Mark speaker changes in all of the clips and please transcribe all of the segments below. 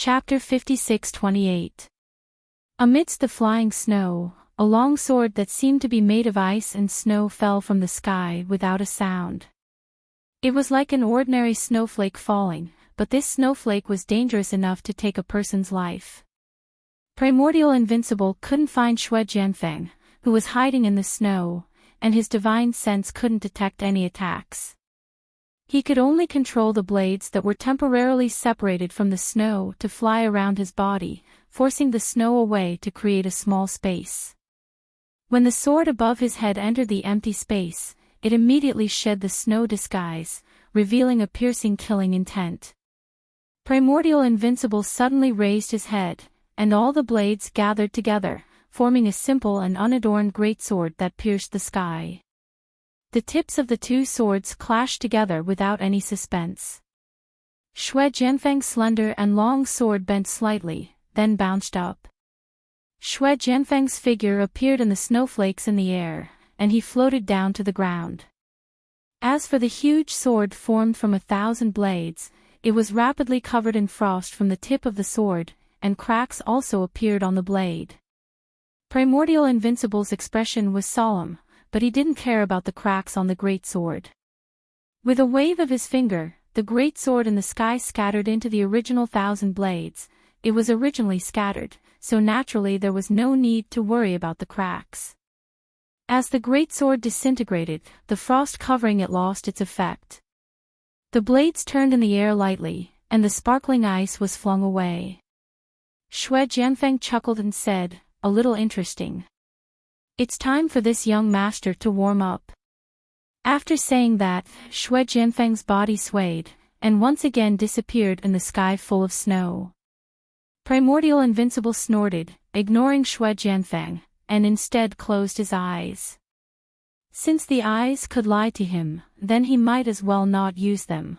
Speaker 1: Chapter 56-28. Amidst the flying snow, a long sword that seemed to be made of ice and snow fell from the sky without a sound. It was like an ordinary snowflake falling, but this snowflake was dangerous enough to take a person's life. Primordial Invincible couldn't find Xue Jianfeng, who was hiding in the snow, and his divine sense couldn't detect any attacks. He could only control the blades that were temporarily separated from the snow to fly around his body, forcing the snow away to create a small space. When the sword above his head entered the empty space, it immediately shed the snow disguise, revealing a piercing killing intent. Primordial Invincible suddenly raised his head, and all the blades gathered together, forming a simple and unadorned greatsword that pierced the sky. The tips of the two swords clashed together without any suspense. Xue Jianfeng's slender and long sword bent slightly, then bounced up. Xue Jianfeng's figure appeared in the snowflakes in the air, and he floated down to the ground. As for the huge sword formed from 1,000 blades, it was rapidly covered in frost from the tip of the sword, and cracks also appeared on the blade. Primordial Invincible's expression was solemn, but he didn't care about the cracks on the greatsword. With a wave of his finger, the greatsword in the sky scattered into the original 1,000 blades. It was originally scattered, so naturally there was no need to worry about the cracks. As the greatsword disintegrated, the frost covering it lost its effect. The blades turned in the air lightly, and the sparkling ice was flung away. Xue Jianfeng chuckled and said, "A little interesting. It's time for this young master to warm up." After saying that, Xue Jianfeng's body swayed, and once again disappeared in the sky full of snow. Primordial Invincible snorted, ignoring Xue Jianfeng, and instead closed his eyes. Since the eyes could lie to him, then he might as well not use them.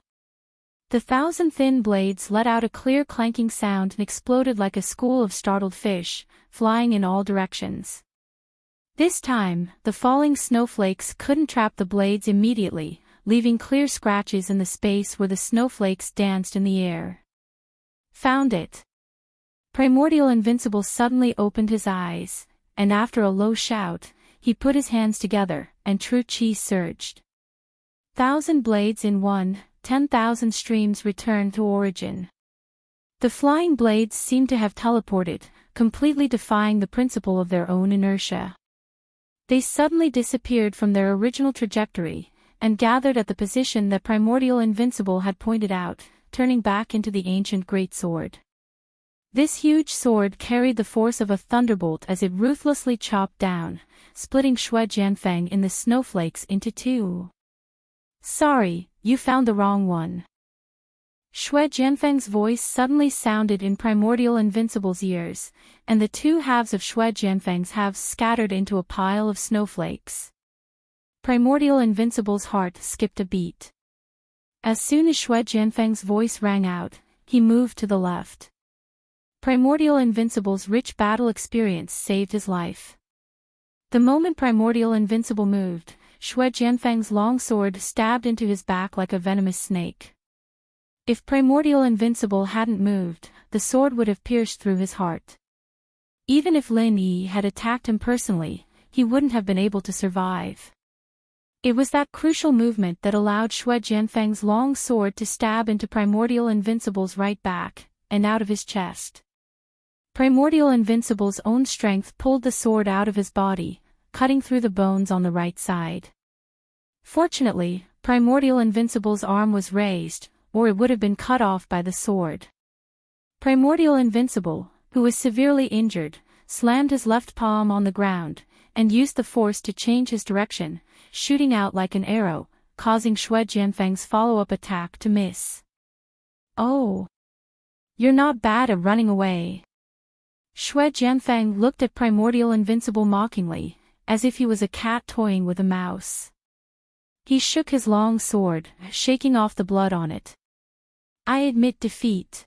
Speaker 1: The 1,000 thin blades let out a clear clanking sound and exploded like a school of startled fish, flying in all directions. This time, the falling snowflakes couldn't trap the blades immediately, leaving clear scratches in the space where the snowflakes danced in the air. Found it. Primordial Invincible suddenly opened his eyes, and after a low shout, he put his hands together, and true chi surged. 1,000 blades in 10,000 streams returned to origin. The flying blades seemed to have teleported, completely defying the principle of their own inertia. They suddenly disappeared from their original trajectory, and gathered at the position that Primordial Invincible had pointed out, turning back into the ancient greatsword. This huge sword carried the force of a thunderbolt as it ruthlessly chopped down, splitting Xue Jianfeng in the snowflakes into two. "Sorry, you found the wrong one." Xue Jianfeng's voice suddenly sounded in Primordial Invincible's ears, and the two halves of Xue Jianfeng's halves scattered into a pile of snowflakes. Primordial Invincible's heart skipped a beat. As soon as Xue Jianfeng's voice rang out, he moved to the left. Primordial Invincible's rich battle experience saved his life. The moment Primordial Invincible moved, Xue Jianfeng's long sword stabbed into his back like a venomous snake. If Primordial Invincible hadn't moved, the sword would have pierced through his heart. Even if Lin Yi had attacked him personally, he wouldn't have been able to survive. It was that crucial movement that allowed Xue Jianfeng's long sword to stab into Primordial Invincible's right back, and out of his chest. Primordial Invincible's own strength pulled the sword out of his body, cutting through the bones on the right side. Fortunately, Primordial Invincible's arm was raised, or it would have been cut off by the sword. Primordial Invincible, who was severely injured, slammed his left palm on the ground, and used the force to change his direction, shooting out like an arrow, causing Xue Jianfeng's follow-up attack to miss. "Oh! You're not bad at running away." Xue Jianfeng looked at Primordial Invincible mockingly, as if he was a cat toying with a mouse. He shook his long sword, shaking off the blood on it. "I admit defeat."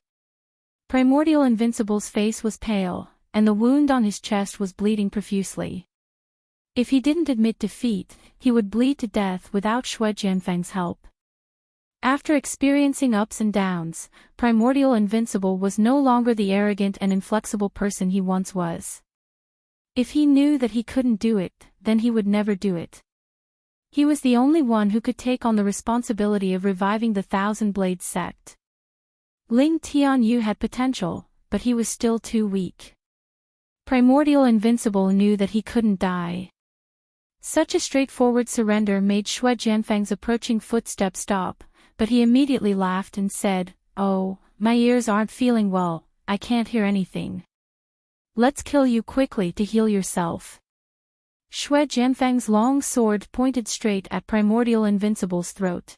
Speaker 1: Primordial Invincible's face was pale, and the wound on his chest was bleeding profusely. If he didn't admit defeat, he would bleed to death without Xue Jianfeng's help. After experiencing ups and downs, Primordial Invincible was no longer the arrogant and inflexible person he once was. If he knew that he couldn't do it, then he would never do it. He was the only one who could take on the responsibility of reviving the Thousand Blades sect. Ling Tianyu had potential, but he was still too weak. Primordial Invincible knew that he couldn't die. Such a straightforward surrender made Xue Jianfeng's approaching footsteps stop, but he immediately laughed and said, "Oh, my ears aren't feeling well, I can't hear anything. Let's kill you quickly to heal yourself." Xue Jianfeng's long sword pointed straight at Primordial Invincible's throat.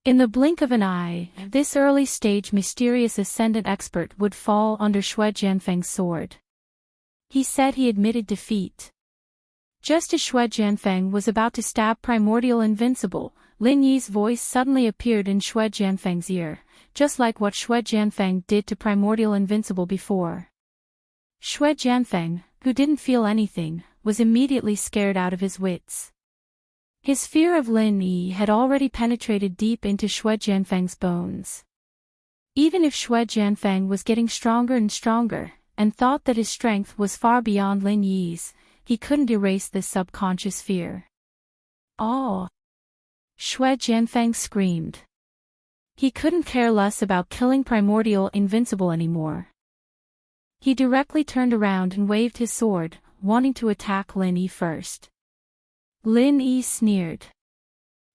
Speaker 1: In the blink of an eye, this early-stage mysterious ascendant expert would fall under Xue Jianfeng's sword. He said he admitted defeat. Just as Xue Jianfeng was about to stab Primordial Invincible, Lin Yi's voice suddenly appeared in Xue Jianfeng's ear, just like what Xue Jianfeng did to Primordial Invincible before. Xue Jianfeng, who didn't feel anything, was immediately scared out of his wits. His fear of Lin Yi had already penetrated deep into Xue Jianfeng's bones. Even if Xue Jianfeng was getting stronger and stronger, and thought that his strength was far beyond Lin Yi's, he couldn't erase this subconscious fear. "Oh!" Xue Jianfeng screamed. He couldn't care less about killing Primordial Invincible anymore. He directly turned around and waved his sword, wanting to attack Lin Yi first. Lin Yi sneered.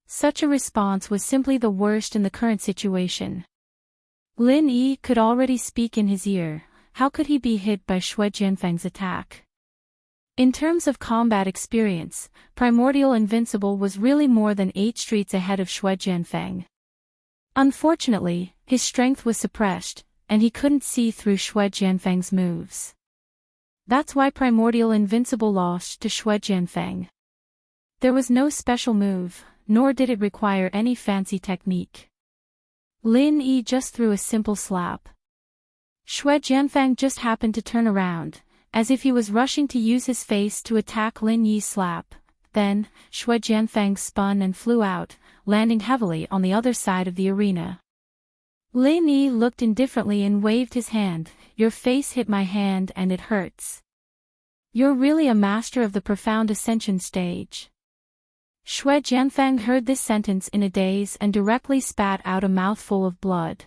Speaker 1: Such a response was simply the worst in the current situation. Lin Yi could already speak in his ear. How could he be hit by Xue Jianfeng's attack? In terms of combat experience, Primordial Invincible was really more than 8 streets ahead of Xue Jianfeng. Unfortunately, his strength was suppressed, and he couldn't see through Xue Jianfeng's moves. That's why Primordial Invincible lost to Xue Jianfeng. There was no special move, nor did it require any fancy technique. Lin Yi just threw a simple slap. Xue Jianfeng just happened to turn around, as if he was rushing to use his face to attack Lin Yi's slap. Then, Xue Jianfeng spun and flew out, landing heavily on the other side of the arena. Lin Yi looked indifferently and waved his hand. "Your face hit my hand and it hurts. You're really a master of the profound ascension stage." Xue Jianfeng heard this sentence in a daze and directly spat out a mouthful of blood.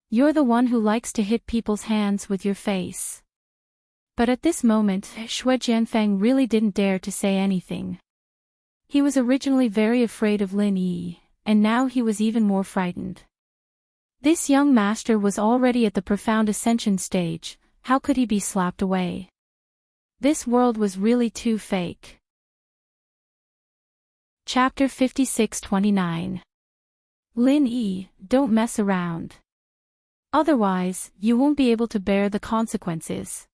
Speaker 1: "You're the one who likes to hit people's hands with your face." But at this moment, Xue Jianfeng really didn't dare to say anything. He was originally very afraid of Lin Yi, and now he was even more frightened. This young master was already at the profound ascension stage. How could he be slapped away? This world was really too fake. Chapter 56-29. Lin Yi, don't mess around. Otherwise, you won't be able to bear the consequences.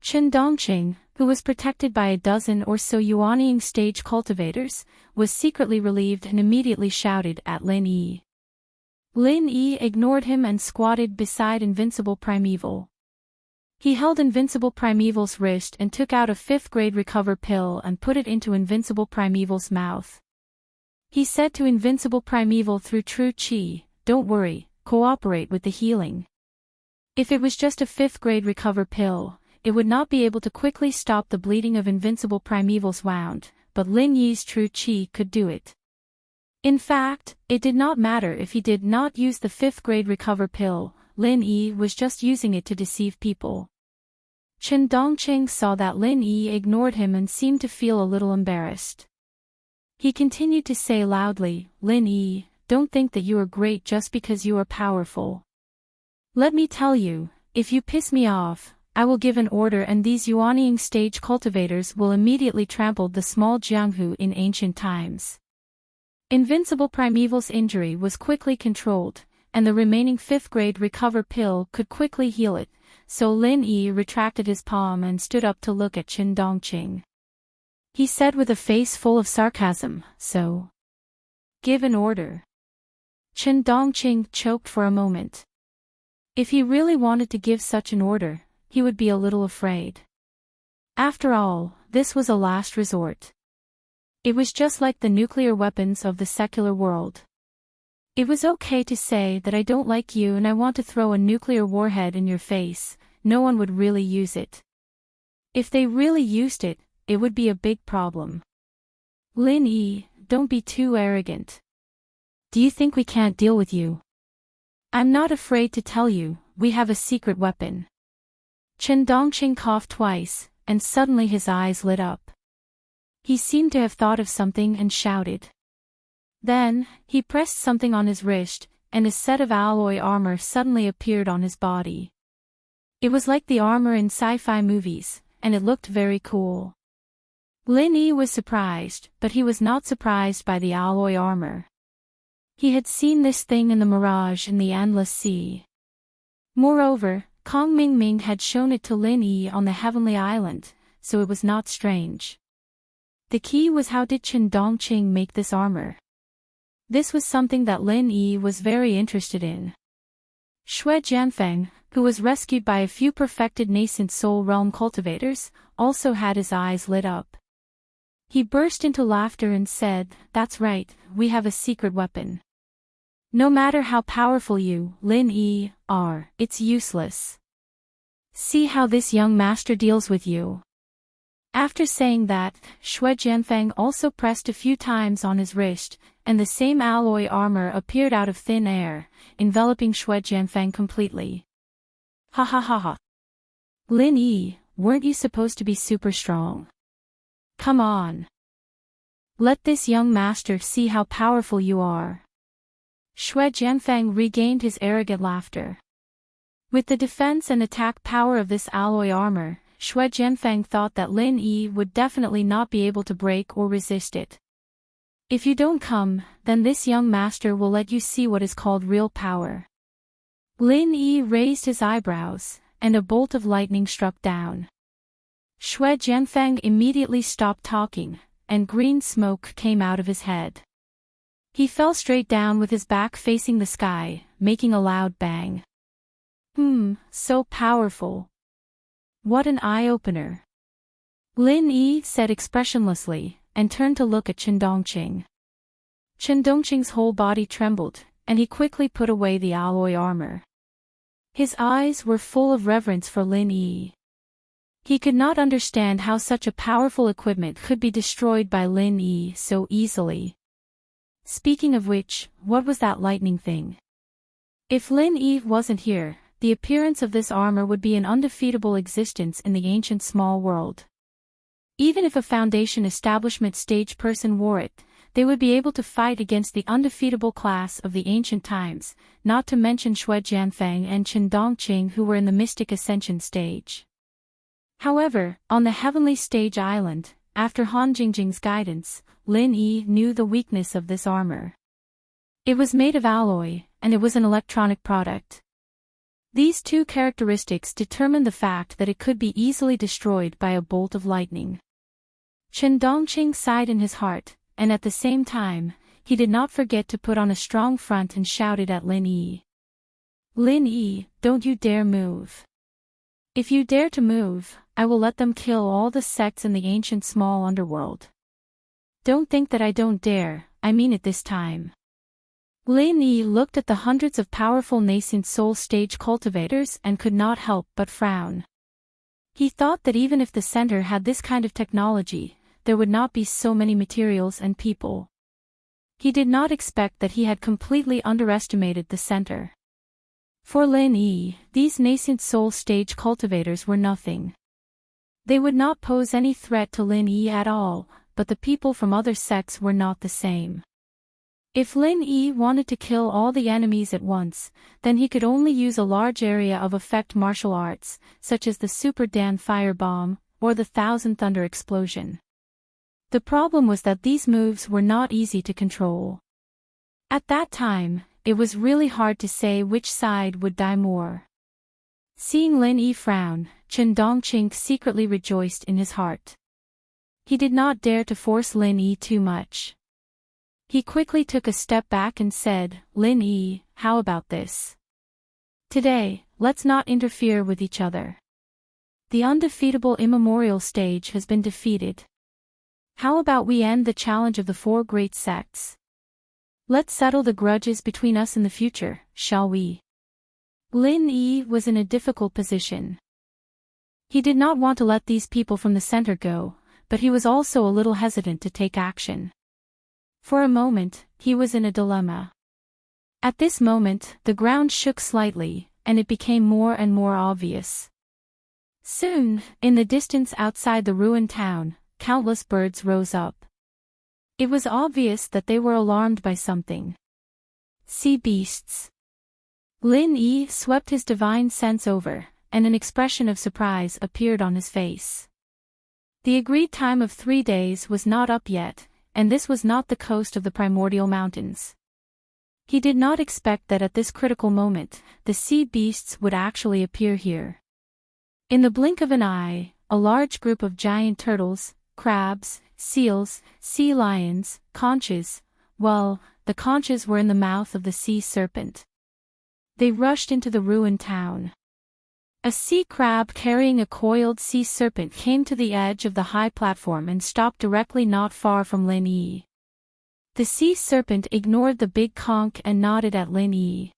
Speaker 1: Chen Dongqing, who was protected by a dozen or so Yuanying stage cultivators, was secretly relieved and immediately shouted at Lin Yi. Lin Yi ignored him and squatted beside Invincible Primeval. He held Invincible Primeval's wrist and took out a 5th-grade recover pill and put it into Invincible Primeval's mouth. He said to Invincible Primeval through True Qi, "Don't worry, cooperate with the healing." If it was just a 5th-grade recover pill, it would not be able to quickly stop the bleeding of Invincible Primeval's wound, but Lin Yi's True Qi could do it. In fact, it did not matter if he did not use the 5th-grade recover pill. Lin Yi was just using it to deceive people. Chen Dongqing saw that Lin Yi ignored him and seemed to feel a little embarrassed. He continued to say loudly, "Lin Yi, don't think that you are great just because you are powerful. Let me tell you, if you piss me off, I will give an order and these Yuanying stage cultivators will immediately trample the small Jianghu in ancient times." Invincible Primeval's injury was quickly controlled, and the remaining 5th-grade recover pill could quickly heal it, so Lin Yi retracted his palm and stood up to look at Chen Dongqing. He said with a face full of sarcasm, "So, give an order." Chen Dongqing choked for a moment. If he really wanted to give such an order, he would be a little afraid. After all, this was a last resort. It was just like the nuclear weapons of the secular world. It was okay to say that I don't like you and I want to throw a nuclear warhead in your face. No one would really use it. If they really used it, it would be a big problem. Lin Yi, don't be too arrogant. Do you think we can't deal with you? I'm not afraid to tell you, we have a secret weapon. Chen Dongqing coughed twice, and suddenly his eyes lit up. He seemed to have thought of something and shouted. Then, he pressed something on his wrist, and a set of alloy armor suddenly appeared on his body. It was like the armor in sci-fi movies, and it looked very cool. Lin Yi was surprised, but he was not surprised by the alloy armor. He had seen this thing in the mirage in the endless sea. Moreover, Kong Mingming had shown it to Lin Yi on the Heavenly Island, so it was not strange. The key was how did Chen Dongqing make this armor? This was something that Lin Yi was very interested in. Xue Jianfeng, who was rescued by a few perfected nascent soul realm cultivators, also had his eyes lit up. He burst into laughter and said, "That's right, we have a secret weapon. No matter how powerful you, Lin Yi, are, it's useless. See how this young master deals with you." After saying that, Xue Jianfeng also pressed a few times on his wrist, and the same alloy armor appeared out of thin air, enveloping Xue Jianfeng completely. Ha ha ha ha. Lin Yi, weren't you supposed to be super strong? Come on. Let this young master see how powerful you are. Xue Jianfeng regained his arrogant laughter. With the defense and attack power of this alloy armor, Xue Jianfeng thought that Lin Yi would definitely not be able to break or resist it. If you don't come, then this young master will let you see what is called real power. Lin Yi raised his eyebrows, and a bolt of lightning struck down. Xue Jianfeng immediately stopped talking, and green smoke came out of his head. He fell straight down with his back facing the sky, making a loud bang. So powerful. What an eye-opener. Lin Yi said expressionlessly, and turned to look at Chen Dongqing. Chen Dongqing's whole body trembled, and he quickly put away the alloy armor. His eyes were full of reverence for Lin Yi. He could not understand how such a powerful equipment could be destroyed by Lin Yi so easily. Speaking of which, what was that lightning thing? If Lin Yi wasn't here, the appearance of this armor would be an undefeatable existence in the ancient small world. Even if a Foundation establishment stage person wore it, they would be able to fight against the undefeatable class of the ancient times, not to mention Xue Jianfeng and Chen Dongqing who were in the Mystic Ascension stage. However, on the Heavenly Stage Island, after Han Jingjing's guidance, Lin Yi knew the weakness of this armor. It was made of alloy, and it was an electronic product. These two characteristics determined the fact that it could be easily destroyed by a bolt of lightning. Chen Dongqing sighed in his heart, and at the same time, he did not forget to put on a strong front and shouted at Lin Yi. "Lin Yi, don't you dare move. If you dare to move, I will let them kill all the sects in the ancient small underworld. Don't think that I don't dare, I mean it this time." Lin Yi looked at the hundreds of powerful nascent soul stage cultivators and could not help but frown. He thought that even if the center had this kind of technology, there would not be so many materials and people. He did not expect that he had completely underestimated the center. For Lin Yi, these nascent soul stage cultivators were nothing. They would not pose any threat to Lin Yi at all, but the people from other sects were not the same. If Lin Yi wanted to kill all the enemies at once, then he could only use a large area of effect martial arts, such as the Super Dan Firebomb, or the Thousand Thunder Explosion. The problem was that these moves were not easy to control. At that time, it was really hard to say which side would die more. Seeing Lin Yi frown, Chen Dongqing secretly rejoiced in his heart. He did not dare to force Lin Yi too much. He quickly took a step back and said, "Lin Yi, how about this? Today, let's not interfere with each other. The undefeatable immemorial stage has been defeated. How about we end the challenge of the four great sects? Let's settle the grudges between us in the future, shall we? Lin Yi was in a difficult position. He did not want to let these people from the center go, but he was also a little hesitant to take action. For a moment, he was in a dilemma. At this moment, the ground shook slightly, and it became more and more obvious. Soon, in the distance outside the ruined town, countless birds rose up. It was obvious that they were alarmed by something. Sea beasts. Lin Yi swept his divine sense over, and an expression of surprise appeared on his face. The agreed time of 3 days was not up yet, and this was not the coast of the primordial mountains. He did not expect that at this critical moment, the sea beasts would actually appear here. In the blink of an eye, a large group of giant turtles, crabs, seals, sea lions, conches, well, the conches were in the mouth of the sea serpent. They rushed into the ruined town. A sea crab carrying a coiled sea serpent came to the edge of the high platform and stopped directly not far from Lin Yi. The sea serpent ignored the big conch and nodded at Lin Yi.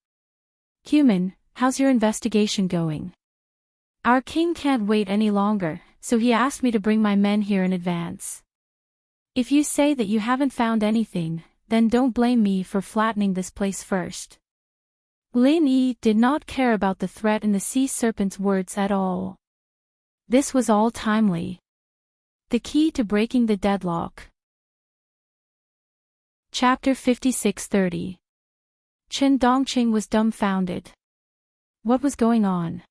Speaker 1: "Human, how's your investigation going? Our king can't wait any longer, so he asked me to bring my men here in advance. If you say that you haven't found anything, then don't blame me for flattening this place first." Lin Yi did not care about the threat in the sea serpent's words at all. This was all timely. The key to breaking the deadlock. Chapter 56:30. Chen Dongqing was dumbfounded. What was going on?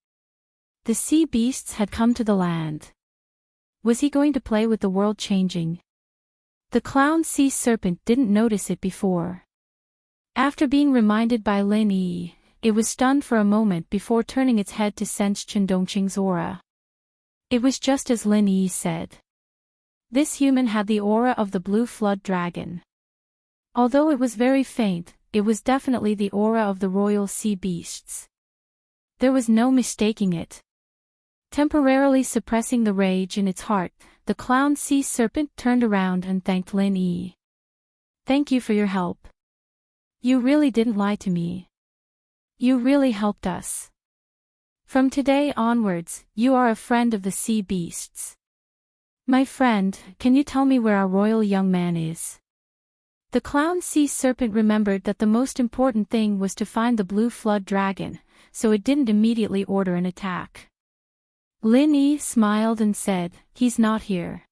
Speaker 1: The sea beasts had come to the land. Was he going to play with the world changing? The clown sea serpent didn't notice it before. After being reminded by Lin Yi, it was stunned for a moment before turning its head to sense Chen Dongqing's aura. It was just as Lin Yi said. This human had the aura of the blue flood dragon. Although it was very faint, it was definitely the aura of the royal sea beasts. There was no mistaking it. Temporarily suppressing the rage in its heart, the clown sea serpent turned around and thanked Lin Yi. "Thank you for your help. You really didn't lie to me. You really helped us. From today onwards, you are a friend of the sea beasts. My friend, can you tell me where our royal young man is?" The clown sea serpent remembered that the most important thing was to find the blue flood dragon, so it didn't immediately order an attack. Lin Yi smiled and said, "He's not here.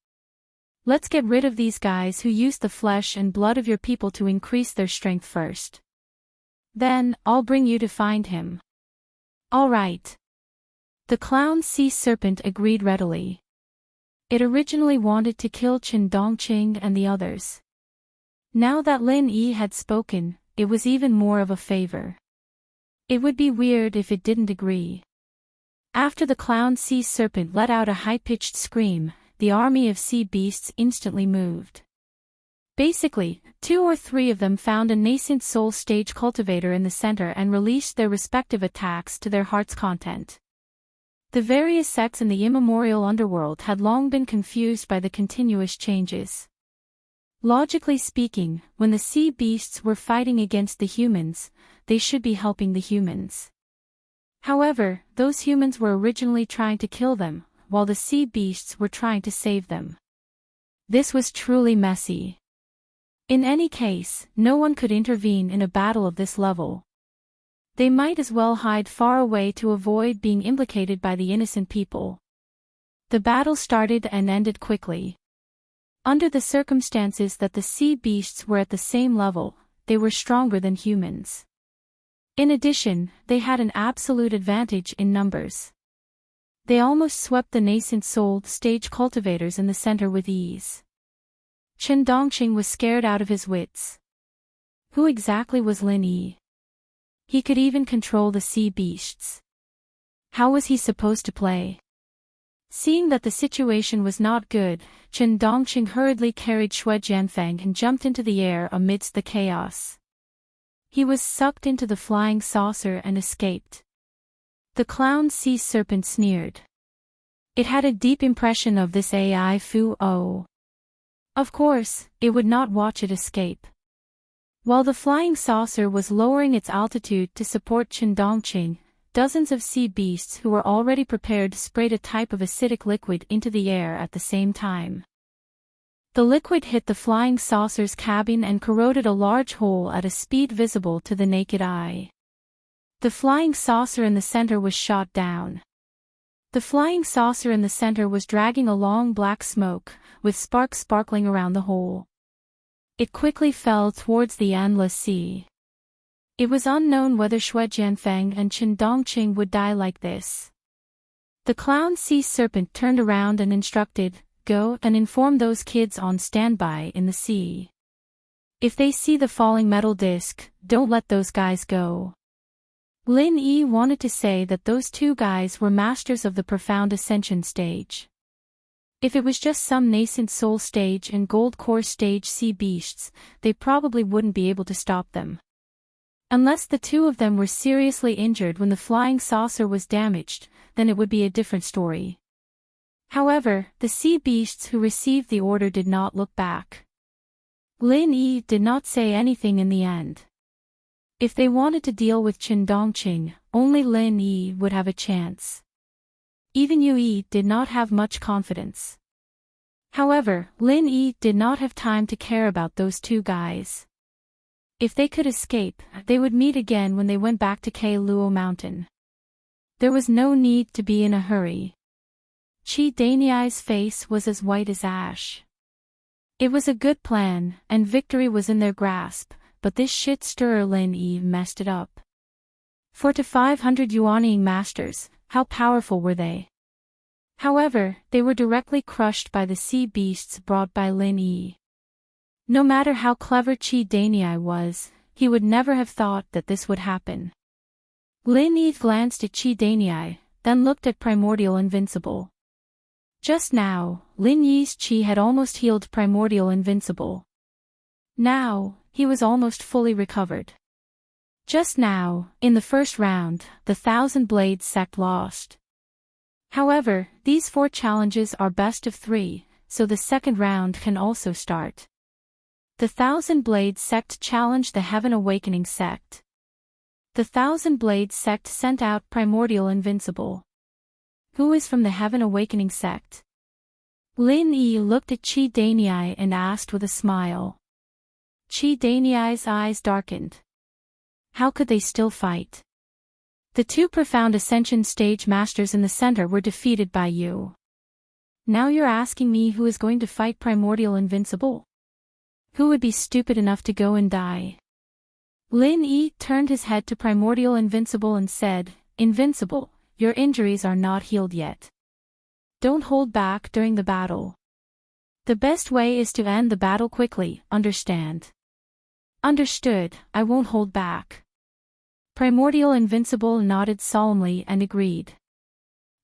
Speaker 1: Let's get rid of these guys who use the flesh and blood of your people to increase their strength first. Then, I'll bring you to find him." "All right." The clown sea serpent agreed readily. It originally wanted to kill Chen Dongqing and the others. Now that Lin Yi had spoken, it was even more of a favor. It would be weird if it didn't agree. After the clown sea serpent let out a high-pitched scream, the army of sea beasts instantly moved. Basically, 2 or 3 of them found a nascent soul stage cultivator in the center and released their respective attacks to their heart's content. The various sects in the immemorial underworld had long been confused by the continuous changes. Logically speaking, when the sea beasts were fighting against the humans, they should be helping the humans. However, those humans were originally trying to kill them, while the sea beasts were trying to save them. This was truly messy. In any case, no one could intervene in a battle of this level. They might as well hide far away to avoid being implicated by the innocent people. The battle started and ended quickly. Under the circumstances that the sea beasts were at the same level, they were stronger than humans. In addition, they had an absolute advantage in numbers. They almost swept the nascent soul stage cultivators in the center with ease. Chen Dongqing was scared out of his wits. Who exactly was Lin Yi? He could even control the sea beasts. How was he supposed to play? Seeing that the situation was not good, Chen Dongqing hurriedly carried Shui Jianfeng and jumped into the air amidst the chaos. He was sucked into the flying saucer and escaped. The clown sea serpent sneered. It had a deep impression of this AI Fu-O. Of course, it would not watch it escape. While the flying saucer was lowering its altitude to support Qingdongqing, dozens of sea beasts who were already prepared sprayed a type of acidic liquid into the air at the same time. The liquid hit the flying saucer's cabin and corroded a large hole at a speed visible to the naked eye. The flying saucer in the center was shot down. The flying saucer in the center was dragging a long black smoke, with sparks sparkling around the hole. It quickly fell towards the endless sea. It was unknown whether Shuijianfeng and Qingdongqing would die like this. The clown sea serpent turned around and instructed, "Go and inform those kids on standby in the sea. If they see the falling metal disc, don't let those guys go." Lin Yi wanted to say that those two guys were masters of the profound ascension stage. If it was just some nascent soul stage and gold core stage sea beasts, they probably wouldn't be able to stop them. Unless the two of them were seriously injured when the flying saucer was damaged, then it would be a different story. However, the sea beasts who received the order did not look back. Lin Yi did not say anything in the end. If they wanted to deal with Qingdongqing, only Lin Yi would have a chance. Even Yu Yi did not have much confidence. However, Lin Yi did not have time to care about those two guys. If they could escape, they would meet again when they went back to K Luo Mountain. There was no need to be in a hurry. Qi Daniai's face was as white as ash. It was a good plan, and victory was in their grasp, but this shit-stirrer Lin Yi messed it up. 400 to 500 Yuanying masters, how powerful were they? However, they were directly crushed by the sea beasts brought by Lin Yi. No matter how clever Qi Daniai was, he would never have thought that this would happen. Lin Yi glanced at Qi Daniai, then looked at Primordial Invincible. Just now, Lin Yi's Qi had almost healed Primordial Invincible. Now, he was almost fully recovered. Just now, in the first round, the Thousand Blades sect lost. However, these 4 challenges are best of 3, so the second round can also start. The Thousand Blades sect challenged the Heaven Awakening sect. The Thousand Blades sect sent out Primordial Invincible. Who is from the Heaven Awakening sect? Lin Yi looked at Qi Daniai and asked with a smile. Qi Daniai's eyes darkened. How could they still fight? The 2 profound ascension stage masters in the center were defeated by you. Now you're asking me who is going to fight Primordial Invincible? Who would be stupid enough to go and die? Lin Yi turned his head to Primordial Invincible and said, "Invincible, your injuries are not healed yet. Don't hold back during the battle. The best way is to end the battle quickly, understand?" "Understood, I won't hold back." Primordial Invincible nodded solemnly and agreed.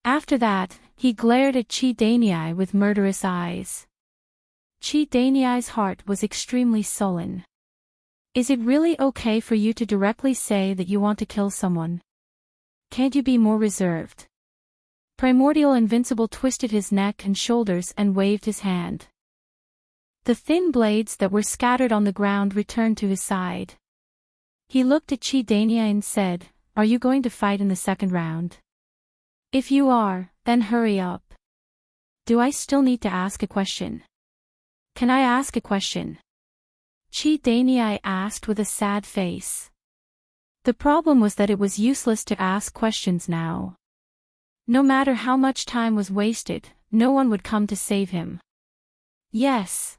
Speaker 1: After that, he glared at Qi Daniai with murderous eyes. Qi Daniai's heart was extremely sullen. Is it really okay for you to directly say that you want to kill someone? Can't you be more reserved? Primordial Invincible twisted his neck and shoulders and waved his hand. The thin blades that were scattered on the ground returned to his side. He looked at Qi Daniai and said, "Are you going to fight in the second round? If you are, then hurry up. Do I still need to ask a question? Can I ask a question?" Qi Daniai asked with a sad face. The problem was that it was useless to ask questions now. No matter how much time was wasted, no one would come to save him. "Yes."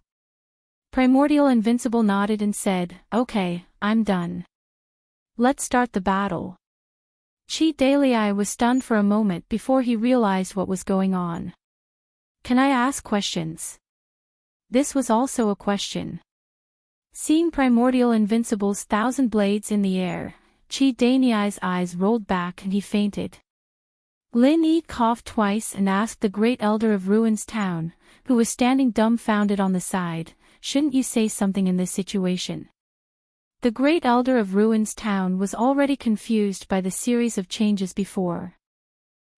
Speaker 1: Primordial Invincible nodded and said, "Okay, I'm done. Let's start the battle." Qi Daniai was stunned for a moment before he realized what was going on. "Can I ask questions?" This was also a question. Seeing Primordial Invincible's 1,000 blades in the air, Qi Daniai's eyes rolled back and he fainted. Lin Yi coughed twice and asked the Great Elder of Ruins Town, who was standing dumbfounded on the side, "Shouldn't you say something in this situation?" The Great Elder of Ruins Town was already confused by the series of changes before.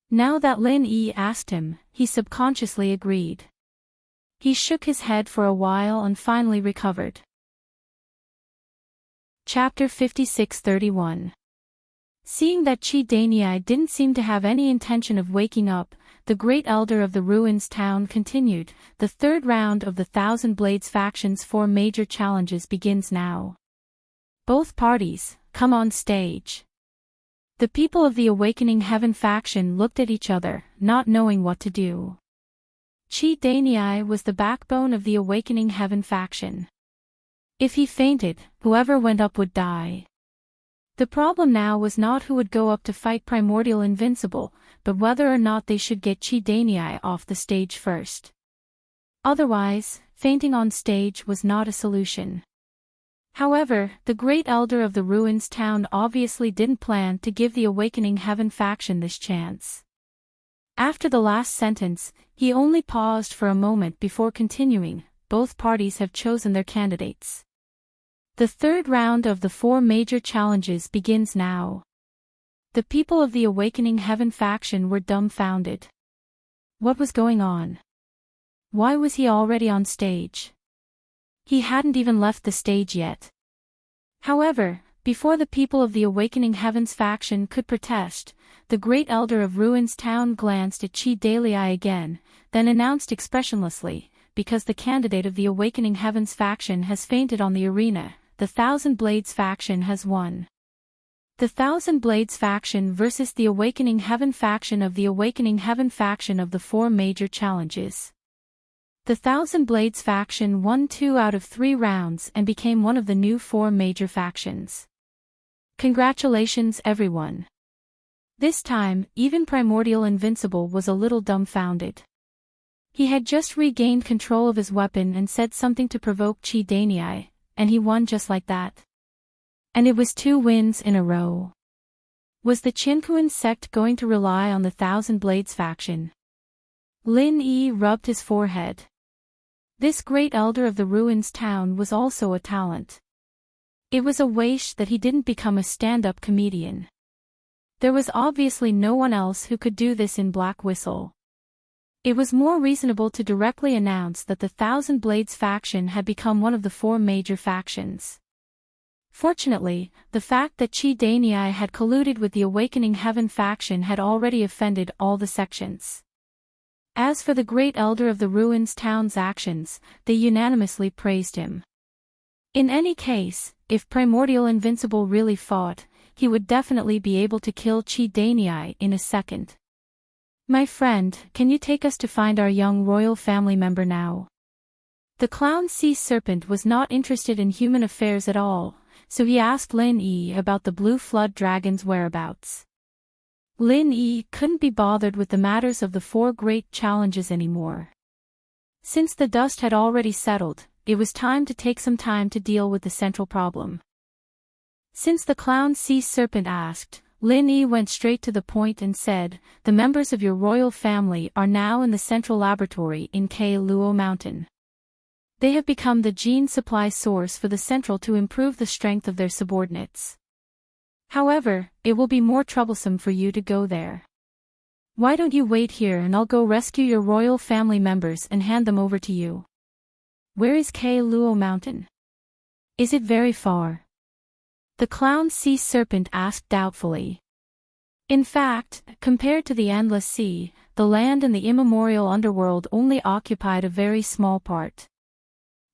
Speaker 1: Now that Lin Yi asked him, he subconsciously agreed. He shook his head for a while and finally recovered. Chapter 56:31. Seeing that Chi Danii didn't seem to have any intention of waking up, the great elder of the ruins town continued, "The third round of the Thousand Blades faction's 4 major challenges begins now. Both parties, come on stage." The people of the Awakening Heaven faction looked at each other, not knowing what to do. Chi Danii was the backbone of the Awakening Heaven faction. If he fainted, whoever went up would die. The problem now was not who would go up to fight Primordial Invincible, but whether or not they should get Chi Danii off the stage first. Otherwise, fainting on stage was not a solution. However, the great elder of the ruins town obviously didn't plan to give the Awakening Heaven faction this chance. After the last sentence, he only paused for a moment before continuing, "Both parties have chosen their candidates. The third round of the 4 major challenges begins now." The people of the Awakening Heaven faction were dumbfounded. What was going on? Why was he already on stage? He hadn't even left the stage yet. However, before the people of the Awakening Heavens faction could protest, the great elder of Ruins Town glanced at Chi Danii again, then announced expressionlessly, "Because the candidate of the Awakening Heavens faction has fainted on the arena, the Thousand Blades faction has won." The Thousand Blades faction versus the Awakening Heaven faction of the Awakening Heaven faction of the 4 major challenges. The Thousand Blades faction won 2 out of 3 rounds and became one of the new 4 major factions. Congratulations everyone. This time, even Primordial Invincible was a little dumbfounded. He had just regained control of his weapon and said something to provoke Chi Danii, and he won just like that. And it was 2 wins in a row. Was the Qinkuan sect going to rely on the Thousand Blades faction? Lin Yi rubbed his forehead. This great elder of the ruins town was also a talent. It was a wish that he didn't become a stand-up comedian. There was obviously no one else who could do this in Black Whistle. It was more reasonable to directly announce that the Thousand Blades faction had become one of the 4 major factions. Fortunately, the fact that Chi Danii had colluded with the Awakening Heaven faction had already offended all the sections. As for the great elder of the ruins town's actions, they unanimously praised him. In any case, if Primordial Invincible really fought, he would definitely be able to kill Chi Danii in a second. "My friend, can you take us to find our young royal family member now?" The clown sea serpent was not interested in human affairs at all, so he asked Lin Yi about the blue flood dragon's whereabouts. Lin Yi couldn't be bothered with the matters of the 4 great challenges anymore. Since the dust had already settled, it was time to take some time to deal with the central problem. Since the clown sea serpent asked, Lin Yi went straight to the point and said, "The members of your royal family are now in the central laboratory in K Luo Mountain. They have become the gene supply source for the central to improve the strength of their subordinates. However, it will be more troublesome for you to go there. Why don't you wait here and I'll go rescue your royal family members and hand them over to you." "Where is K Luo Mountain? Is it very far?" The clown sea serpent asked doubtfully. In fact, compared to the endless sea, the land and the immemorial underworld only occupied a very small part.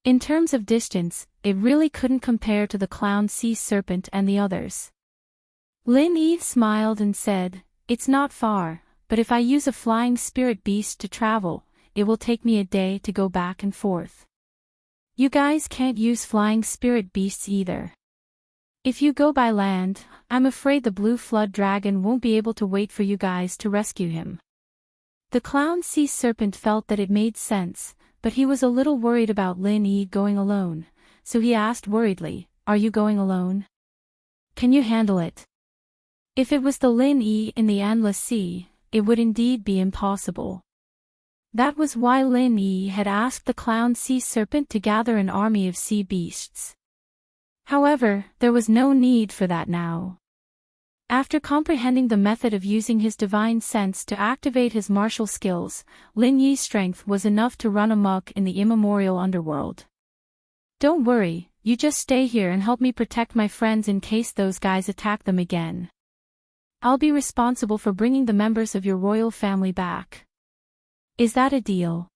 Speaker 1: In terms of distance, it really couldn't compare to the clown sea serpent and the others. Lin Yi smiled and said, "It's not far, but if I use a flying spirit beast to travel, it will take me a day to go back and forth. You guys can't use flying spirit beasts either. If you go by land, I'm afraid the blue flood dragon won't be able to wait for you guys to rescue him." The clown sea serpent felt that it made sense, but he was a little worried about Lin Yi going alone, so he asked worriedly, "Are you going alone? Can you handle it?" If it was the Lin Yi in the endless sea, it would indeed be impossible. That was why Lin Yi had asked the clown sea serpent to gather an army of sea beasts. However, there was no need for that now. After comprehending the method of using his divine sense to activate his martial skills, Lin Yi's strength was enough to run amok in the immemorial underworld. "Don't worry, you just stay here and help me protect my friends in case those guys attack them again. I'll be responsible for bringing the members of your royal family back. Is that a deal?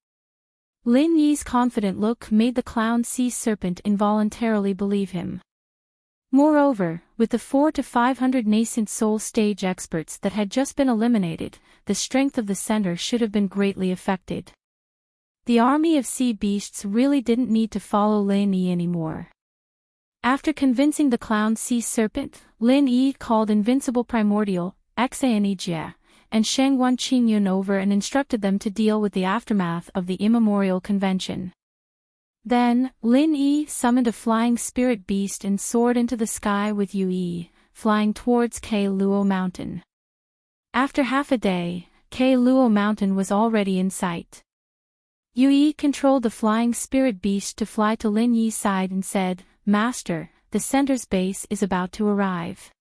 Speaker 1: Lin Yi's confident look made the clown sea serpent involuntarily believe him. Moreover, with the 400 to 500 nascent soul stage experts that had just been eliminated, the strength of the center should have been greatly affected. The army of sea beasts really didn't need to follow Lin Yi anymore. After convincing the clown sea serpent, Lin Yi called Invincible Primordial, Xanijia, and Shangguan Qingyun over and instructed them to deal with the aftermath of the immemorial convention. Then, Lin Yi summoned a flying spirit beast and soared into the sky with Yu Yi, flying towards Ke Luo Mountain. After half a day, Ke Luo Mountain was already in sight. Yu Yi controlled the flying spirit beast to fly to Lin Yi's side and said, "Master, the center's base is about to arrive.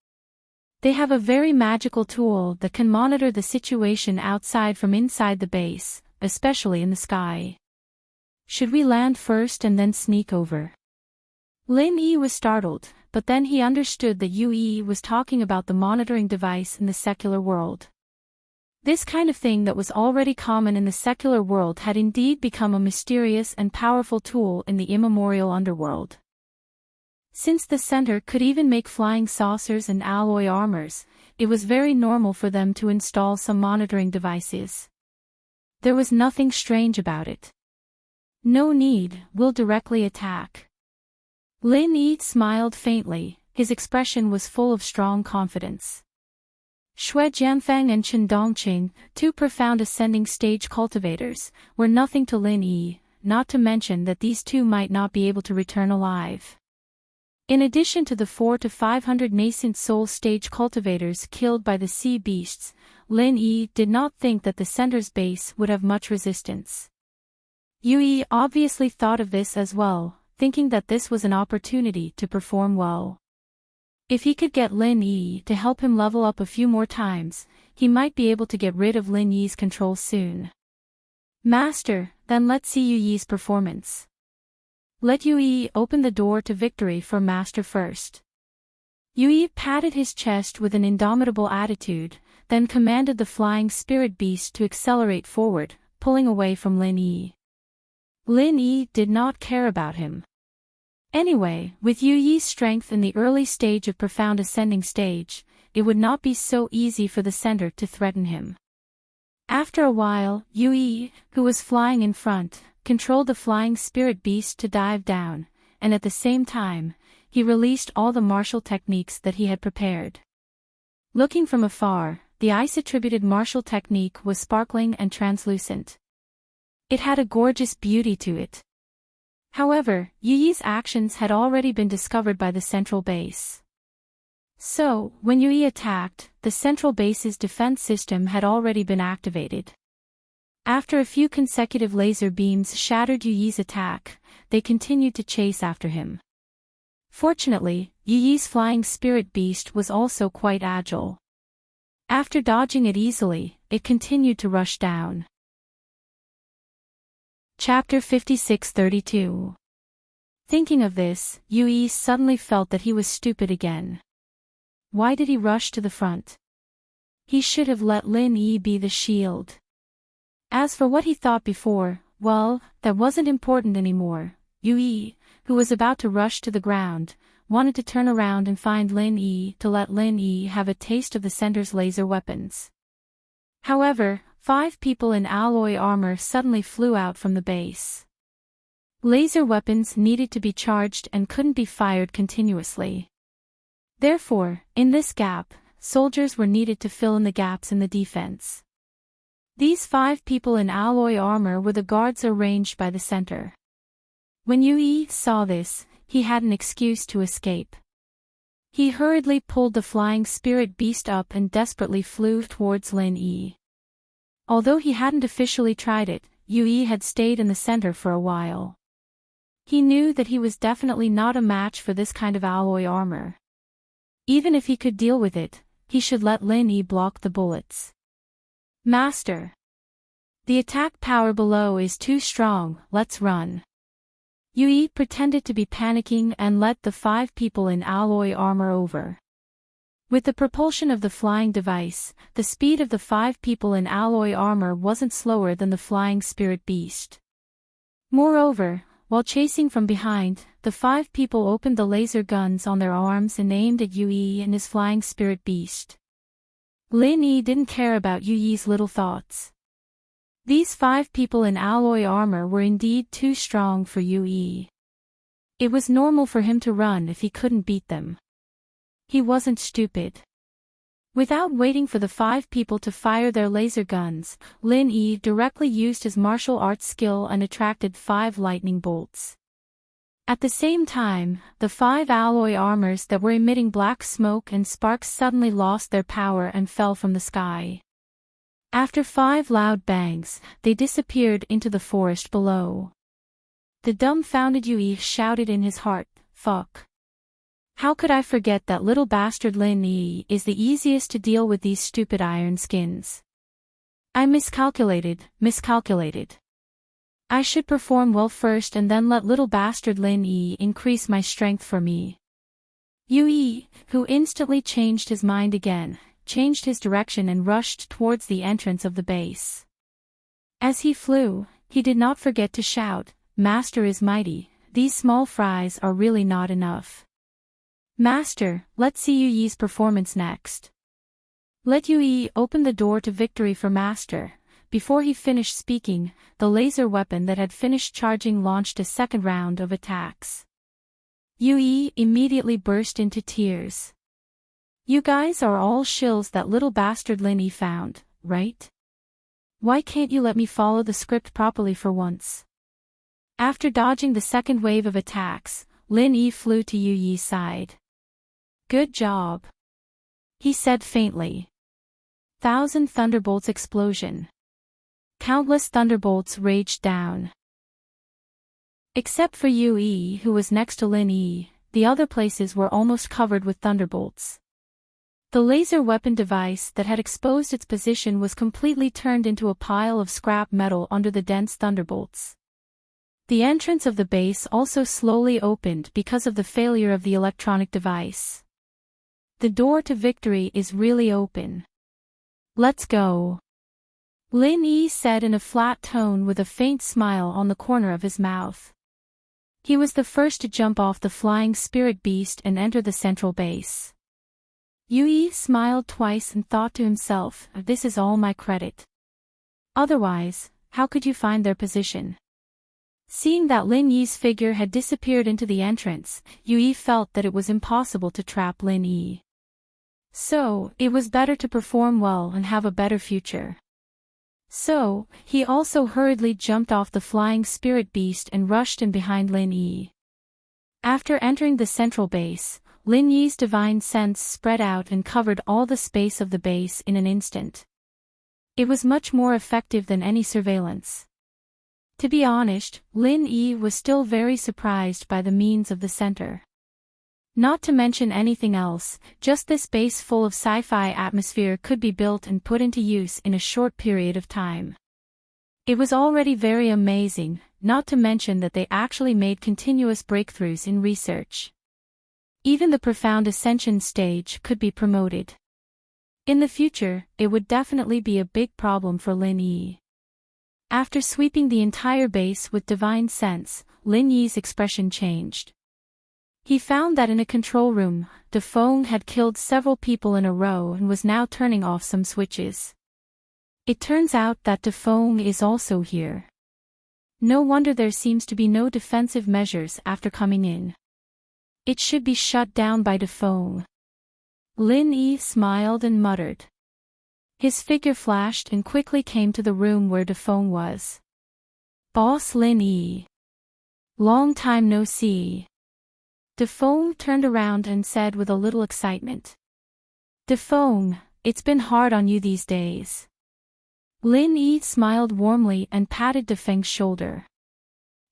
Speaker 1: They have a very magical tool that can monitor the situation outside from inside the base, especially in the sky. Should we land first and then sneak over?" Lin Yi was startled, but then he understood that Yu Yi was talking about the monitoring device in the secular world. This kind of thing that was already common in the secular world had indeed become a mysterious and powerful tool in the immemorial underworld. Since the center could even make flying saucers and alloy armors, it was very normal for them to install some monitoring devices. There was nothing strange about it. No need, we'll directly attack. Lin Yi smiled faintly, his expression was full of strong confidence. Xue Jianfang and Chen Dongqing, two profound ascending stage cultivators, were nothing to Lin Yi, not to mention that these two might not be able to return alive. In addition to the 400 to 500 nascent soul stage cultivators killed by the sea beasts, Lin Yi did not think that the center's base would have much resistance. Yu Yi obviously thought of this as well, thinking that this was an opportunity to perform well. If he could get Lin Yi to help him level up a few more times, he might be able to get rid of Lin Yi's control soon. "Master, then let's see Yu Yi's performance. Let Yu Yi open the door to victory for Master first." Yu Yi patted his chest with an indomitable attitude, then commanded the flying spirit beast to accelerate forward, pulling away from Lin Yi. Lin Yi did not care about him. Anyway, with Yu Yi's strength in the early stage of profound ascending stage, it would not be so easy for the center to threaten him. After a while, Yu Yi, who was flying in front, controlled the flying spirit beast to dive down, and at the same time, he released all the martial techniques that he had prepared. Looking from afar, the ice-attributed martial technique was sparkling and translucent. It had a gorgeous beauty to it. However, Yu Yi's actions had already been discovered by the central base. So, when Yu Yi attacked, the central base's defense system had already been activated. After a few consecutive laser beams shattered Yu Yi's attack, they continued to chase after him. Fortunately, Yu Yi's flying spirit beast was also quite agile. After dodging it easily, it continued to rush down. Chapter 56-32. Thinking of this, Yu Yi suddenly felt that he was stupid again. Why did he rush to the front? He should have let Lin Yi be the shield. As for what he thought before, well, that wasn't important anymore. Yu Yi, who was about to rush to the ground, wanted to turn around and find Lin Yi to let Lin Yi have a taste of the center's laser weapons. However, 5 people in alloy armor suddenly flew out from the base. Laser weapons needed to be charged and couldn't be fired continuously. Therefore, in this gap, soldiers were needed to fill in the gaps in the defense. These 5 people in alloy armor were the guards arranged by the center. When Yu Yi saw this, he had an excuse to escape. He hurriedly pulled the flying spirit beast up and desperately flew towards Lin Yi. Although he hadn't officially tried it, Yu Yi had stayed in the center for a while. He knew that he was definitely not a match for this kind of alloy armor. Even if he could deal with it, he should let Lin Yi block the bullets. "Master! The attack power below is too strong, let's run." Yui pretended to be panicking and let the 5 people in alloy armor over. With the propulsion of the flying device, the speed of the 5 people in alloy armor wasn't slower than the flying spirit beast. Moreover, while chasing from behind, the 5 people opened the laser guns on their arms and aimed at Yui and his flying spirit beast. Lin Yi didn't care about Yui's little thoughts. These 5 people in alloy armor were indeed too strong for Yui. It was normal for him to run if he couldn't beat them. He wasn't stupid. Without waiting for the 5 people to fire their laser guns, Lin Yi directly used his martial arts skill and attracted 5 lightning bolts. At the same time, the 5 alloy armors that were emitting black smoke and sparks suddenly lost their power and fell from the sky. After 5 loud bangs, they disappeared into the forest below. The dumbfounded Yui shouted in his heart, "Fuck. How could I forget that little bastard Lin Yi is the easiest to deal with these stupid iron skins? I miscalculated. I should perform well first and then let little bastard Lin Yi increase my strength for me." Yui, who instantly changed his mind again, changed his direction and rushed towards the entrance of the base. As he flew, he did not forget to shout, "Master is mighty, these small fries are really not enough. Master, let's see Yui's performance next." Let Yui open the door to victory for Master. Before he finished speaking, the laser weapon that had finished charging launched a second round of attacks. Yui immediately burst into tears. "You guys are all shills that little bastard Lin Yi found, right? Why can't you let me follow the script properly for once?" After dodging the second wave of attacks, Lin Yi flew to Yui's side. "Good job," he said faintly. 1,000 thunderbolts explosion. Countless thunderbolts raged down. Except for Yui, who was next to Lin Yi, the other places were almost covered with thunderbolts. The laser weapon device that had exposed its position was completely turned into a pile of scrap metal under the dense thunderbolts. The entrance of the base also slowly opened because of the failure of the electronic device. The door to victory is really open. "Let's go," Lin Yi said in a flat tone with a faint smile on the corner of his mouth. He was the first to jump off the flying spirit beast and enter the central base. Yui smiled twice and thought to himself, "This is all my credit. Otherwise, how could you find their position?" Seeing that Lin Yi's figure had disappeared into the entrance, Yui felt that it was impossible to trap Lin Yi. So, it was better to perform well and have a better future. So, he also hurriedly jumped off the flying spirit beast and rushed in behind Lin Yi. After entering the central base, Lin Yi's divine sense spread out and covered all the space of the base in an instant. It was much more effective than any surveillance. To be honest, Lin Yi was still very surprised by the means of the center. Not to mention anything else, just this base full of sci-fi atmosphere could be built and put into use in a short period of time. It was already very amazing, not to mention that they actually made continuous breakthroughs in research. Even the profound ascension stage could be promoted. In the future, it would definitely be a big problem for Lin Yi. After sweeping the entire base with divine sense, Lin Yi's expression changed. He found that in a control room, Defong had killed several people in a row and was now turning off some switches. It turns out that Defong is also here. No wonder there seems to be no defensive measures after coming in. It should be shut down by Defong. Lin Yi smiled and muttered. His figure flashed and quickly came to the room where Defong was. "Boss Lin Yi. Long time no see." Defong turned around and said with a little excitement. "Defong, it's been hard on you these days." Lin Yi smiled warmly and patted Defeng's shoulder.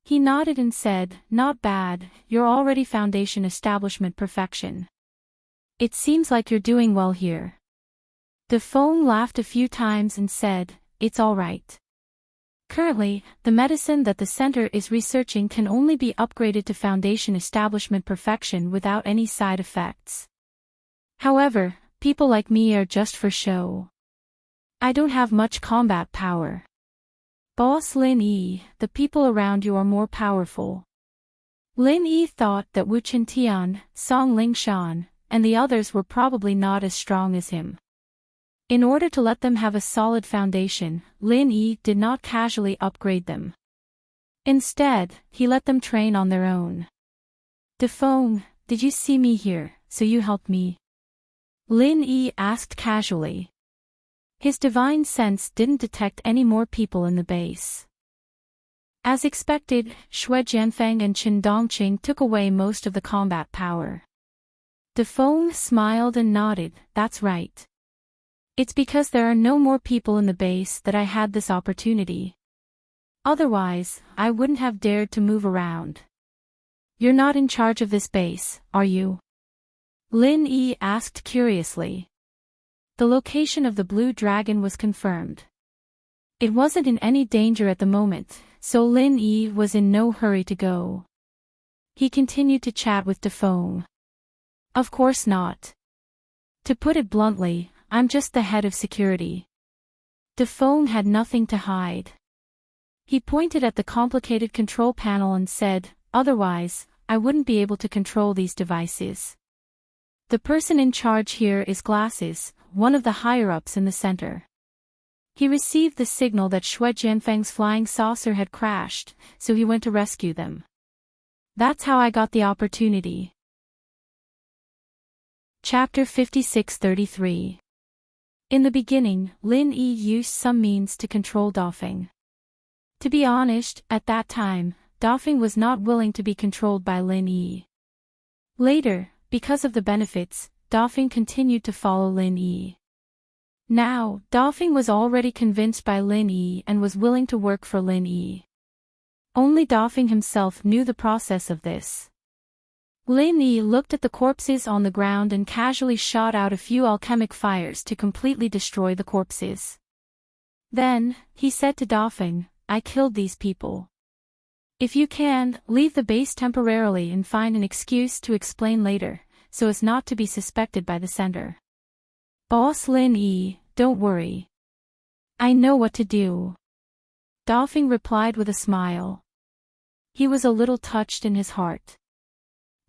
Speaker 1: He nodded and said, "Not bad, you're already foundation establishment perfection. It seems like you're doing well here." Defong laughed a few times and said, "It's all right. Currently, the medicine that the center is researching can only be upgraded to Foundation Establishment perfection without any side effects. However, people like me are just for show. I don't have much combat power. Boss Lin Yi, the people around you are more powerful. Lin Yi thought that Wu Qintian, Song Lingshan, and the others were probably not as strong as him. In order to let them have a solid foundation, Lin Yi did not casually upgrade them. Instead, he let them train on their own. Defeng, did you see me here, so you helped me? Lin Yi asked casually. His divine sense didn't detect any more people in the base. As expected, Xue Jianfeng and Chen Dongqing took away most of the combat power. Defeng smiled and nodded, that's right. It's because there are no more people in the base that I had this opportunity. Otherwise, I wouldn't have dared to move around. You're not in charge of this base, are you? Lin Yi asked curiously. The location of the blue dragon was confirmed. It wasn't in any danger at the moment, so Lin Yi was in no hurry to go. He continued to chat with Defeng. Of course not. To put it bluntly, I'm just the head of security. Defeng had nothing to hide. He pointed at the complicated control panel and said, otherwise, I wouldn't be able to control these devices. The person in charge here is Glasses, one of the higher-ups in the center. He received the signal that Xue Jianfeng's flying saucer had crashed, so he went to rescue them. That's how I got the opportunity. Chapter 56-33. In the beginning, Lin Yi used some means to control Dafeng. To be honest, at that time, Dafeng was not willing to be controlled by Lin Yi. Later, because of the benefits, Dafeng continued to follow Lin Yi. Now, Dafeng was already convinced by Lin Yi and was willing to work for Lin Yi. Only Dafeng himself knew the process of this. Lin Yi looked at the corpses on the ground and casually shot out a few alchemic fires to completely destroy the corpses. Then, he said to Dafeng, I killed these people. If you can, leave the base temporarily and find an excuse to explain later, so as not to be suspected by the center. Boss Lin Yi, don't worry. I know what to do. Dafeng replied with a smile. He was a little touched in his heart.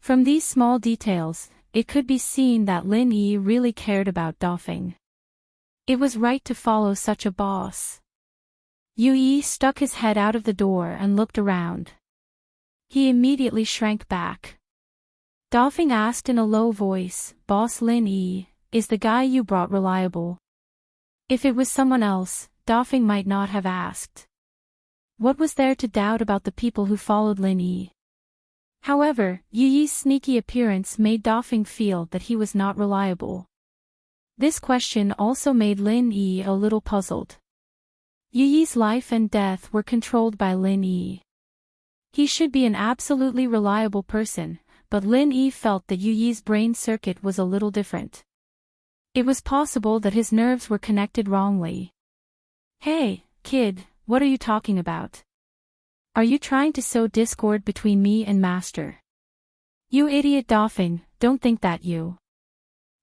Speaker 1: From these small details, it could be seen that Lin Yi really cared about Dafeng. It was right to follow such a boss. Yu Yi stuck his head out of the door and looked around. He immediately shrank back. Dafeng asked in a low voice, Boss Lin Yi, is the guy you brought reliable? If it was someone else, Dafeng might not have asked. What was there to doubt about the people who followed Lin Yi? However, Yu Yi's sneaky appearance made Dafeng feel that he was not reliable. This question also made Lin Yi a little puzzled. Yu Yi's life and death were controlled by Lin Yi. He should be an absolutely reliable person, but Lin Yi felt that Yu Yi's brain circuit was a little different. It was possible that his nerves were connected wrongly. Hey, kid, what are you talking about? Are you trying to sow discord between me and Master? You idiot Dafeng, don't think that you.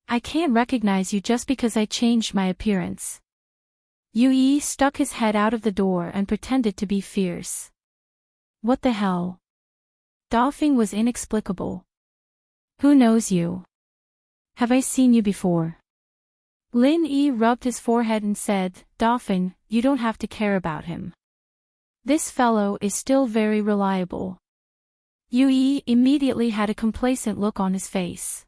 Speaker 1: I can't recognize you just because I changed my appearance. Yu Yi stuck his head out of the door and pretended to be fierce. What the hell? Dafeng was inexplicable. Who knows you? Have I seen you before? Lin Yi rubbed his forehead and said, Dafeng, you don't have to care about him. This fellow is still very reliable. Yu Yi immediately had a complacent look on his face.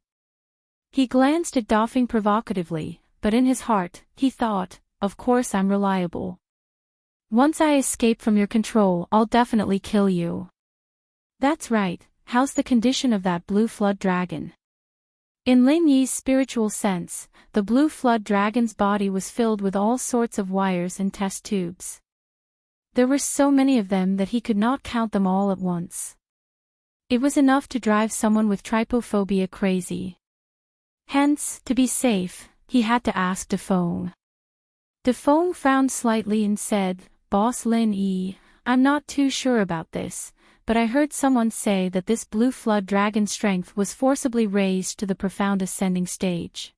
Speaker 1: He glanced at Dafeng provocatively, but in his heart, he thought, of course I'm reliable. Once I escape from your control, I'll definitely kill you. That's right, how's the condition of that blue flood dragon? In Lin Yi's spiritual sense, the blue flood dragon's body was filled with all sorts of wires and test tubes. There were so many of them that he could not count them all at once. It was enough to drive someone with trypophobia crazy. Hence, to be safe, he had to ask Defeng. Defeng frowned slightly and said, Boss Lin Yi, I'm not too sure about this, but I heard someone say that this blue flood dragon's strength was forcibly raised to the profound ascending stage.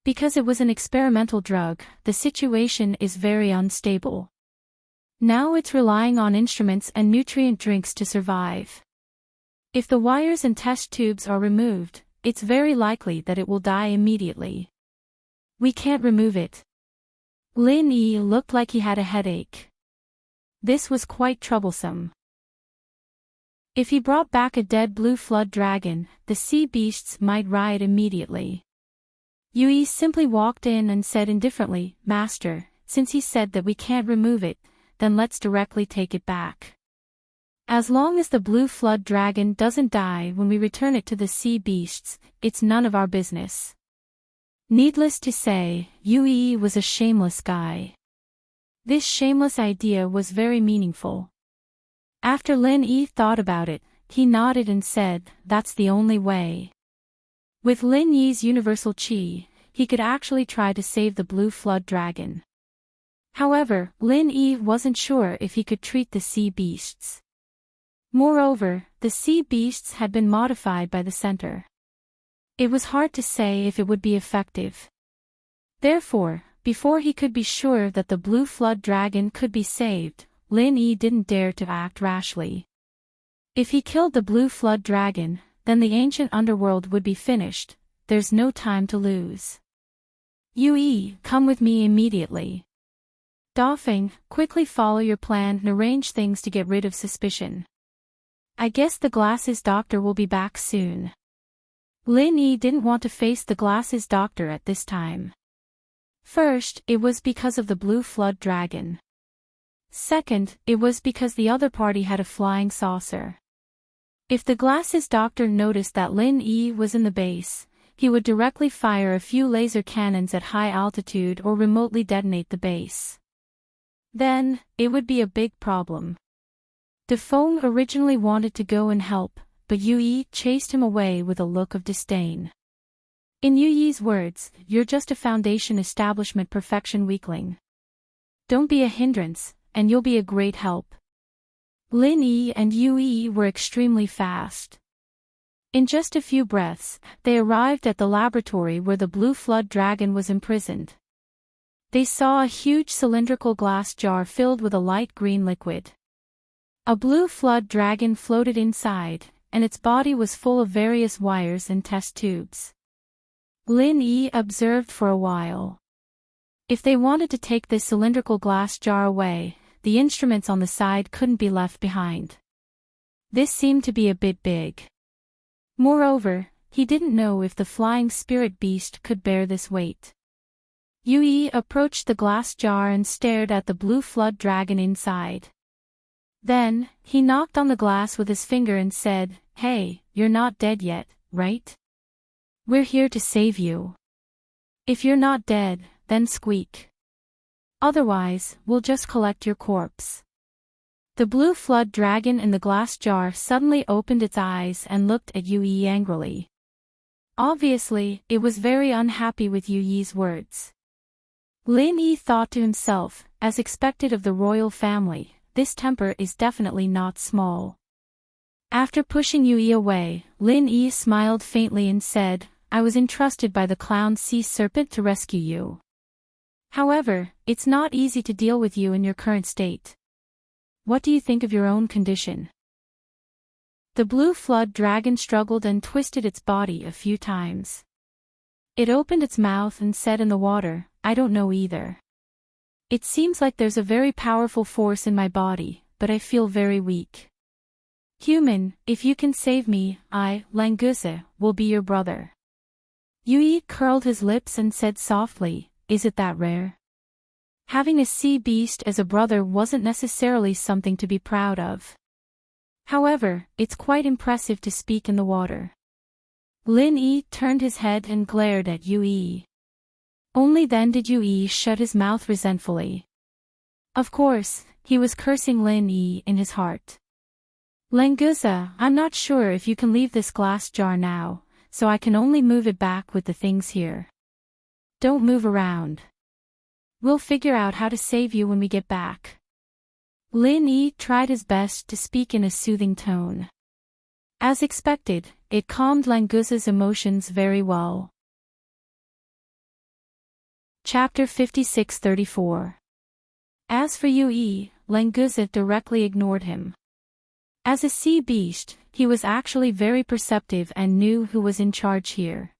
Speaker 1: Because it was an experimental drug, the situation is very unstable. Now it's relying on instruments and nutrient drinks to survive. If the wires and test tubes are removed, it's very likely that it will die immediately. We can't remove it. Lin Yi looked like he had a headache. This was quite troublesome. If he brought back a dead blue flood dragon, the sea beasts might riot immediately. Yui simply walked in and said indifferently, "Master, since he said that we can't remove it, then let's directly take it back. As long as the blue flood dragon doesn't die when we return it to the sea beasts, it's none of our business." Needless to say, Yui was a shameless guy. This shameless idea was very meaningful. After Lin Yi thought about it, he nodded and said, "That's the only way." With Lin Yi's universal qi, he could actually try to save the blue flood dragon. However, Lin Yi wasn't sure if he could treat the sea beasts. Moreover, the sea beasts had been modified by the center. It was hard to say if it would be effective. Therefore, before he could be sure that the blue flood dragon could be saved, Lin Yi didn't dare to act rashly. If he killed the blue flood dragon, then the ancient underworld would be finished. There's no time to lose. Yui, come with me immediately. Dafeng, quickly follow your plan and arrange things to get rid of suspicion. I guess the glasses doctor will be back soon. Lin Yi didn't want to face the glasses doctor at this time. First, it was because of the blue flood dragon. Second, it was because the other party had a flying saucer. If the glasses doctor noticed that Lin Yi was in the base, he would directly fire a few laser cannons at high altitude or remotely detonate the base. Then, it would be a big problem. Dafeng originally wanted to go and help, but Yui chased him away with a look of disdain. In Yui's words, "You're just a foundation establishment perfection weakling. Don't be a hindrance, and you'll be a great help." Lin Yi and Yui were extremely fast. In just a few breaths, they arrived at the laboratory where the blue flood dragon was imprisoned. They saw a huge cylindrical glass jar filled with a light green liquid. A blue flood dragon floated inside, and its body was full of various wires and test tubes. Lin Yi observed for a while. If they wanted to take this cylindrical glass jar away, the instruments on the side couldn't be left behind. This seemed to be a bit big. Moreover, he didn't know if the flying spirit beast could bear this weight. Yui approached the glass jar and stared at the blue flood dragon inside. Then, he knocked on the glass with his finger and said, "Hey, you're not dead yet, right? We're here to save you. If you're not dead, then squeak. Otherwise, we'll just collect your corpse." The blue flood dragon in the glass jar suddenly opened its eyes and looked at Yui angrily. Obviously, it was very unhappy with Yui's words. Lin Yi thought to himself, as expected of the royal family, this temper is definitely not small. After pushing Yui away, Lin Yi smiled faintly and said, "I was entrusted by the clown sea serpent to rescue you. However, it's not easy to deal with you in your current state. What do you think of your own condition?" The blue flood dragon struggled and twisted its body a few times. It opened its mouth and said in the water, "I don't know either. It seems like there's a very powerful force in my body, but I feel very weak. Human, if you can save me, I, Langusa, will be your brother." Yui curled his lips and said softly, "Is it that rare? Having a sea beast as a brother wasn't necessarily something to be proud of. However, it's quite impressive to speak in the water." Lin Yi turned his head and glared at Yui. Only then did Yui shut his mouth resentfully. Of course, he was cursing Lin Yi in his heart. "Langusa, I'm not sure if you can leave this glass jar now, so I can only move it back with the things here. Don't move around. We'll figure out how to save you when we get back." Lin Yi tried his best to speak in a soothing tone. As expected, it calmed Languza's emotions very well. Chapter 56-34. As for Yue, Languza directly ignored him. As a sea beast, he was actually very perceptive and knew who was in charge here.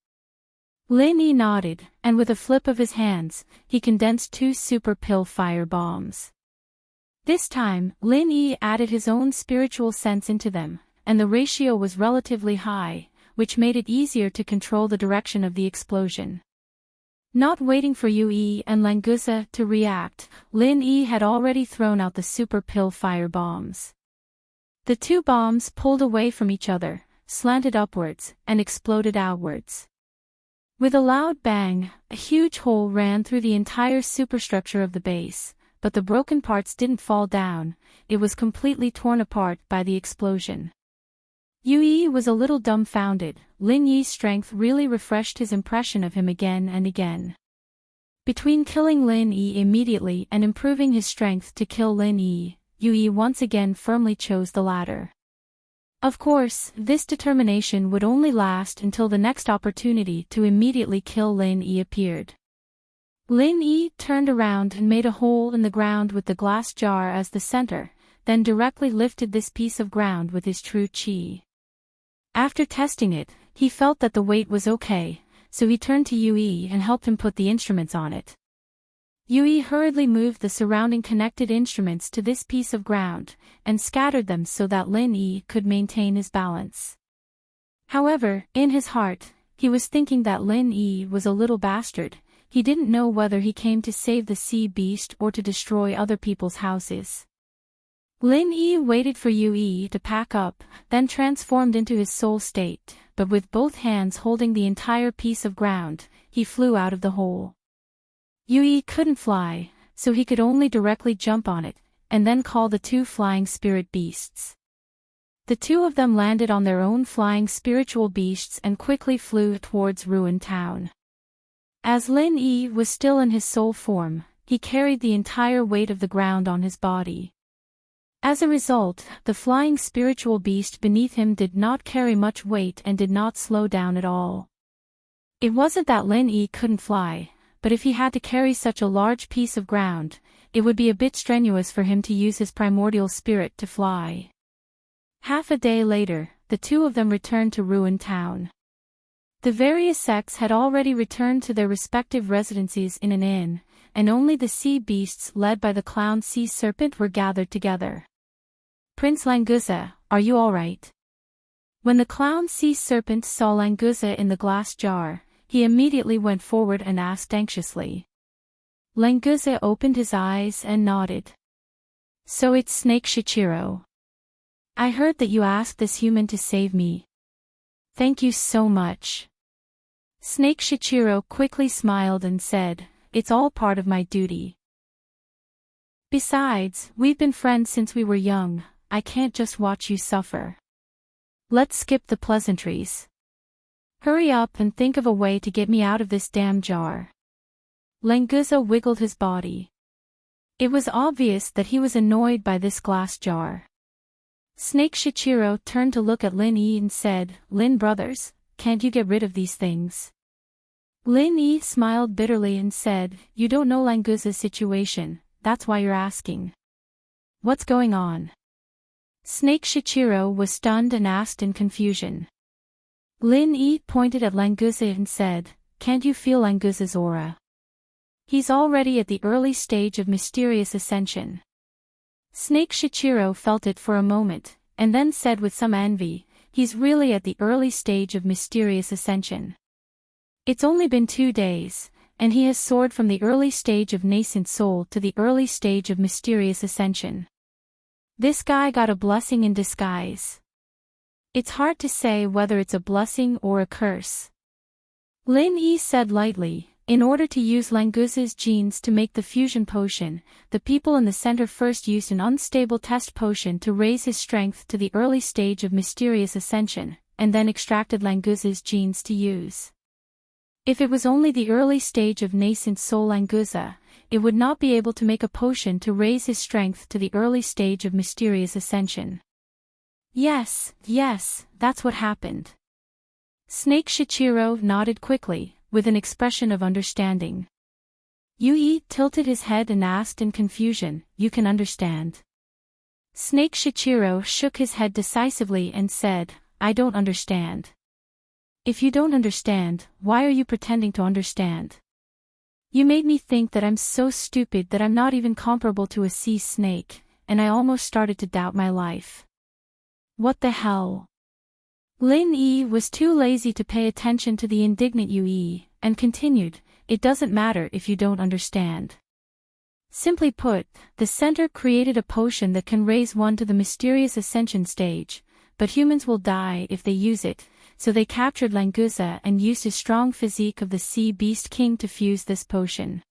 Speaker 1: Lin Yi nodded, and with a flip of his hands, he condensed 2 super pill fire bombs. This time, Lin Yi added his own spiritual sense into them, and the ratio was relatively high, which made it easier to control the direction of the explosion. Not waiting for Yue and Languza to react, Lin Yi had already thrown out the super pill fire bombs. The 2 bombs pulled away from each other, slanted upwards, and exploded outwards. With a loud bang, a huge hole ran through the entire superstructure of the base, but the broken parts didn't fall down, it was completely torn apart by the explosion. Yue was a little dumbfounded. Lin Yi's strength really refreshed his impression of him again and again. Between killing Lin Yi immediately and improving his strength to kill Lin Yi, Yue once again firmly chose the latter. Of course, this determination would only last until the next opportunity to immediately kill Lin Yi appeared. Lin Yi turned around and made a hole in the ground with the glass jar as the center, then directly lifted this piece of ground with his true chi. After testing it, he felt that the weight was okay, so he turned to Yue and helped him put the instruments on it. Yue hurriedly moved the surrounding connected instruments to this piece of ground, and scattered them so that Lin Yi could maintain his balance. However, in his heart, he was thinking that Lin Yi was a little bastard. He didn't know whether he came to save the sea beast or to destroy other people's houses. Lin Yi waited for Yue to pack up, then transformed into his soul state, but with both hands holding the entire piece of ground, he flew out of the hole. Yue couldn't fly, so he could only directly jump on it, and then call the 2 flying spirit beasts. The 2 of them landed on their own flying spiritual beasts and quickly flew towards Ruined Town. As Lin Yi was still in his soul form, he carried the entire weight of the ground on his body. As a result, the flying spiritual beast beneath him did not carry much weight and did not slow down at all. It wasn't that Lin Yi couldn't fly, but if he had to carry such a large piece of ground, it would be a bit strenuous for him to use his primordial spirit to fly. Half a day later, the 2 of them returned to Ruined Town. The various sects had already returned to their respective residencies in an inn, and only the sea beasts led by the clown sea serpent were gathered together. "Prince Languza, are you all right?" When the clown sea serpent saw Languza in the glass jar, he immediately went forward and asked anxiously. Languza opened his eyes and nodded. "So it's Snake Shichiro. I heard that you asked this human to save me. Thank you so much." Snake Shichiro quickly smiled and said, "It's all part of my duty. Besides, we've been friends since we were young, I can't just watch you suffer. Let's skip the pleasantries. Hurry up and think of a way to get me out of this damn jar." Languza wiggled his body. It was obvious that he was annoyed by this glass jar. Snake Shichiro turned to look at Lin Yi and said, "Lin brothers, can't you get rid of these things?" Lin Yi smiled bitterly and said, "You don't know Languza's situation, that's why you're asking. What's going on?" Snake Shichiro was stunned and asked in confusion. Lin Yi pointed at Languza and said, "Can't you feel Languza's aura? He's already at the early stage of mysterious ascension." Snake Shichiro felt it for a moment, and then said with some envy, "He's really at the early stage of mysterious ascension. It's only been 2 days, and he has soared from the early stage of nascent soul to the early stage of mysterious ascension. This guy got a blessing in disguise. It's hard to say whether it's a blessing or a curse." Lin Yi said lightly, "In order to use Languza's genes to make the fusion potion, the people in the center first used an unstable test potion to raise his strength to the early stage of mysterious ascension, and then extracted Languza's genes to use. If it was only the early stage of nascent soul Languza, it would not be able to make a potion to raise his strength to the early stage of mysterious ascension. Yes, that's what happened. Snake Shichiro nodded quickly, with an expression of understanding. Yui tilted his head and asked in confusion, "You can understand?" Snake Shichiro shook his head decisively and said, "I don't understand." "If you don't understand, why are you pretending to understand? You made me think that I'm so stupid that I'm not even comparable to a sea snake, and I almost started to doubt my life. What the hell?" Lin Yi was too lazy to pay attention to the indignant Yui, and continued, "It doesn't matter if you don't understand. Simply put, the center created a potion that can raise one to the mysterious ascension stage, but humans will die if they use it, so they captured Languza and used his strong physique of the Sea Beast King to fuse this potion.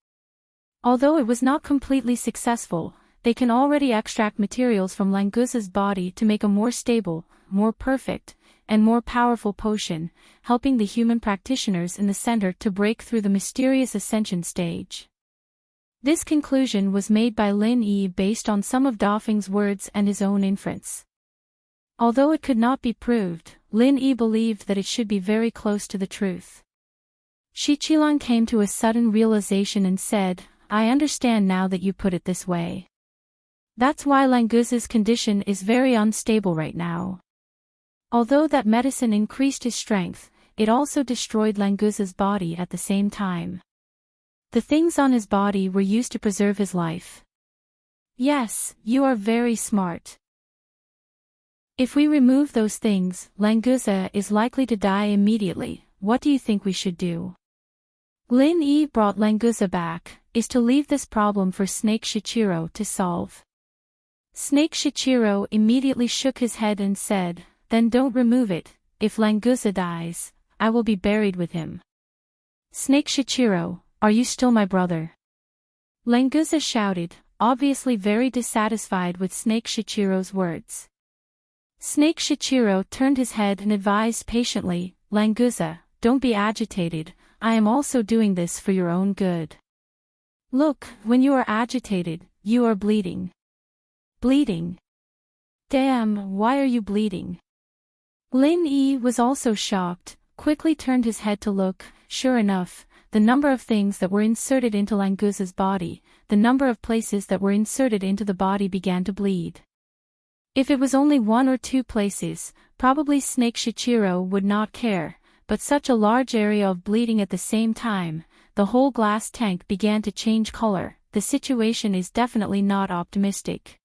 Speaker 1: Although it was not completely successful, they can already extract materials from Languza's body to make a more stable, more perfect, and more powerful potion, helping the human practitioners in the center to break through the mysterious ascension stage." This conclusion was made by Lin Yi based on some of Dafeng's words and his own inference. Although it could not be proved, Lin Yi believed that it should be very close to the truth. Shichilan came to a sudden realization and said, "I understand now that you put it this way. That's why Languza's condition is very unstable right now. Although that medicine increased his strength, it also destroyed Languza's body at the same time. The things on his body were used to preserve his life. Yes, you are very smart. If we remove those things, Languza is likely to die immediately. What do you think we should do?" Lin Yi brought Languza back, is to leave this problem for Snake Shichiro to solve. Snake Shichiro immediately shook his head and said, "Then don't remove it. If Languza dies, I will be buried with him." "Snake Shichiro, are you still my brother?" Languza shouted, obviously very dissatisfied with Snake Shichiro's words. Snake Shichiro turned his head and advised patiently, "Languza, don't be agitated, I am also doing this for your own good. Look, when you are agitated, you are bleeding." "Bleeding? Damn, why are you bleeding?" Lin Yi was also shocked, quickly turned his head to look. Sure enough, the number of things that were inserted into Languza's body, the number of places that were inserted into the body began to bleed. If it was only 1 or 2 places, probably Snake Shichiro would not care, but such a large area of bleeding at the same time, the whole glass tank began to change color. The situation is definitely not optimistic.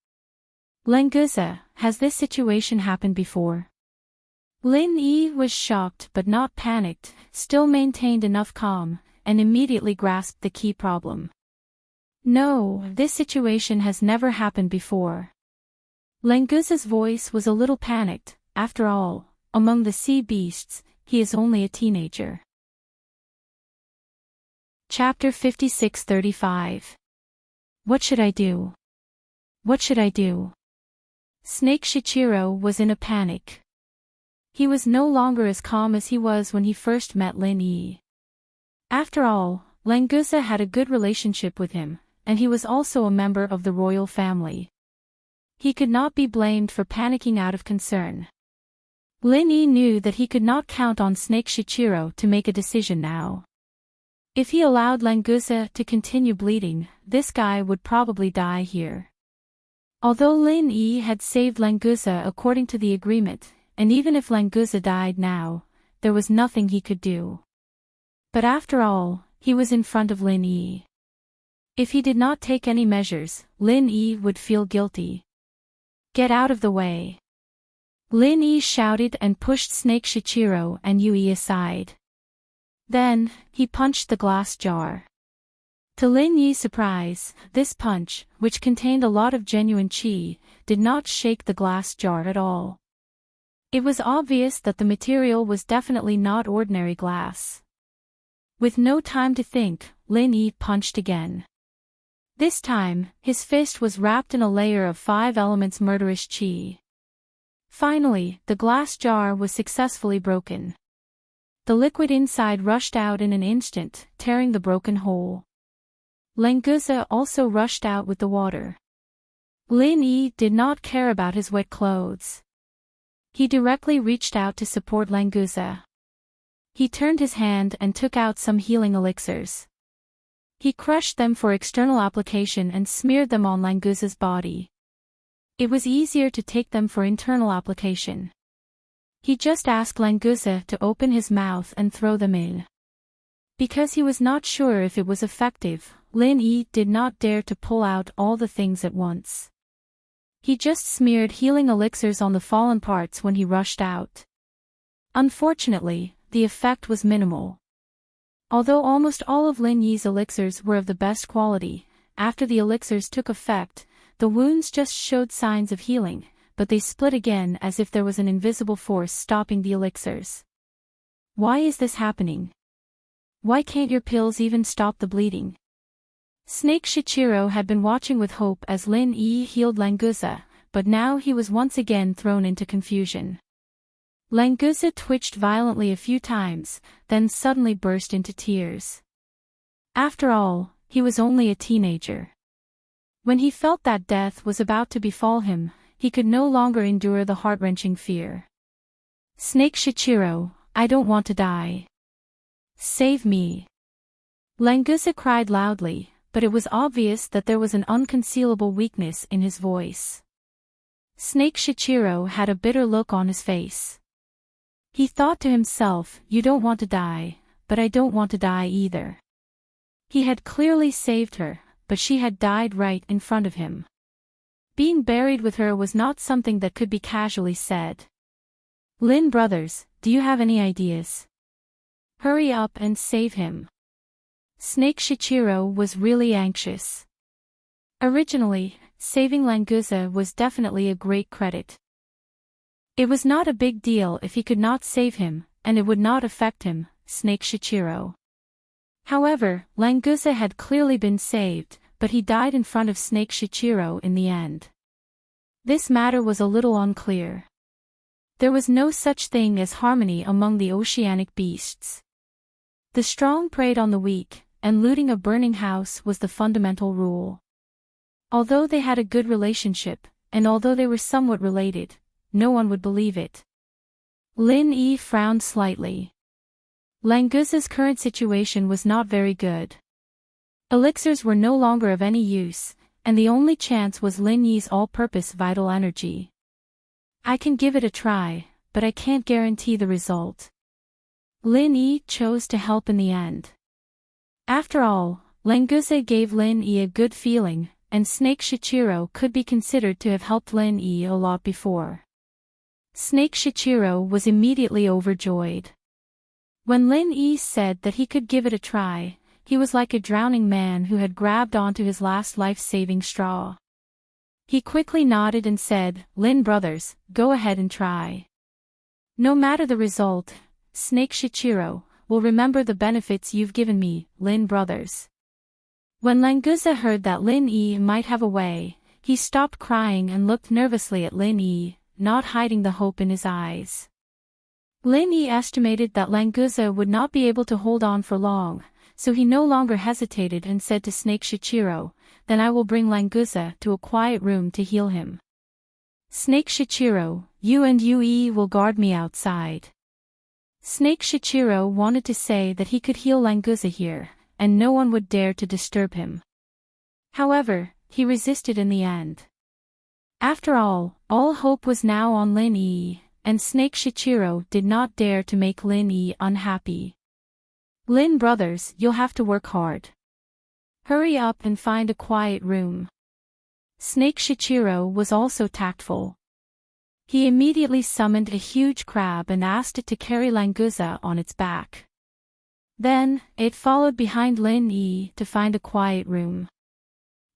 Speaker 1: "Languza, has this situation happened before?" Lin Yi was shocked but not panicked, still maintained enough calm, and immediately grasped the key problem. "No, this situation has never happened before." Languza's voice was a little panicked. After all, among the sea beasts, he is only a teenager. Chapter 56-35. What should I do? What should I do? Snake Shichiro was in a panic. He was no longer as calm as he was when he first met Lin Yi. After all, Languza had a good relationship with him, and he was also a member of the royal family. He could not be blamed for panicking out of concern. Lin Yi knew that he could not count on Snake Shichiro to make a decision now. If he allowed Languza to continue bleeding, this guy would probably die here. Although Lin Yi had saved Languza according to the agreement, and even if Languza died now, there was nothing he could do. But after all, he was in front of Lin Yi. If he did not take any measures, Lin Yi would feel guilty. "Get out of the way!" Lin Yi shouted and pushed Snake Shichiro and Yui aside. Then, he punched the glass jar. To Lin Yi's surprise, this punch, which contained a lot of genuine qi, did not shake the glass jar at all. It was obvious that the material was definitely not ordinary glass. With no time to think, Lin Yi punched again. This time, his fist was wrapped in a layer of 5 elements murderous qi. Finally, the glass jar was successfully broken. The liquid inside rushed out in an instant, tearing the broken hole. Languza also rushed out with the water. Lin Yi did not care about his wet clothes. He directly reached out to support Languza. He turned his hand and took out some healing elixirs. He crushed them for external application and smeared them on Languza's body. It was easier to take them for internal application. He just asked Languza to open his mouth and throw them in. Because he was not sure if it was effective, Lin Yi did not dare to pull out all the things at once. He just smeared healing elixirs on the fallen parts when he rushed out. Unfortunately, the effect was minimal. Although almost all of Lin Yi's elixirs were of the best quality, after the elixirs took effect, the wounds just showed signs of healing, but they split again as if there was an invisible force stopping the elixirs. Why is this happening? Why can't your pills even stop the bleeding? Snake Shichiro had been watching with hope as Lin Yi healed Languza, but now he was once again thrown into confusion. Languza twitched violently a few times, then suddenly burst into tears. After all, he was only a teenager. When he felt that death was about to befall him, he could no longer endure the heart-wrenching fear. Snake Shichiro, I don't want to die. Save me. Languza cried loudly, but it was obvious that there was an unconcealable weakness in his voice. Snake Shichiro had a bitter look on his face. He thought to himself, you don't want to die, but I don't want to die either. He had clearly saved her, but she had died right in front of him. Being buried with her was not something that could be casually said. Lin brothers, do you have any ideas? Hurry up and save him. Snake Shichiro was really anxious. Originally, saving Languza was definitely a great credit. It was not a big deal if he could not save him, and it would not affect him, Snake Shichiro. However, Languza had clearly been saved, but he died in front of Snake Shichiro in the end. This matter was a little unclear. There was no such thing as harmony among the oceanic beasts. The strong preyed on the weak, and looting a burning house was the fundamental rule. Although they had a good relationship, and although they were somewhat related, no one would believe it. Lin Yi frowned slightly. Languza's current situation was not very good. Elixirs were no longer of any use, and the only chance was Lin Yi's all-purpose vital energy. I can give it a try, but I can't guarantee the result. Lin Yi chose to help in the end. After all, Languza gave Lin Yi a good feeling, and Snake Shichiro could be considered to have helped Lin Yi a lot before. Snake Shichiro was immediately overjoyed. When Lin Yi said that he could give it a try, he was like a drowning man who had grabbed onto his last life-saving straw. He quickly nodded and said, Lin brothers, go ahead and try. No matter the result, Snake Shichiro will remember the benefits you've given me, Lin brothers. When Languza heard that Lin Yi might have a way, he stopped crying and looked nervously at Lin Yi, not hiding the hope in his eyes. Lin Yi estimated that Languza would not be able to hold on for long, so he no longer hesitated and said to Snake Shichiro, then I will bring Languza to a quiet room to heal him. Snake Shichiro, you and Yui will guard me outside. Snake Shichiro wanted to say that he could heal Languza here, and no one would dare to disturb him. However, he resisted in the end. After all hope was now on Lin Yi, and Snake Shichiro did not dare to make Lin Yi unhappy. Lin brothers, you'll have to work hard. Hurry up and find a quiet room. Snake Shichiro was also tactful. He immediately summoned a huge crab and asked it to carry Languza on its back. Then, it followed behind Lin Yi to find a quiet room.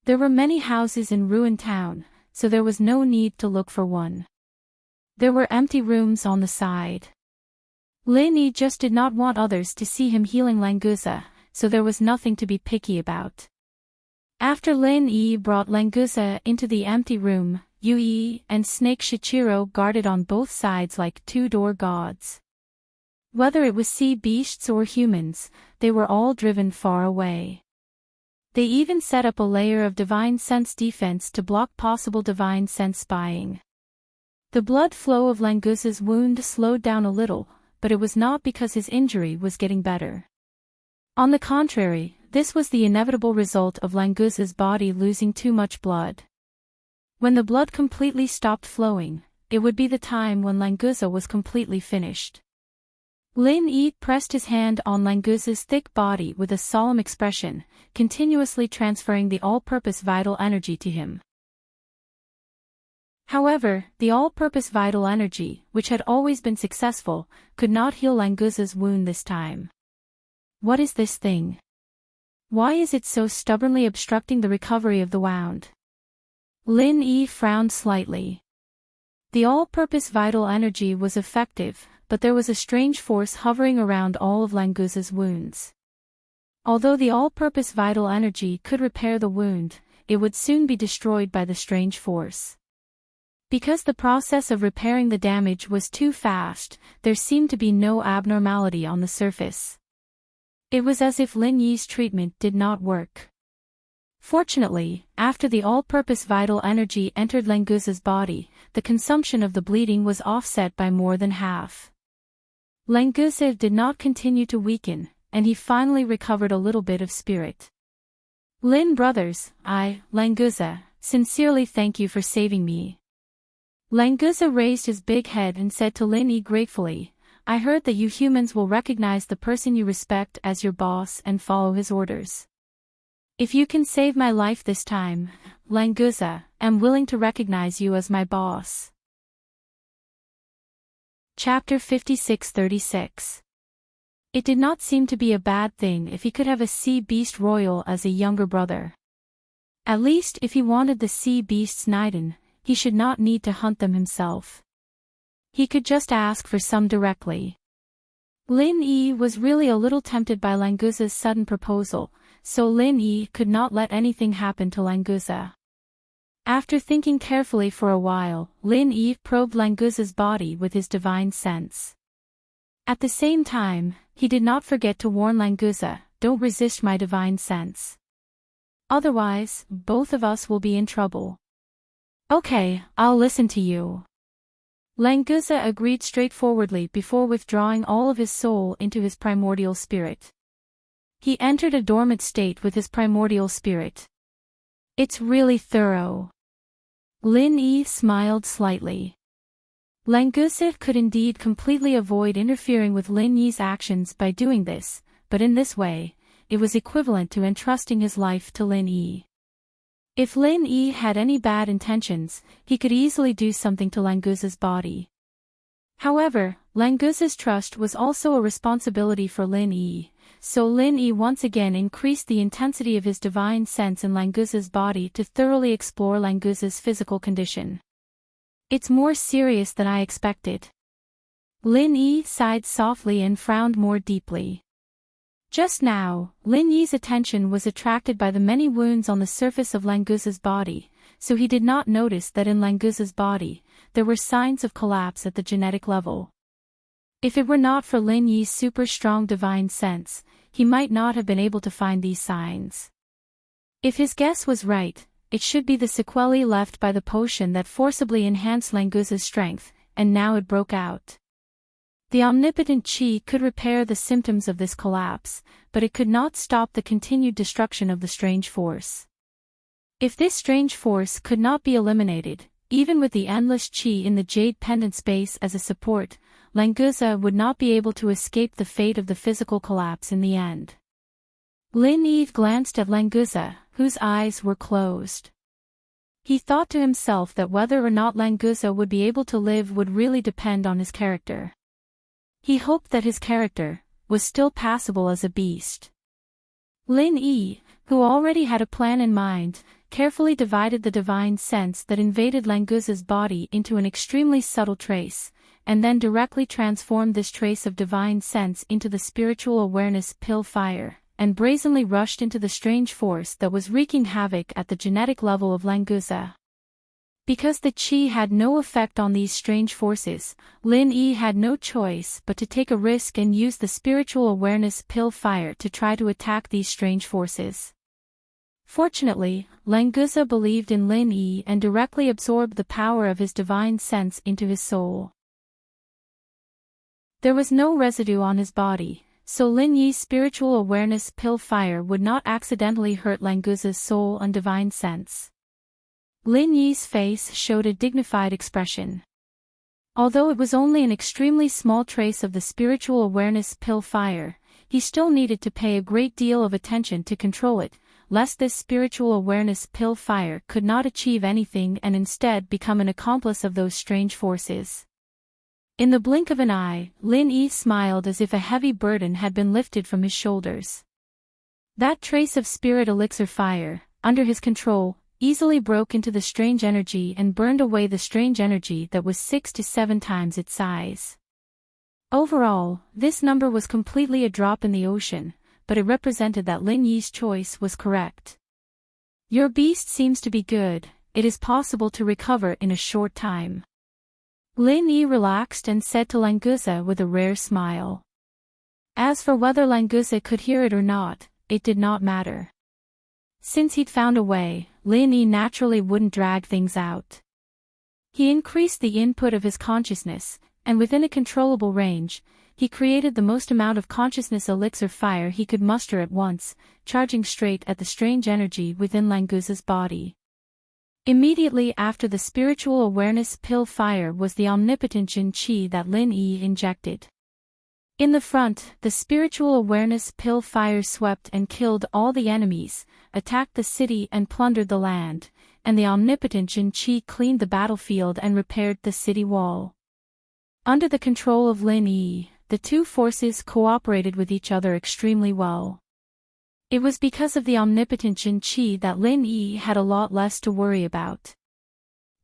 Speaker 1: There were many houses in Ruin Town, so there was no need to look for one. There were empty rooms on the side. Lin Yi just did not want others to see him healing Languza, so there was nothing to be picky about. After Lin Yi brought Languza into the empty room, Yui and Snake Shichiro guarded on both sides like two door gods. Whether it was sea beasts or humans, they were all driven far away. They even set up a layer of divine sense defense to block possible divine sense spying. The blood flow of Languza's wound slowed down a little, but it was not because his injury was getting better. On the contrary, this was the inevitable result of Languza's body losing too much blood. When the blood completely stopped flowing, it would be the time when Languza was completely finished. Lin Yi pressed his hand on Languza's thick body with a solemn expression, continuously transferring the all-purpose vital energy to him. However, the all-purpose vital energy, which had always been successful, could not heal Languza's wound this time. What is this thing? Why is it so stubbornly obstructing the recovery of the wound? Lin Yi frowned slightly. The all-purpose vital energy was effective, but there was a strange force hovering around all of Languza's wounds. Although the all-purpose vital energy could repair the wound, it would soon be destroyed by the strange force. Because the process of repairing the damage was too fast, there seemed to be no abnormality on the surface. It was as if Lin Yi's treatment did not work. Fortunately, after the all-purpose vital energy entered Languza's body, the consumption of the bleeding was offset by more than half. Languza did not continue to weaken, and he finally recovered a little bit of spirit. Lin brothers, Languza, sincerely thank you for saving me. Languza raised his big head and said to Lin Yi gratefully, I heard that you humans will recognize the person you respect as your boss and follow his orders. If you can save my life this time, Languza, I'm willing to recognize you as my boss. Chapter 56-36. It did not seem to be a bad thing if he could have a sea beast royal as a younger brother. At least if he wanted the sea beasts Naiden, he should not need to hunt them himself. He could just ask for some directly. Lin Yi was really a little tempted by Languza's sudden proposal, so Lin Yi could not let anything happen to Languza. After thinking carefully for a while, Lin Yi probed Languza's body with his divine sense. At the same time, he did not forget to warn Languza, don't resist my divine sense. Otherwise, both of us will be in trouble. Okay, I'll listen to you. Languza agreed straightforwardly before withdrawing all of his soul into his primordial spirit. He entered a dormant state with his primordial spirit. It's really thorough. Lin Yi smiled slightly. Languza could indeed completely avoid interfering with Lin Yi's actions by doing this, but in this way, it was equivalent to entrusting his life to Lin Yi. If Lin Yi had any bad intentions, he could easily do something to Languza's body. However, Languza's trust was also a responsibility for Lin Yi, so Lin Yi once again increased the intensity of his divine sense in Languza's body to thoroughly explore Languza's physical condition. It's more serious than I expected. Lin Yi sighed softly and frowned more deeply. Just now, Lin Yi's attention was attracted by the many wounds on the surface of Languza's body, so he did not notice that in Languza's body, there were signs of collapse at the genetic level. If it were not for Lin Yi's super strong divine sense, he might not have been able to find these signs. If his guess was right, it should be the sequelae left by the potion that forcibly enhanced Languza's strength, and now it broke out. The omnipotent Qi could repair the symptoms of this collapse, but it could not stop the continued destruction of the strange force. If this strange force could not be eliminated, even with the endless Qi in the jade pendant space as a support, Languza would not be able to escape the fate of the physical collapse in the end. Lin Yi glanced at Languza, whose eyes were closed. He thought to himself that whether or not Languza would be able to live would really depend on his character. He hoped that his character was still passable as a beast. Lin Yi, who already had a plan in mind, carefully divided the divine sense that invaded Languza's body into an extremely subtle trace, and then directly transformed this trace of divine sense into the spiritual awareness pill fire, and brazenly rushed into the strange force that was wreaking havoc at the genetic level of Languza. Because the chi had no effect on these strange forces, Lin Yi had no choice but to take a risk and use the spiritual awareness pill fire to try to attack these strange forces. Fortunately, Languza believed in Lin Yi and directly absorbed the power of his divine sense into his soul. There was no residue on his body, so Lin Yi's spiritual awareness pill fire would not accidentally hurt Languza's soul and divine sense. Lin Yi's face showed a dignified expression. Although it was only an extremely small trace of the spiritual awareness pill fire, he still needed to pay a great deal of attention to control it, lest this spiritual awareness pill fire could not achieve anything and instead become an accomplice of those strange forces. In the blink of an eye, Lin Yi smiled as if a heavy burden had been lifted from his shoulders. That trace of spirit elixir fire, under his control, easily broke into the strange energy and burned away the strange energy that was 6 to 7 times its size. Overall, this number was completely a drop in the ocean, but it represented that Lin Yi's choice was correct. Your beast seems to be good, it is possible to recover in a short time. Lin Yi relaxed and said to Languza with a rare smile. As for whether Languza could hear it or not, it did not matter. Since he'd found a way, Lin Yi naturally wouldn't drag things out. He increased the input of his consciousness, and within a controllable range, he created the most amount of consciousness elixir fire he could muster at once, charging straight at the strange energy within Languza's body. Immediately after the spiritual awareness pill fire was the omnipotent Jin Qi that Lin Yi injected. In the front, the spiritual awareness pill fire swept and killed all the enemies, attacked the city and plundered the land, and the omnipotent Jin Qi cleaned the battlefield and repaired the city wall. Under the control of Lin Yi, the two forces cooperated with each other extremely well. It was because of the omnipotent Jin Qi that Lin Yi had a lot less to worry about.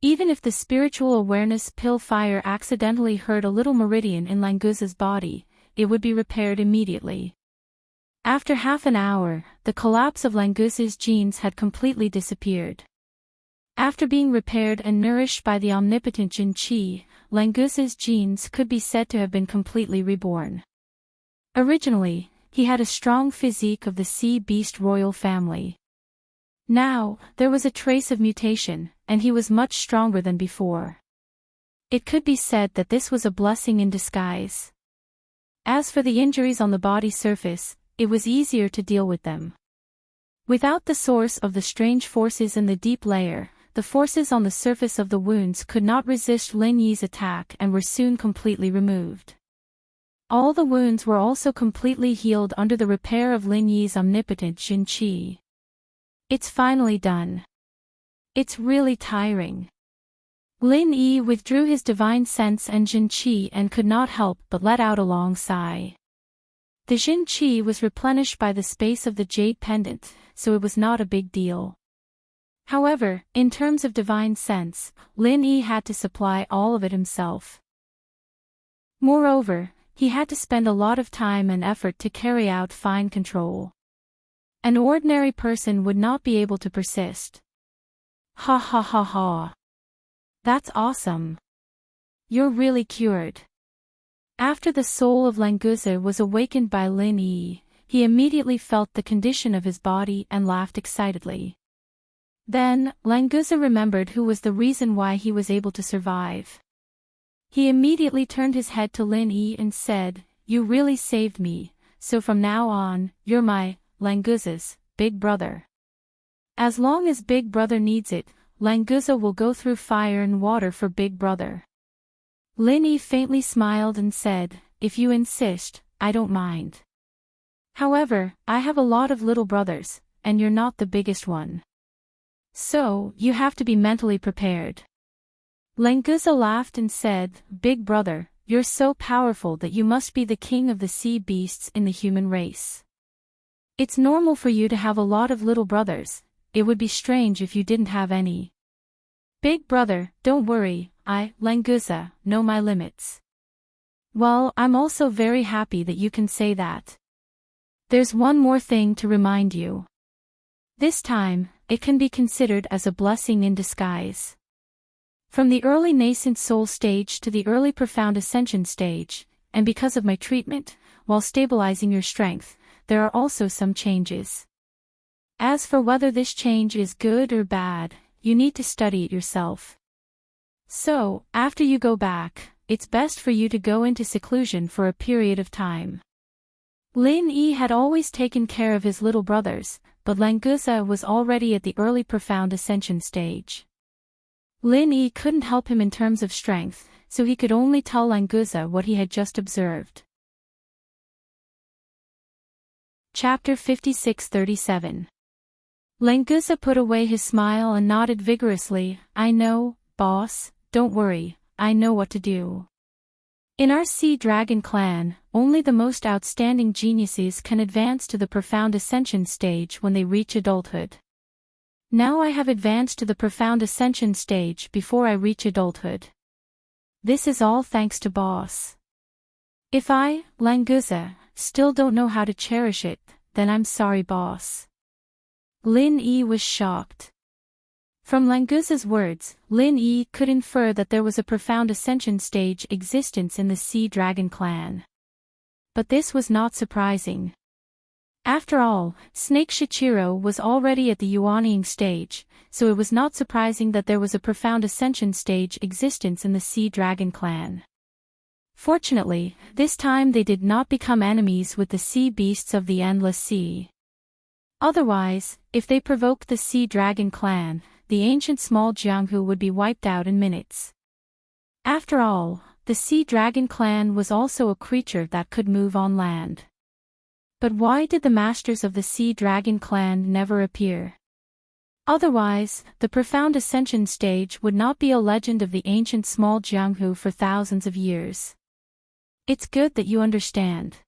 Speaker 1: Even if the spiritual awareness pill fire accidentally hurt a little meridian in Languza's body, it would be repaired immediately. After half an hour, the collapse of Languza's genes had completely disappeared. After being repaired and nourished by the omnipotent Jin Qi, Languza's genes could be said to have been completely reborn. Originally, he had a strong physique of the sea beast royal family. Now, there was a trace of mutation, and he was much stronger than before. It could be said that this was a blessing in disguise. As for the injuries on the body surface, it was easier to deal with them. Without the source of the strange forces in the deep layer, the forces on the surface of the wounds could not resist Lin Yi's attack and were soon completely removed. All the wounds were also completely healed under the repair of Lin Yi's omnipotent Jin Qi. It's finally done. It's really tiring. Lin Yi withdrew his divine sense and Jin Qi and could not help but let out a long sigh. The Jin Qi was replenished by the space of the jade pendant, so it was not a big deal. However, in terms of divine sense, Lin Yi had to supply all of it himself. Moreover, he had to spend a lot of time and effort to carry out fine control. An ordinary person would not be able to persist. Ha ha ha ha. That's awesome. You're really cured. After the soul of Languza was awakened by Lin Yi, he immediately felt the condition of his body and laughed excitedly. Then, Languza remembered who was the reason why he was able to survive. He immediately turned his head to Lin Yi and said, "You really saved me, so from now on, you're my, Languza's, big brother. As long as Big Brother needs it, Languza will go through fire and water for Big Brother." Lin Yi faintly smiled and said, "If you insist, I don't mind. However, I have a lot of little brothers, and you're not the biggest one. So, you have to be mentally prepared." Languza laughed and said, "Big Brother, you're so powerful that you must be the king of the sea beasts in the human race. It's normal for you to have a lot of little brothers, it would be strange if you didn't have any. Big Brother, don't worry, I, Languza, know my limits." "Well, I'm also very happy that you can say that. There's one more thing to remind you. This time, it can be considered as a blessing in disguise. From the early nascent soul stage to the early profound ascension stage, and because of my treatment, while stabilizing your strength, there are also some changes. As for whether this change is good or bad, you need to study it yourself. So, after you go back, it's best for you to go into seclusion for a period of time. Lin Yi had always taken care of his little brothers, but Languza was already at the early profound ascension stage. Lin Yi couldn't help him in terms of strength, so he could only tell Languza what he had just observed. Chapter 56-37. Languza put away his smile and nodded vigorously. I know, boss, don't worry, I know what to do. In our Sea Dragon clan, only the most outstanding geniuses can advance to the profound ascension stage when they reach adulthood. Now I have advanced to the profound ascension stage before I reach adulthood. This is all thanks to boss. If I, Languza, still don't know how to cherish it, then I'm sorry boss. Lin Yi was shocked. From Languza's words, Lin Yi could infer that there was a profound ascension stage existence in the Sea Dragon clan. But this was not surprising. After all, Snake Shichiro was already at the Yuanying stage, so it was not surprising that there was a profound ascension stage existence in the Sea Dragon clan. Fortunately, this time they did not become enemies with the sea beasts of the Endless Sea. Otherwise, if they provoked the Sea Dragon clan, the ancient small Jianghu would be wiped out in minutes. After all, the Sea Dragon clan was also a creature that could move on land. But why did the masters of the Sea Dragon clan never appear? Otherwise, the profound ascension stage would not be a legend of the ancient small Jianghu for thousands of years. It's good that you understand.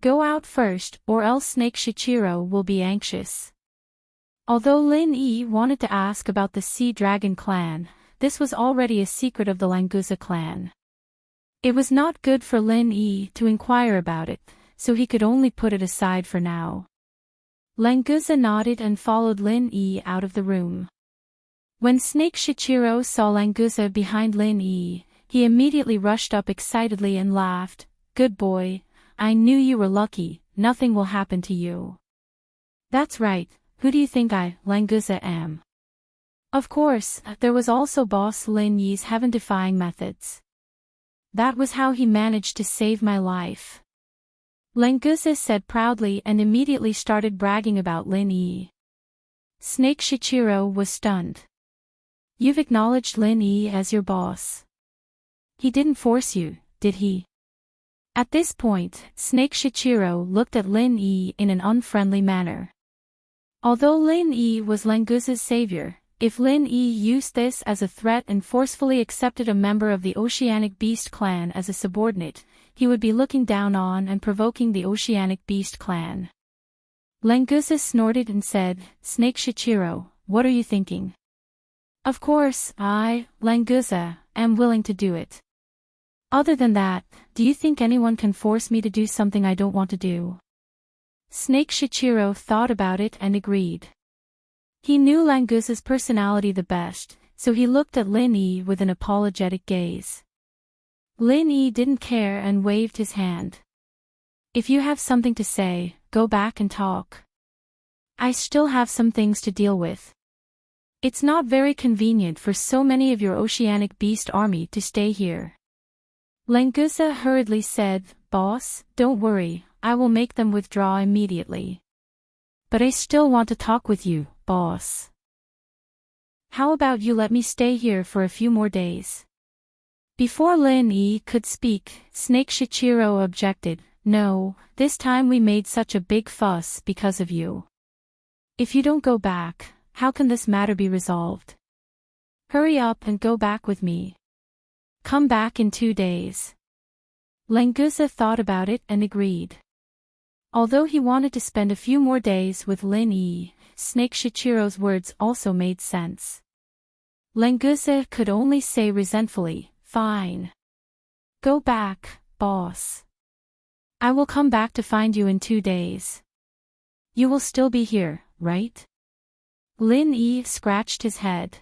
Speaker 1: Go out first, or else Snake Shichiro will be anxious. Although Lin Yi wanted to ask about the Sea Dragon clan, this was already a secret of the Languza clan. It was not good for Lin Yi to inquire about it, so he could only put it aside for now. Languza nodded and followed Lin Yi out of the room. When Snake Shichiro saw Languza behind Lin Yi, he immediately rushed up excitedly and laughed. Good boy, I knew you were lucky, nothing will happen to you. That's right. Who do you think I, Languza, am? Of course, there was also Boss Lin Yi's heaven-defying methods. That was how he managed to save my life. Languza said proudly and immediately started bragging about Lin Yi. Snake Shichiro was stunned. You've acknowledged Lin Yi as your boss. He didn't force you, did he? At this point, Snake Shichiro looked at Lin Yi in an unfriendly manner. Although Lin Yi was Languza's savior, if Lin Yi used this as a threat and forcefully accepted a member of the Oceanic Beast clan as a subordinate, he would be looking down on and provoking the Oceanic Beast clan. Languza snorted and said, Snake Shichiro, what are you thinking? Of course, I, Languza, am willing to do it. Other than that, do you think anyone can force me to do something I don't want to do? Snake Shichiro thought about it and agreed. He knew Languza's personality the best, so he looked at Lin Yi with an apologetic gaze. Lin Yi didn't care and waved his hand. If you have something to say, go back and talk. I still have some things to deal with. It's not very convenient for so many of your Oceanic Beast army to stay here. Languza hurriedly said, Boss, don't worry, I will make them withdraw immediately. But I still want to talk with you, boss. How about you let me stay here for a few more days? Before Lin Yi could speak, Snake Shichiro objected, No, this time we made such a big fuss because of you. If you don't go back, how can this matter be resolved? Hurry up and go back with me. Come back in 2 days. Languza thought about it and agreed. Although he wanted to spend a few more days with Lin Yi, Snake Shichiro's words also made sense. Languza could only say resentfully, Fine. Go back, boss. I will come back to find you in 2 days. You will still be here, right? Lin Yi scratched his head.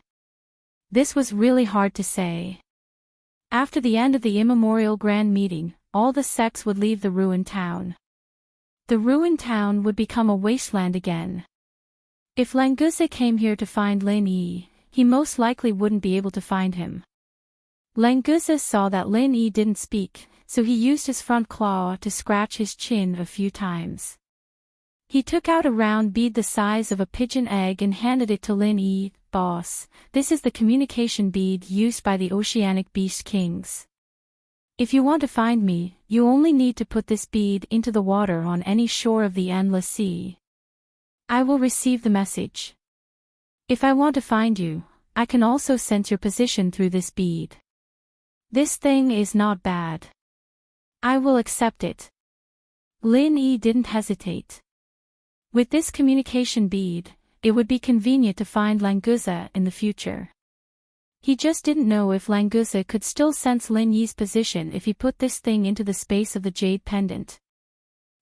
Speaker 1: This was really hard to say. After the end of the immemorial grand meeting, all the sects would leave the ruined town. The ruined town would become a wasteland again. If Languza came here to find Lin Yi, he most likely wouldn't be able to find him. Languza saw that Lin Yi didn't speak, so he used his front claw to scratch his chin a few times. He took out a round bead the size of a pigeon egg and handed it to Lin Yi. "Boss, this is the communication bead used by the oceanic beast kings. If you want to find me, you only need to put this bead into the water on any shore of the endless sea. I will receive the message. If I want to find you, I can also sense your position through this bead. This thing is not bad. I will accept it." Lin Yi didn't hesitate. With this communication bead, it would be convenient to find Languza in the future. He just didn't know if Languza could still sense Lin Yi's position if he put this thing into the space of the jade pendant.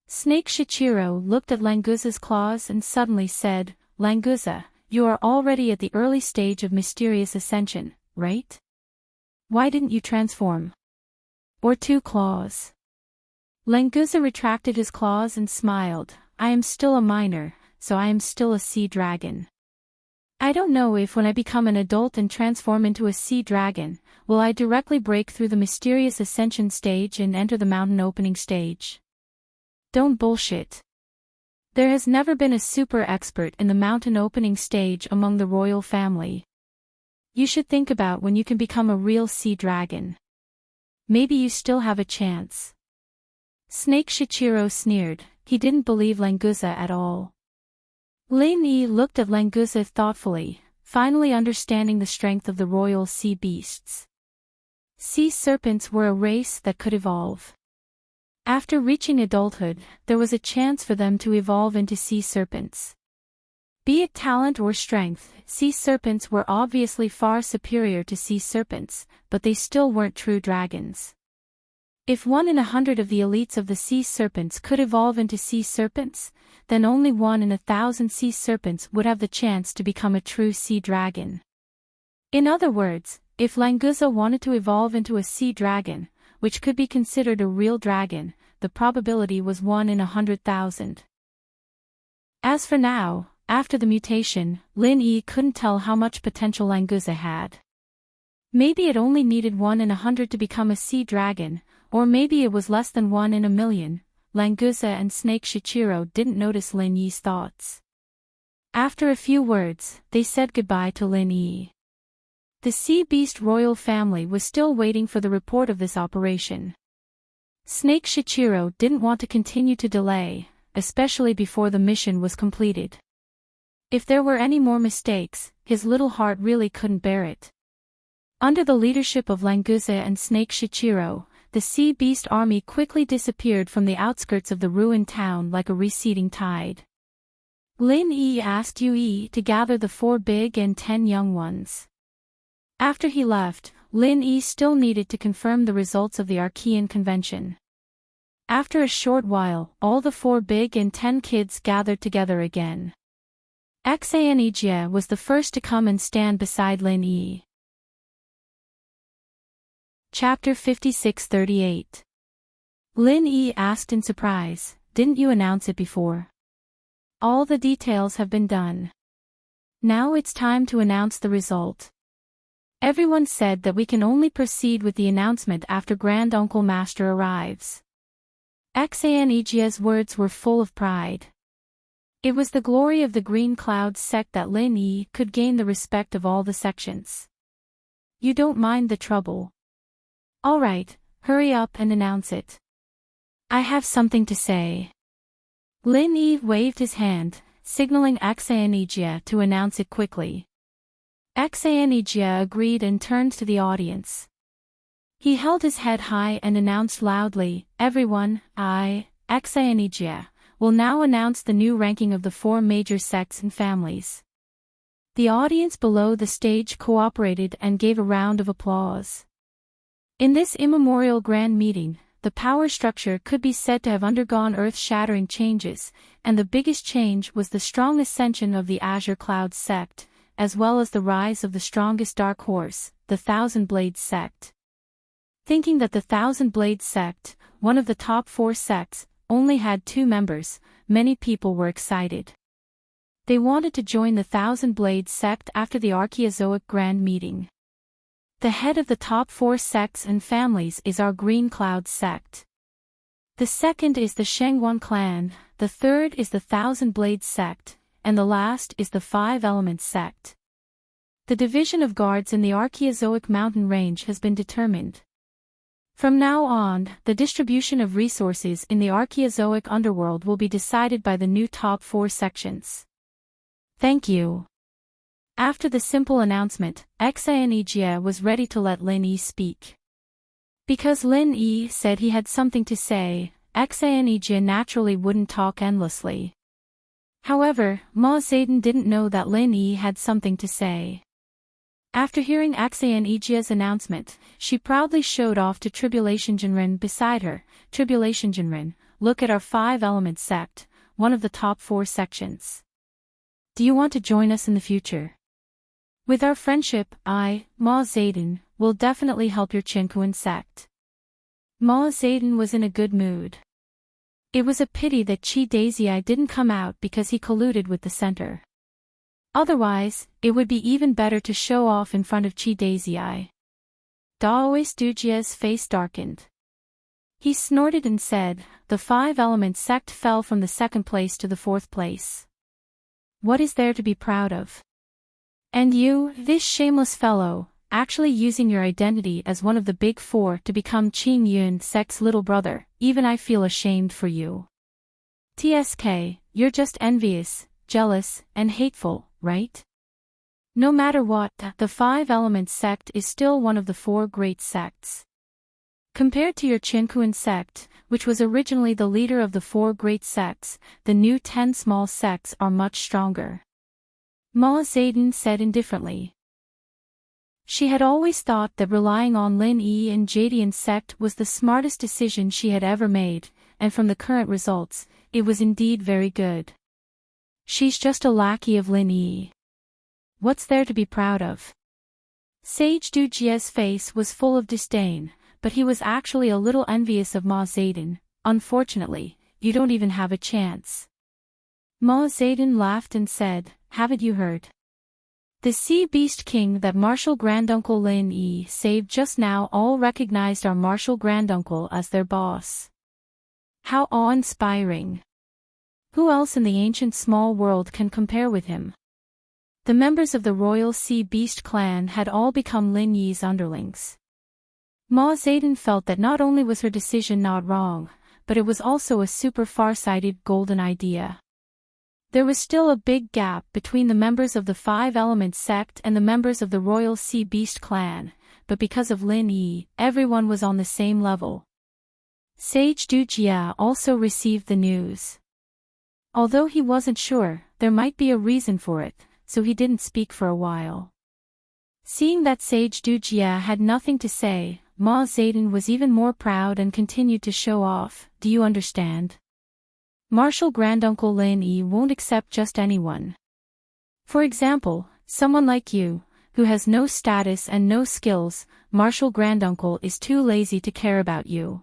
Speaker 1: Snake Shichiro looked at Languza's claws and suddenly said, "Languza, you are already at the early stage of mysterious ascension, right? Why didn't you transform? Or 2 claws?" Languza retracted his claws and smiled. "I am still a minor, so I am still a sea dragon. I don't know if when I become an adult and transform into a sea dragon, will I directly break through the mysterious ascension stage and enter the mountain opening stage. Don't bullshit. There has never been a super expert in the mountain opening stage among the royal family. You should think about when you can become a real sea dragon. Maybe you still have a chance." Snake Shichiro sneered. He didn't believe Languza at all. Lin Yi looked at Languza thoughtfully, finally understanding the strength of the royal sea beasts. Sea serpents were a race that could evolve. After reaching adulthood, there was a chance for them to evolve into sea serpents. Be it talent or strength, sea serpents were obviously far superior to sea serpents, but they still weren't true dragons. If 1 in 100 of the elites of the sea serpents could evolve into sea serpents, then only 1 in 1,000 sea serpents would have the chance to become a true sea dragon. In other words, if Languza wanted to evolve into a sea dragon, which could be considered a real dragon, the probability was 1 in 100,000. As for now, after the mutation, Lin Yi couldn't tell how much potential Languza had. Maybe it only needed 1 in 100 to become a sea dragon, or maybe it was less than 1 in a million. Languza and Snake Shichiro didn't notice Lin Yi's thoughts. After a few words, they said goodbye to Lin Yi. The sea beast royal family was still waiting for the report of this operation. Snake Shichiro didn't want to continue to delay, especially before the mission was completed. If there were any more mistakes, his little heart really couldn't bear it. Under the leadership of Languza and Snake Shichiro, the sea beast army quickly disappeared from the outskirts of the ruined town like a receding tide. Lin Yi asked Yui to gather the 4 big and 10 young ones. After he left, Lin Yi still needed to confirm the results of the Archean convention. After a short while, all the 4 big and 10 kids gathered together again. Xanijia was the first to come and stand beside Lin Yi. Chapter 56-38. Lin Yi asked in surprise, "Didn't you announce it before?" "All the details have been done. Now it's time to announce the result. Everyone said that we can only proceed with the announcement after Grand Uncle Master arrives." Xanijia's words were full of pride. It was the glory of the Green Cloud sect that Lin Yi could gain the respect of all the sections. "You don't mind the trouble? All right, hurry up and announce it. I have something to say." Lin Yi waved his hand, signaling Xanijia to announce it quickly. Xanijia agreed and turned to the audience. He held his head high and announced loudly, "Everyone, I, Xanijia, will now announce the new ranking of the 4 major sects and families." The audience below the stage cooperated and gave a round of applause. In this immemorial grand meeting, the power structure could be said to have undergone earth-shattering changes, and the biggest change was the strong ascension of the Azure Cloud sect, as well as the rise of the strongest dark horse, the Thousand Blades sect. Thinking that the Thousand Blades sect, one of the top 4 sects, only had 2 members, many people were excited. They wanted to join the Thousand Blades sect after the Archaeozoic Grand Meeting. The head of the top 4 sects and families is our Green Cloud sect. The second is the Shengguan clan, the third is the Thousand Blades sect, and the last is the Five Elements sect. The division of guards in the Archaeozoic mountain range has been determined. From now on, the distribution of resources in the Archaeozoic underworld will be decided by the new top 4 sections. Thank you. After the simple announcement, Xianijie was ready to let Lin Yi speak. Because Lin Yi said he had something to say, Xianijie naturally wouldn't talk endlessly. However, Ma Zedong didn't know that Lin Yi had something to say. After hearing Xianijie's announcement, she proudly showed off to Tribulation Jinren beside her. Tribulation Jinren, look at our 5 Elements sect, one of the top 4 sections. Do you want to join us in the future? With our friendship, I, Ma Zedong, will definitely help your Qinkuan sect. Ma Zedong was in a good mood. It was a pity that Qi Daisyi didn't come out because he colluded with the center. Otherwise, it would be even better to show off in front of Qi Daisyi. Daoist Dujie's face darkened. He snorted and said, the 5 Elements sect fell from the 2nd place to the 4th place. What is there to be proud of? And you, this shameless fellow, actually using your identity as one of the big 4 to become Qin Yun sect's little brother, even I feel ashamed for you. TSK, you're just envious, jealous, and hateful, right? No matter what, the 5 Elements sect is still one of the 4 great sects. Compared to your Qinkuan sect, which was originally the leader of the 4 great sects, the new 10 small sects are much stronger. Ma Zedong said indifferently. She had always thought that relying on Lin Yi and Jadian's sect was the smartest decision she had ever made, and from the current results, it was indeed very good. She's just a lackey of Lin Yi. What's there to be proud of? Sage Dujie's face was full of disdain, but he was actually a little envious of Ma Zedong. Unfortunately, you don't even have a chance. Ma Zedong laughed and said, haven't you heard? The Sea Beast King that Martial Granduncle Lin Yi saved just now all recognized our Martial Granduncle as their boss. How awe-inspiring. Who else in the ancient small world can compare with him? The members of the Royal Sea Beast clan had all become Lin Yi's underlings. Ma Zedong felt that not only was her decision not wrong, but it was also a super far-sighted golden idea. There was still a big gap between the members of the 5 Elements sect and the members of the Royal Sea Beast clan, but because of Lin Yi, everyone was on the same level. Sage Dujie also received the news. Although he wasn't sure, there might be a reason for it, so he didn't speak for a while. Seeing that Sage Dujie had nothing to say, Ma Zedong was even more proud and continued to show off. Do you understand? Martial Granduncle Lin Yi won't accept just anyone. For example, someone like you, who has no status and no skills. Martial Granduncle is too lazy to care about you.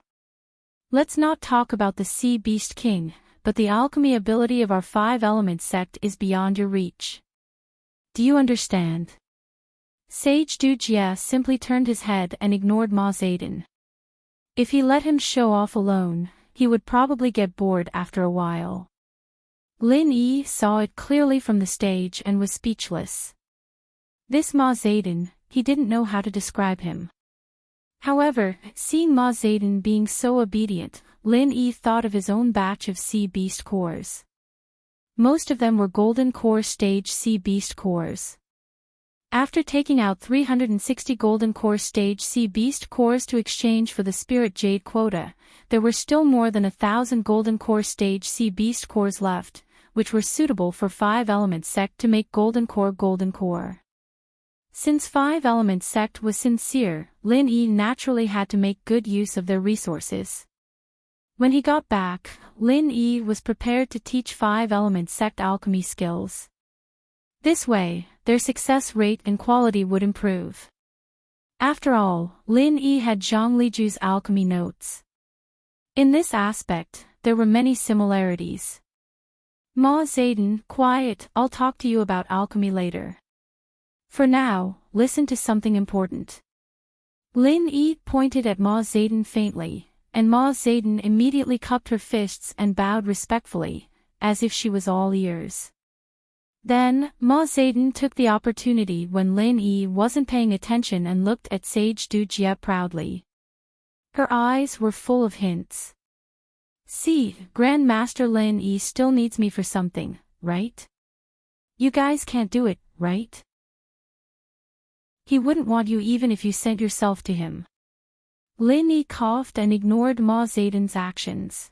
Speaker 1: Let's not talk about the Sea Beast King, but the alchemy ability of our 5 Elements sect is beyond your reach. Do you understand? Sage Dujie simply turned his head and ignored Ma Zedong. If he let him show off alone, he would probably get bored after a while. Lin Yi saw it clearly from the stage and was speechless. This Ma Zedong, he didn't know how to describe him. However, seeing Ma Zedong being so obedient, Lin Yi thought of his own batch of Sea Beast cores. Most of them were Golden Core Stage Sea Beast cores. After taking out 360 Golden Core Stage Sea Beast cores to exchange for the Spirit Jade quota, there were still more than 1,000 Golden Core Stage Sea Beast cores left, which were suitable for 5 Elements sect to make Golden Core. Since 5 Elements sect was sincere, Lin Yi naturally had to make good use of their resources. When he got back, Lin Yi was prepared to teach 5 Elements sect alchemy skills. This way, their success rate and quality would improve. After all, Lin Yi had Zhang Liju's alchemy notes. In this aspect, there were many similarities. Ma Zayden, quiet, I'll talk to you about alchemy later. For now, listen to something important. Lin Yi pointed at Ma Zayden faintly, and Ma Zayden immediately cupped her fists and bowed respectfully, as if she was all ears. Then, Ma Zayden took the opportunity when Lin Yi wasn't paying attention and looked at Sage Du Jie proudly. Her eyes were full of hints. See, Grand Master Lin Yi still needs me for something, right? You guys can't do it, right? He wouldn't want you even if you sent yourself to him. Lin Yi coughed and ignored Ma Zayden's actions.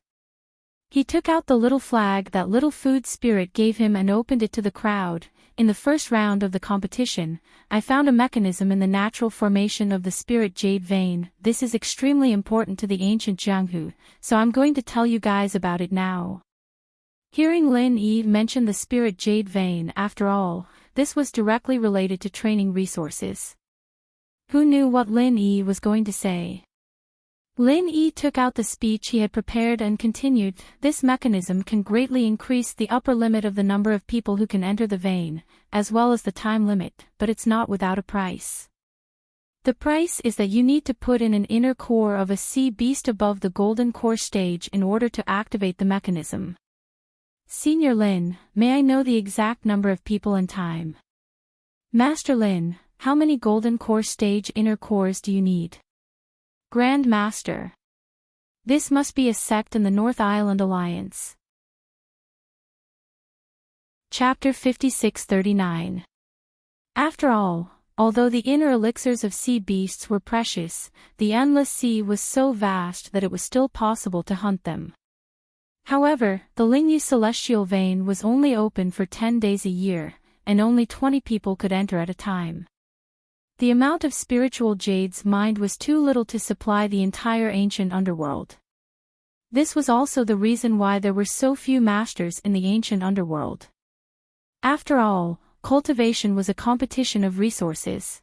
Speaker 1: He took out the little flag that little food spirit gave him and opened it to the crowd. In the first round of the competition, I found a mechanism in the natural formation of the spirit jade vein. This is extremely important to the ancient Jianghu, so I'm going to tell you guys about it now. Hearing Lin Yi mention the spirit jade vein, after all, this was directly related to training resources. Who knew what Lin Yi was going to say? Lin Yi took out the speech he had prepared and continued, this mechanism can greatly increase the upper limit of the number of people who can enter the vein, as well as the time limit, but it's not without a price. The price is that you need to put in an inner core of a sea beast above the golden core stage in order to activate the mechanism. Senior Lin, may I know the exact number of people and time? Master Lin, how many golden core stage inner cores do you need? Grand Master. This must be a sect in the North Island Alliance. Chapter 5639. After all, although the inner elixirs of sea beasts were precious, the endless sea was so vast that it was still possible to hunt them. However, the Lingyu celestial vein was only open for 10 days a year, and only 20 people could enter at a time. The amount of spiritual jades mined was too little to supply the entire ancient underworld. This was also the reason why there were so few masters in the ancient underworld. After all, cultivation was a competition of resources.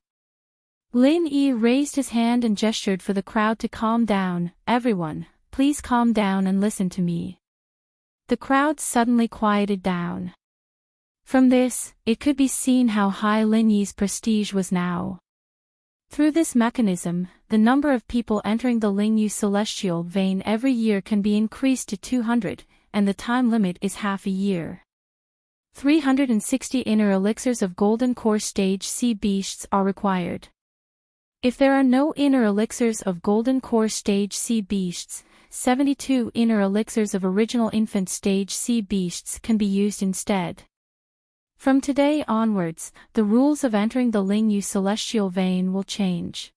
Speaker 1: Lin Yi raised his hand and gestured for the crowd to calm down. Everyone, please calm down and listen to me. The crowd suddenly quieted down. From this, it could be seen how high Lin Yi's prestige was now. Through this mechanism, the number of people entering the Lingyu celestial vein every year can be increased to 200, and the time limit is half a year. 360 inner elixirs of golden core stage sea beasts are required. If there are no inner elixirs of golden core stage sea beasts, 72 inner elixirs of original infant stage sea beasts can be used instead. From today onwards, the rules of entering the Lingyu celestial vein will change.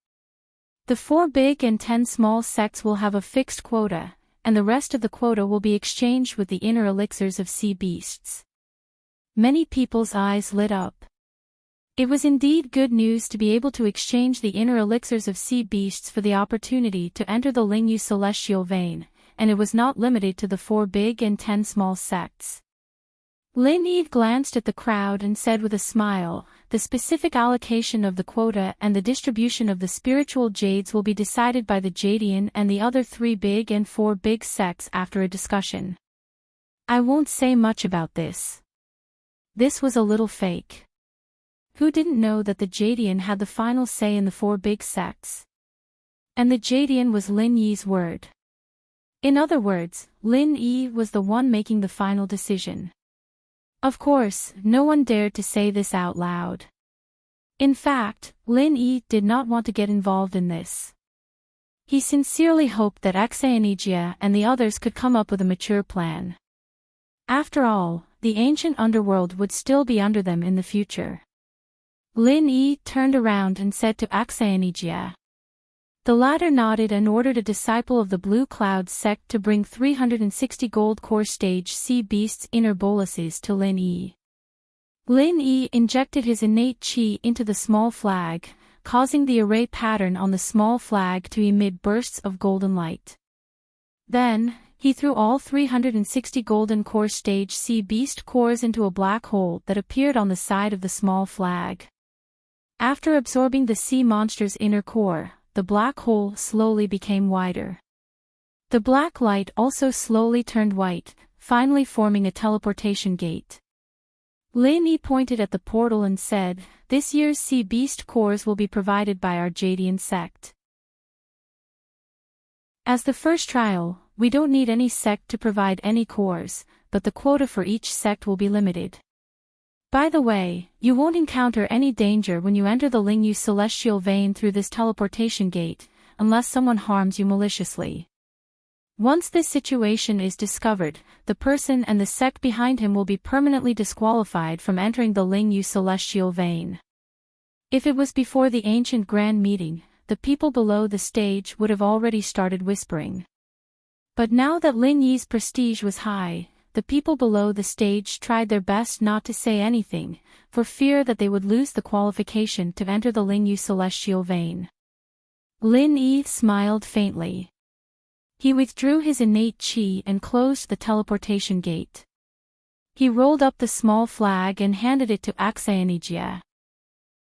Speaker 1: The 4 big and 10 small sects will have a fixed quota, and the rest of the quota will be exchanged with the inner elixirs of sea beasts. Many people's eyes lit up. It was indeed good news to be able to exchange the inner elixirs of sea beasts for the opportunity to enter the Lingyu celestial vein, and it was not limited to the 4 big and 10 small sects. Lin Yi glanced at the crowd and said with a smile, the specific allocation of the quota and the distribution of the spiritual jades will be decided by the Jadian and the other 3 big and 4 big sects after a discussion. I won't say much about this. This was a little fake. Who didn't know that the Jadian had the final say in the 4 big sects? And the Jadian was Lin Yi's word. In other words, Lin Yi was the one making the final decision. Of course, no one dared to say this out loud. In fact, Lin Yi did not want to get involved in this. He sincerely hoped that Xianijia and the others could come up with a mature plan. After all, the ancient underworld would still be under them in the future. Lin Yi turned around and said to Xianijia. The latter nodded and ordered a disciple of the Blue Cloud sect to bring 360 gold core stage sea beasts inner boluses to Lin Yi. Lin Yi injected his innate qi into the small flag, causing the array pattern on the small flag to emit bursts of golden light. Then, He threw all 360 golden core stage sea beast cores into a black hole that appeared on the side of the small flag. After absorbing the sea monster's inner core, the black hole slowly became wider. The black light also slowly turned white, finally forming a teleportation gate. Lin Yi pointed at the portal and said, "This year's sea beast cores will be provided by our Jadian sect. As the first trial, we don't need any sect to provide any cores, but the quota for each sect will be limited. By the way, you won't encounter any danger when you enter the Lingyu celestial vein through this teleportation gate, unless someone harms you maliciously. Once this situation is discovered, the person and the sect behind him will be permanently disqualified from entering the Lingyu celestial vein." If it was before the ancient grand meeting, the people below the stage would have already started whispering. But now that Lin Yi's prestige was high, the people below the stage tried their best not to say anything, for fear that they would lose the qualification to enter the Lingyu celestial vein. Lin Yi smiled faintly. He withdrew his innate qi and closed the teleportation gate. He rolled up the small flag and handed it to Axayanijia.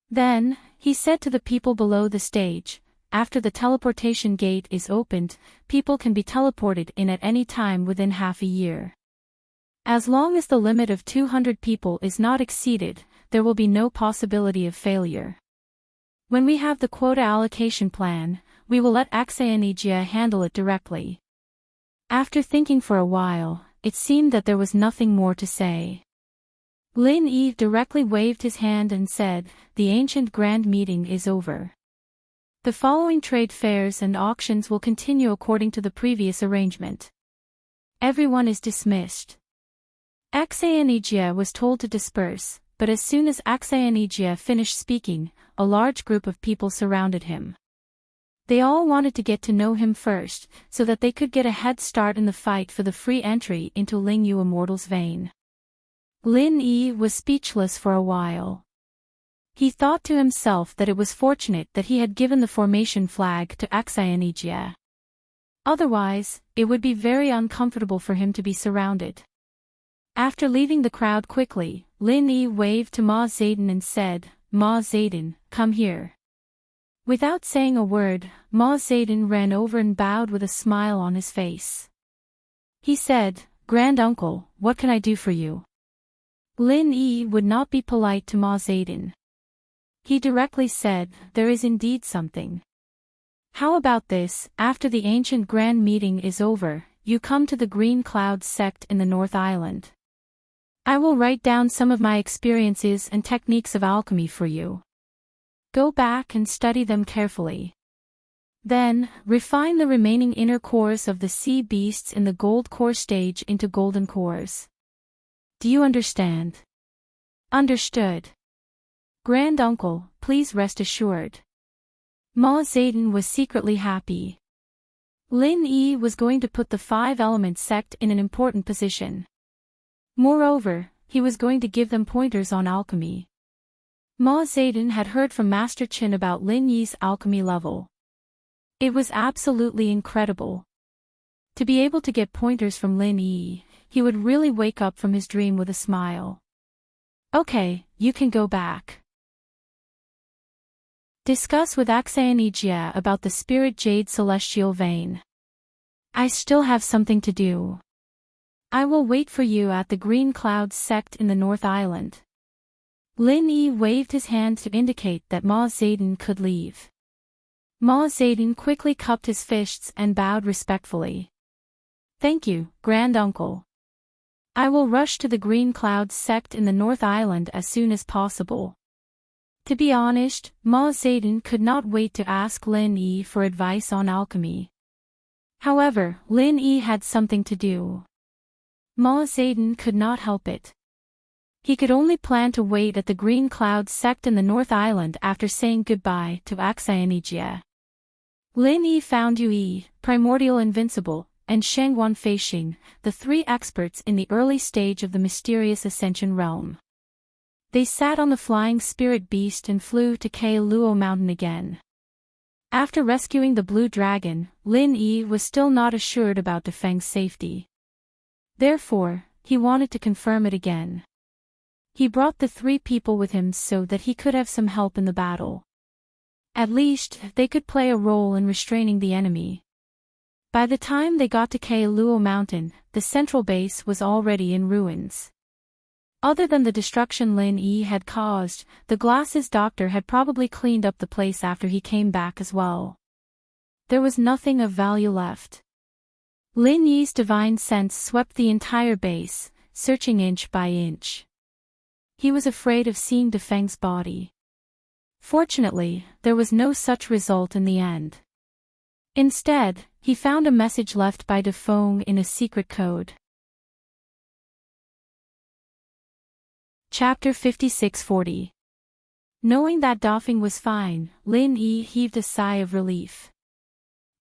Speaker 1: Then, he said to the people below the stage, "After the teleportation gate is opened, people can be teleported in at any time within half a year. As long as the limit of 200 people is not exceeded, there will be no possibility of failure. When we have the quota allocation plan, we will let Axayanijia handle it directly." After thinking for a while, it seemed that there was nothing more to say. Lin Yi directly waved his hand and said, "The ancient grand meeting is over. The following trade fairs and auctions will continue according to the previous arrangement. Everyone is dismissed." Axayanijia was told to disperse, but as soon as Axayanijia finished speaking, a large group of people surrounded him. They all wanted to get to know him first, so that they could get a head start in the fight for the free entry into Lingyu Immortal's vein. Lin Yi was speechless for a while. He thought to himself that it was fortunate that he had given the formation flag to Axayanijia. Otherwise, it would be very uncomfortable for him to be surrounded. After leaving the crowd quickly, Lin Yi waved to Ma Zayden and said, "Ma Zayden, come here." Without saying a word, Ma Zayden ran over and bowed with a smile on his face. He said, "Grand Uncle, what can I do for you?" Lin Yi would not be polite to Ma Zayden. He directly said, "There is indeed something. How about this, after the ancient grand meeting is over, you come to the Green Cloud sect in the North Island. I will write down some of my experiences and techniques of alchemy for you. Go back and study them carefully. Then, refine the remaining inner cores of the sea beasts in the gold core stage into golden cores. Do you understand?" "Understood. Grand Uncle, please rest assured." Ma Zayden was secretly happy. Lin Yi was going to put the five-element sect in an important position. Moreover, he was going to give them pointers on alchemy. Ma Zayden had heard from Master Qin about Lin Yi's alchemy level. It was absolutely incredible. To be able to get pointers from Lin Yi, he would really wake up from his dream with a smile. "Okay, you can go back. Discuss with Axayanijia about the Spirit Jade Celestial Vein. I still have something to do. I will wait for you at the Green Cloud sect in the North Island." Lin Yi waved his hand to indicate that Ma Zayden could leave. Ma Zayden quickly cupped his fists and bowed respectfully. "Thank you, Grand Uncle. I will rush to the Green Cloud sect in the North Island as soon as possible." To be honest, Ma Zayden could not wait to ask Lin Yi for advice on alchemy. However, Lin Yi had something to do. Ma Zayden could not help it. He could only plan to wait at the Green Cloud sect in the North Island after saying goodbye to Axayanijia. Lin Yi found Yui, Primordial Invincible, and Shengguan Feixing, the three experts in the early stage of the mysterious Ascension realm. They sat on the flying spirit beast and flew to Kei Luo Mountain again. After rescuing the blue dragon, Lin Yi was still not assured about Defeng's safety. Therefore, he wanted to confirm it again. He brought the 3 people with him so that he could have some help in the battle. At least, they could play a role in restraining the enemy. By the time they got to Luo Mountain, the central base was already in ruins. Other than the destruction Lin Yi had caused, the glasses doctor had probably cleaned up the place after he came back as well. There was nothing of value left. Lin Yi's divine sense swept the entire base, searching inch by inch. He was afraid of seeing Defeng's body. Fortunately, there was no such result in the end. Instead, he found a message left by Defeng in a secret code. Chapter 5640. Knowing that Dafeng was fine, Lin Yi heaved a sigh of relief.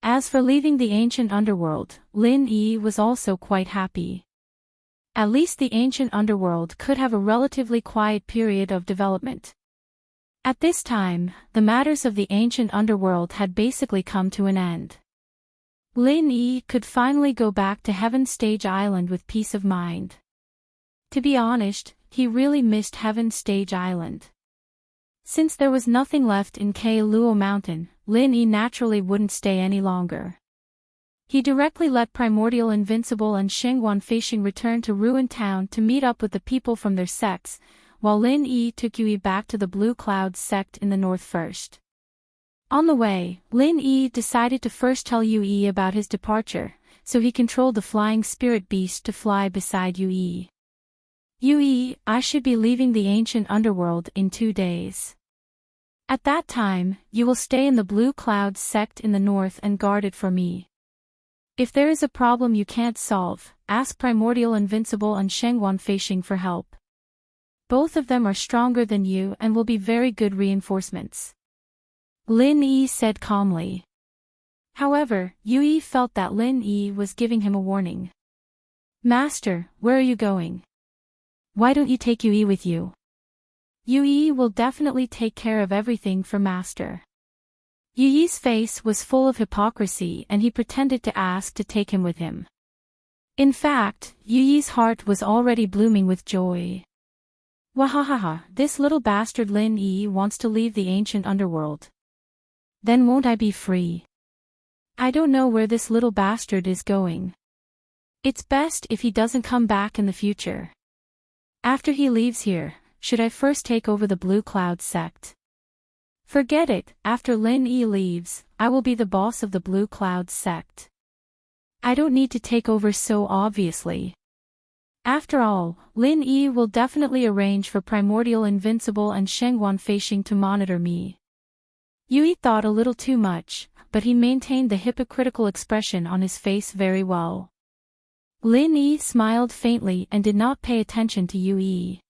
Speaker 1: As for leaving the ancient underworld, Lin Yi was also quite happy. At least the ancient underworld could have a relatively quiet period of development. At this time, the matters of the ancient underworld had basically come to an end. Lin Yi could finally go back to Heaven Stage Island with peace of mind. To be honest, he really missed Heaven Stage Island. Since there was nothing left in Luo Mountain, Lin Yi naturally wouldn't stay any longer. He directly let Primordial Invincible and Shengguan Feixing return to Ruined Town to meet up with the people from their sects, while Lin Yi took Yui back to the Blue Clouds sect in the north first. On the way, Lin Yi decided to first tell Yui about his departure, so he controlled the flying spirit beast to fly beside Yui. Yui, I should be leaving the ancient underworld in 2 days. At that time, you will stay in the Blue Clouds sect in the north and guard it for me. If there is a problem you can't solve, ask Primordial Invincible and Shengguan Feixing for help. Both of them are stronger than you and will be very good reinforcements. Lin Yi said calmly. However, Yui felt that Lin Yi was giving him a warning. Master, where are you going? Why don't you take Yui with you? Yui will definitely take care of everything for Master. Yui's face was full of hypocrisy and he pretended to ask to take him with him. In fact, Yui's heart was already blooming with joy. Wahahaha, this little bastard Lin Yi wants to leave the ancient underworld. Then won't I be free? I don't know where this little bastard is going. It's best if he doesn't come back in the future. After he leaves here, should I first take over the Blue Cloud sect? Forget it, after Lin Yi leaves, I will be the boss of the Blue Cloud sect. I don't need to take over so obviously. After all, Lin Yi will definitely arrange for Primordial Invincible and Shengguan Feixing to monitor me. Yui thought a little too much, but he maintained the hypocritical expression on his face very well. Lin Yi smiled faintly and did not pay attention to Yui.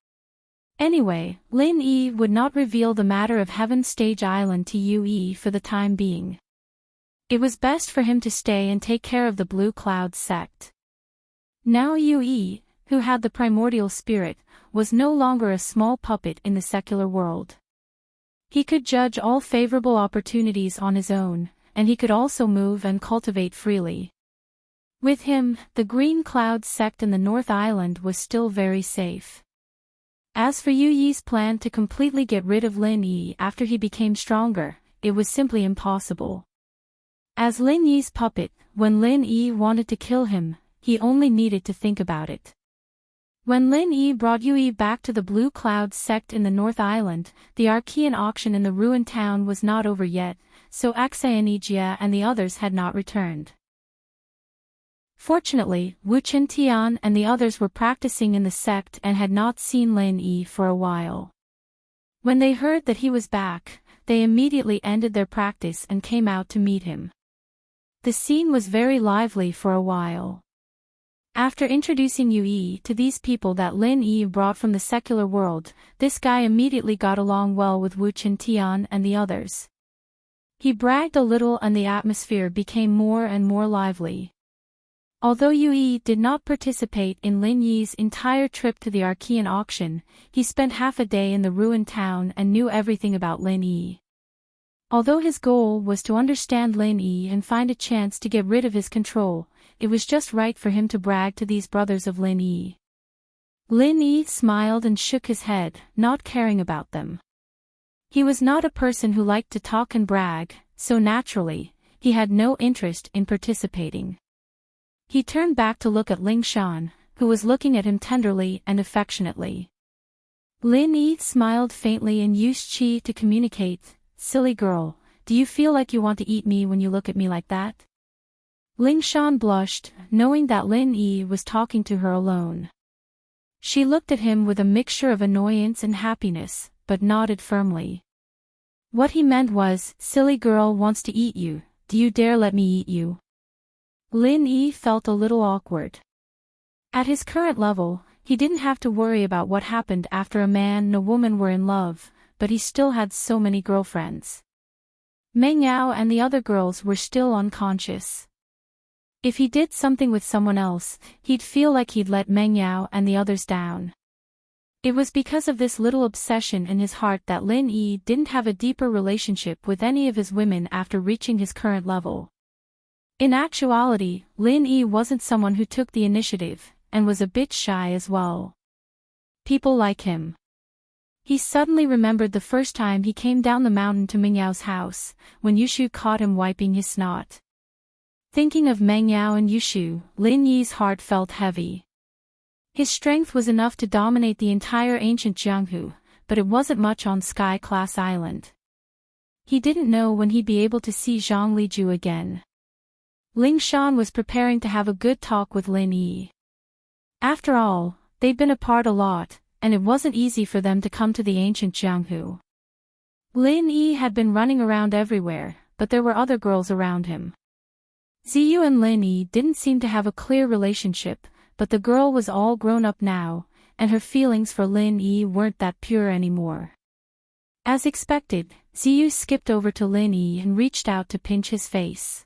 Speaker 1: Anyway, Lin Yi would not reveal the matter of Heaven Stage Island to Yui for the time being. It was best for him to stay and take care of the Blue Cloud sect. Now Yui, who had the primordial spirit, was no longer a small puppet in the secular world. He could judge all favorable opportunities on his own, and he could also move and cultivate freely. With him, the Green Cloud sect in the North Island was still very safe. As for Yu Yi's plan to completely get rid of Lin Yi after he became stronger, it was simply impossible. As Lin Yi's puppet, when Lin Yi wanted to kill him, he only needed to think about it. When Lin Yi brought Yui back to the Blue Cloud sect in the North Island, the Archean auction in the ruined town was not over yet, so Axayanijia and the others had not returned. Fortunately, Wu Qintian and the others were practicing in the sect and had not seen Lin Yi for a while. When they heard that he was back, they immediately ended their practice and came out to meet him. The scene was very lively for a while. After introducing Yui to these people that Lin Yi brought from the secular world, this guy immediately got along well with Wu Qintian and the others. He bragged a little and the atmosphere became more and more lively. Although Yui did not participate in Lin Yi's entire trip to the Archean auction, he spent half a day in the ruined town and knew everything about Lin Yi. Although his goal was to understand Lin Yi and find a chance to get rid of his control, it was just right for him to brag to these brothers of Lin Yi. Lin Yi smiled and shook his head, not caring about them. He was not a person who liked to talk and brag, so naturally, he had no interest in participating. He turned back to look at Ling Shan, who was looking at him tenderly and affectionately. Lin Yi smiled faintly and used Qi to communicate, "Silly girl, do you feel like you want to eat me when you look at me like that?" Ling Shan blushed, knowing that Lin Yi was talking to her alone. She looked at him with a mixture of annoyance and happiness, but nodded firmly. What he meant was, "Silly girl wants to eat you, do you dare let me eat you?" Lin Yi felt a little awkward. At his current level, he didn't have to worry about what happened after a man and a woman were in love, but he still had so many girlfriends. Meng Yao and the other girls were still unconscious. If he did something with someone else, he'd feel like he'd let Meng Yao and the others down. It was because of this little obsession in his heart that Lin Yi didn't have a deeper relationship with any of his women after reaching his current level. In actuality, Lin Yi wasn't someone who took the initiative, and was a bit shy as well. People like him. He suddenly remembered the first time he came down the mountain to Meng Yao's house, when Yushu caught him wiping his snot. Thinking of Meng Yao and Yushu, Lin Yi's heart felt heavy. His strength was enough to dominate the entire ancient Jianghu, but it wasn't much on Sky Class Island. He didn't know when he'd be able to see Zhang Liju again. Ling Shan was preparing to have a good talk with Lin Yi. After all, they'd been apart a lot, and it wasn't easy for them to come to the ancient Jianghu. Lin Yi had been running around everywhere, but there were other girls around him. Ziyu and Lin Yi didn't seem to have a clear relationship, but the girl was all grown up now, and her feelings for Lin Yi weren't that pure anymore. As expected, Ziyu skipped over to Lin Yi and reached out to pinch his face.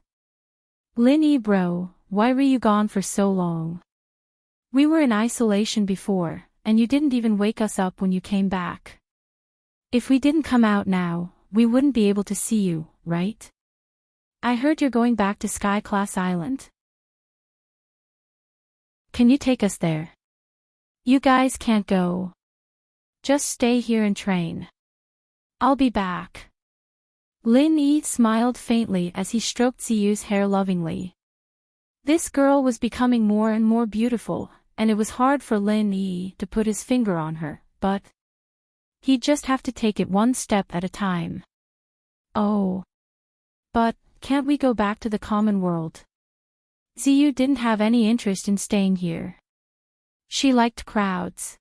Speaker 1: "Lin Yi bro, why were you gone for so long? We were in isolation before, and you didn't even wake us up when you came back. If we didn't come out now, we wouldn't be able to see you, right? I heard you're going back to Sky Class Island. Can you take us there? You guys can't go. Just stay here and train. I'll be back." Lin Yi smiled faintly as he stroked Ziyu's hair lovingly. This girl was becoming more and more beautiful, and it was hard for Lin Yi to put his finger on her, but he'd just have to take it one step at a time. "Oh. But, can't we go back to the common world?" Ziyu didn't have any interest in staying here. She liked crowds.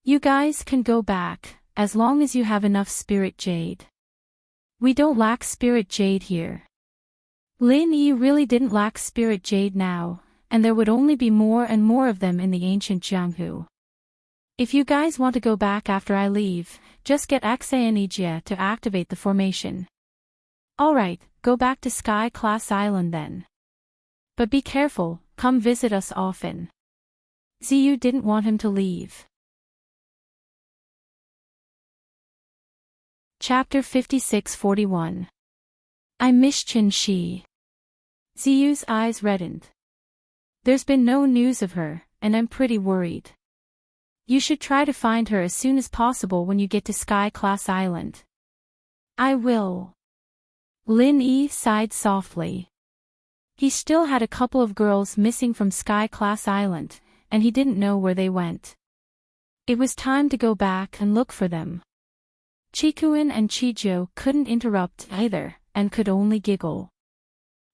Speaker 1: "You guys can go back, as long as you have enough spirit jade. We don't lack spirit jade here." Lin Yi really didn't lack spirit jade now, and there would only be more and more of them in the ancient Jianghu. "If you guys want to go back after I leave, just get Axayanijia to activate the formation. Alright, go back to Sky Class Island then. But be careful, come visit us often." Ziyu didn't want him to leave. Chapter 56-41. I miss Qin Shi. Ziyu's eyes reddened. "There's been no news of her, and I'm pretty worried. You should try to find her as soon as possible when you get to Sky Class Island." "I will." Lin Yi sighed softly. He still had a couple of girls missing from Sky Class Island, and he didn't know where they went. It was time to go back and look for them. Chikuin and Chijo couldn't interrupt either, and could only giggle.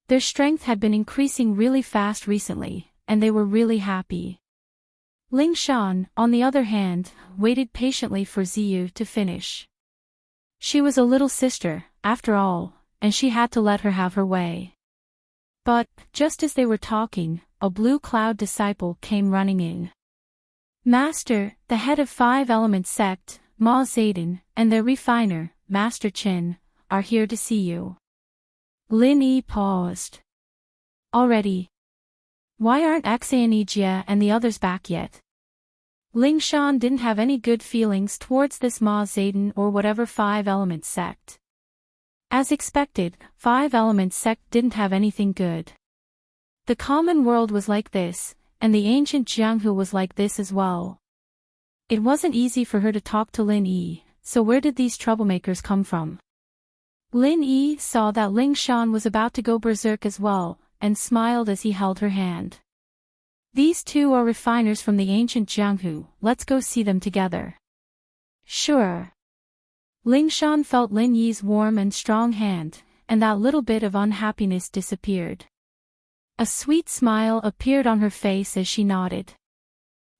Speaker 1: Their strength had been increasing really fast recently, and they were really happy. Ling Shan, on the other hand, waited patiently for Ziyu to finish. She was a little sister, after all, and she had to let her have her way. But, just as they were talking, a Blue Cloud disciple came running in. "Master, the head of 5 Element Sect, Ma Zayden, and their refiner, Master Qin, are here to see you." Lin Yi paused. "Already? Why aren't Axayanijia and the others back yet?" Ling Shan didn't have any good feelings towards this Ma Zayden or whatever 5 Element Sect. As expected, Five Elements sect didn't have anything good. The common world was like this, and the ancient Jianghu was like this as well. It wasn't easy for her to talk to Lin Yi, so where did these troublemakers come from? Lin Yi saw that Ling Shan was about to go berserk as well, and smiled as he held her hand. These two are refiners from the ancient Jianghu, let's go see them together. Sure. Ling Shan felt Lin Yi's warm and strong hand, and that little bit of unhappiness disappeared. A sweet smile appeared on her face as she nodded.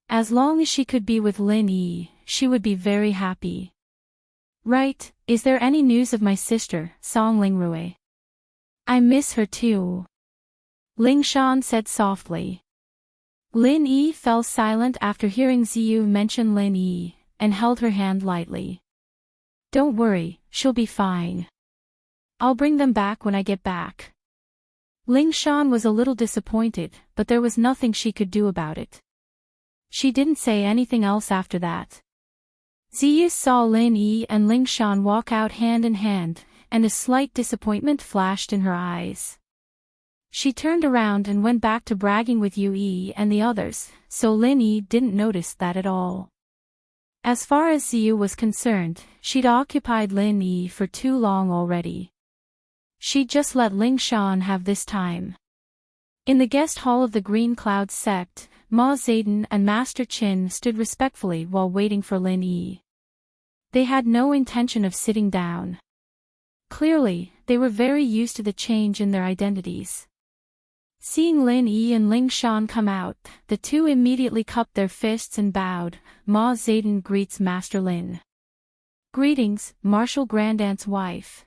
Speaker 1: As long as she could be with Lin Yi, she would be very happy. Right, is there any news of my sister, Song Lingrui? I miss her too. Ling Shan said softly. Lin Yi fell silent after hearing Ziyu mention Lin Yi, and held her hand lightly. Don't worry, she'll be fine. I'll bring them back when I get back. Ling Shan was a little disappointed, but there was nothing she could do about it. She didn't say anything else after that. Ziyu saw Lin Yi and Ling Shan walk out hand in hand, and a slight disappointment flashed in her eyes. She turned around and went back to bragging with Yu Yi and the others, so Lin Yi didn't notice that at all. As far as Ziyu was concerned, she'd occupied Lin Yi for too long already. She'd just let Ling Shan have this time. In the guest hall of the Green Cloud sect, Ma Zayden and Master Qin stood respectfully while waiting for Lin Yi. They had no intention of sitting down. Clearly, they were very used to the change in their identities. Seeing Lin Yi and Ling Shan come out, the two immediately cupped their fists and bowed. Ma Zayden greets Master Lin. Greetings, Martial Grandaunt's wife.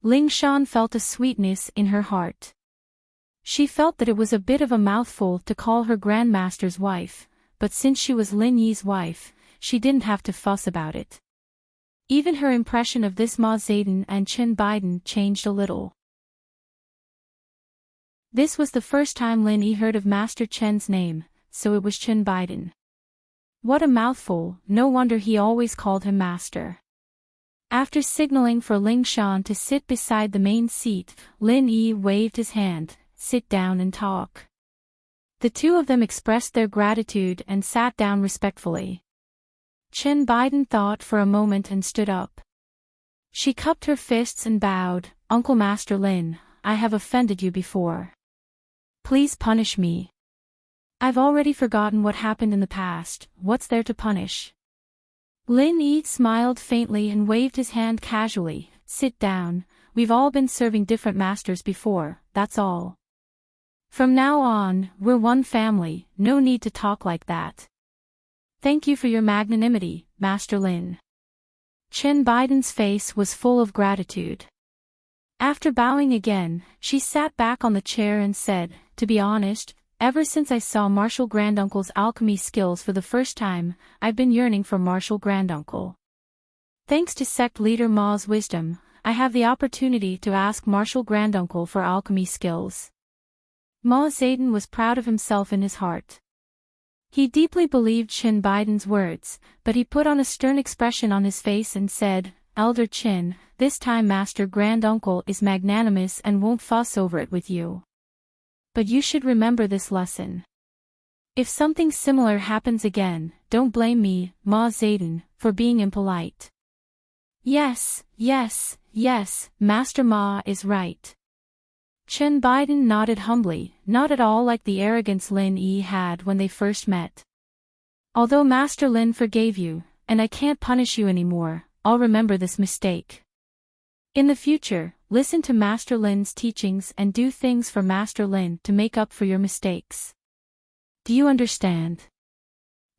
Speaker 1: Ling Shan felt a sweetness in her heart. She felt that it was a bit of a mouthful to call her Grandmaster's wife, but since she was Lin Yi's wife, she didn't have to fuss about it. Even her impression of this Ma Zayden and Qin Biden changed a little. This was the first time Lin Yi heard of Master Chen's name, so it was Qin Biden. What a mouthful, no wonder he always called him Master. After signaling for Ling Shan to sit beside the main seat, Lin Yi waved his hand, sit down and talk. The two of them expressed their gratitude and sat down respectfully. Qin Biden thought for a moment and stood up. She cupped her fists and bowed, Uncle Master Lin, I have offended you before. Please punish me. I've already forgotten what happened in the past, what's there to punish? Lin Yi smiled faintly and waved his hand casually, sit down, we've all been serving different masters before, that's all. From now on, we're one family, no need to talk like that. Thank you for your magnanimity, Master Lin. Qin Biden's face was full of gratitude. After bowing again, she sat back on the chair and said, to be honest, ever since I saw Martial Granduncle's alchemy skills for the first time, I've been yearning for Martial Granduncle. Thanks to sect leader Ma's wisdom, I have the opportunity to ask Martial Granduncle for alchemy skills. Ma Zayden was proud of himself in his heart. He deeply believed Qin Biden's words, but he put on a stern expression on his face and said, Elder Qin, this time Master Granduncle is magnanimous and won't fuss over it with you. But you should remember this lesson. If something similar happens again, don't blame me, Ma Zayden, for being impolite. Yes, Master Ma is right. Qin Biden nodded humbly, not at all like the arrogance Lin Yi had when they first met. Although Master Lin forgave you, and I can't punish you anymore, I'll remember this mistake. In the future, listen to Master Lin's teachings and do things for Master Lin to make up for your mistakes. Do you understand?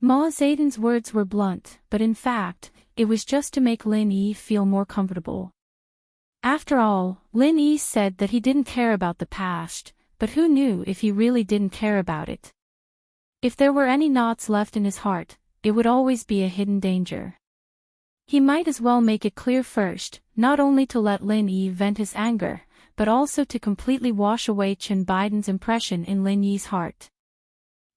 Speaker 1: Ma Zayden's words were blunt, but in fact, it was just to make Lin Yi feel more comfortable. After all, Lin Yi said that he didn't care about the past, but who knew if he really didn't care about it? If there were any knots left in his heart, it would always be a hidden danger. He might as well make it clear first, not only to let Lin Yi vent his anger, but also to completely wash away Qin Biden's impression in Lin Yi's heart.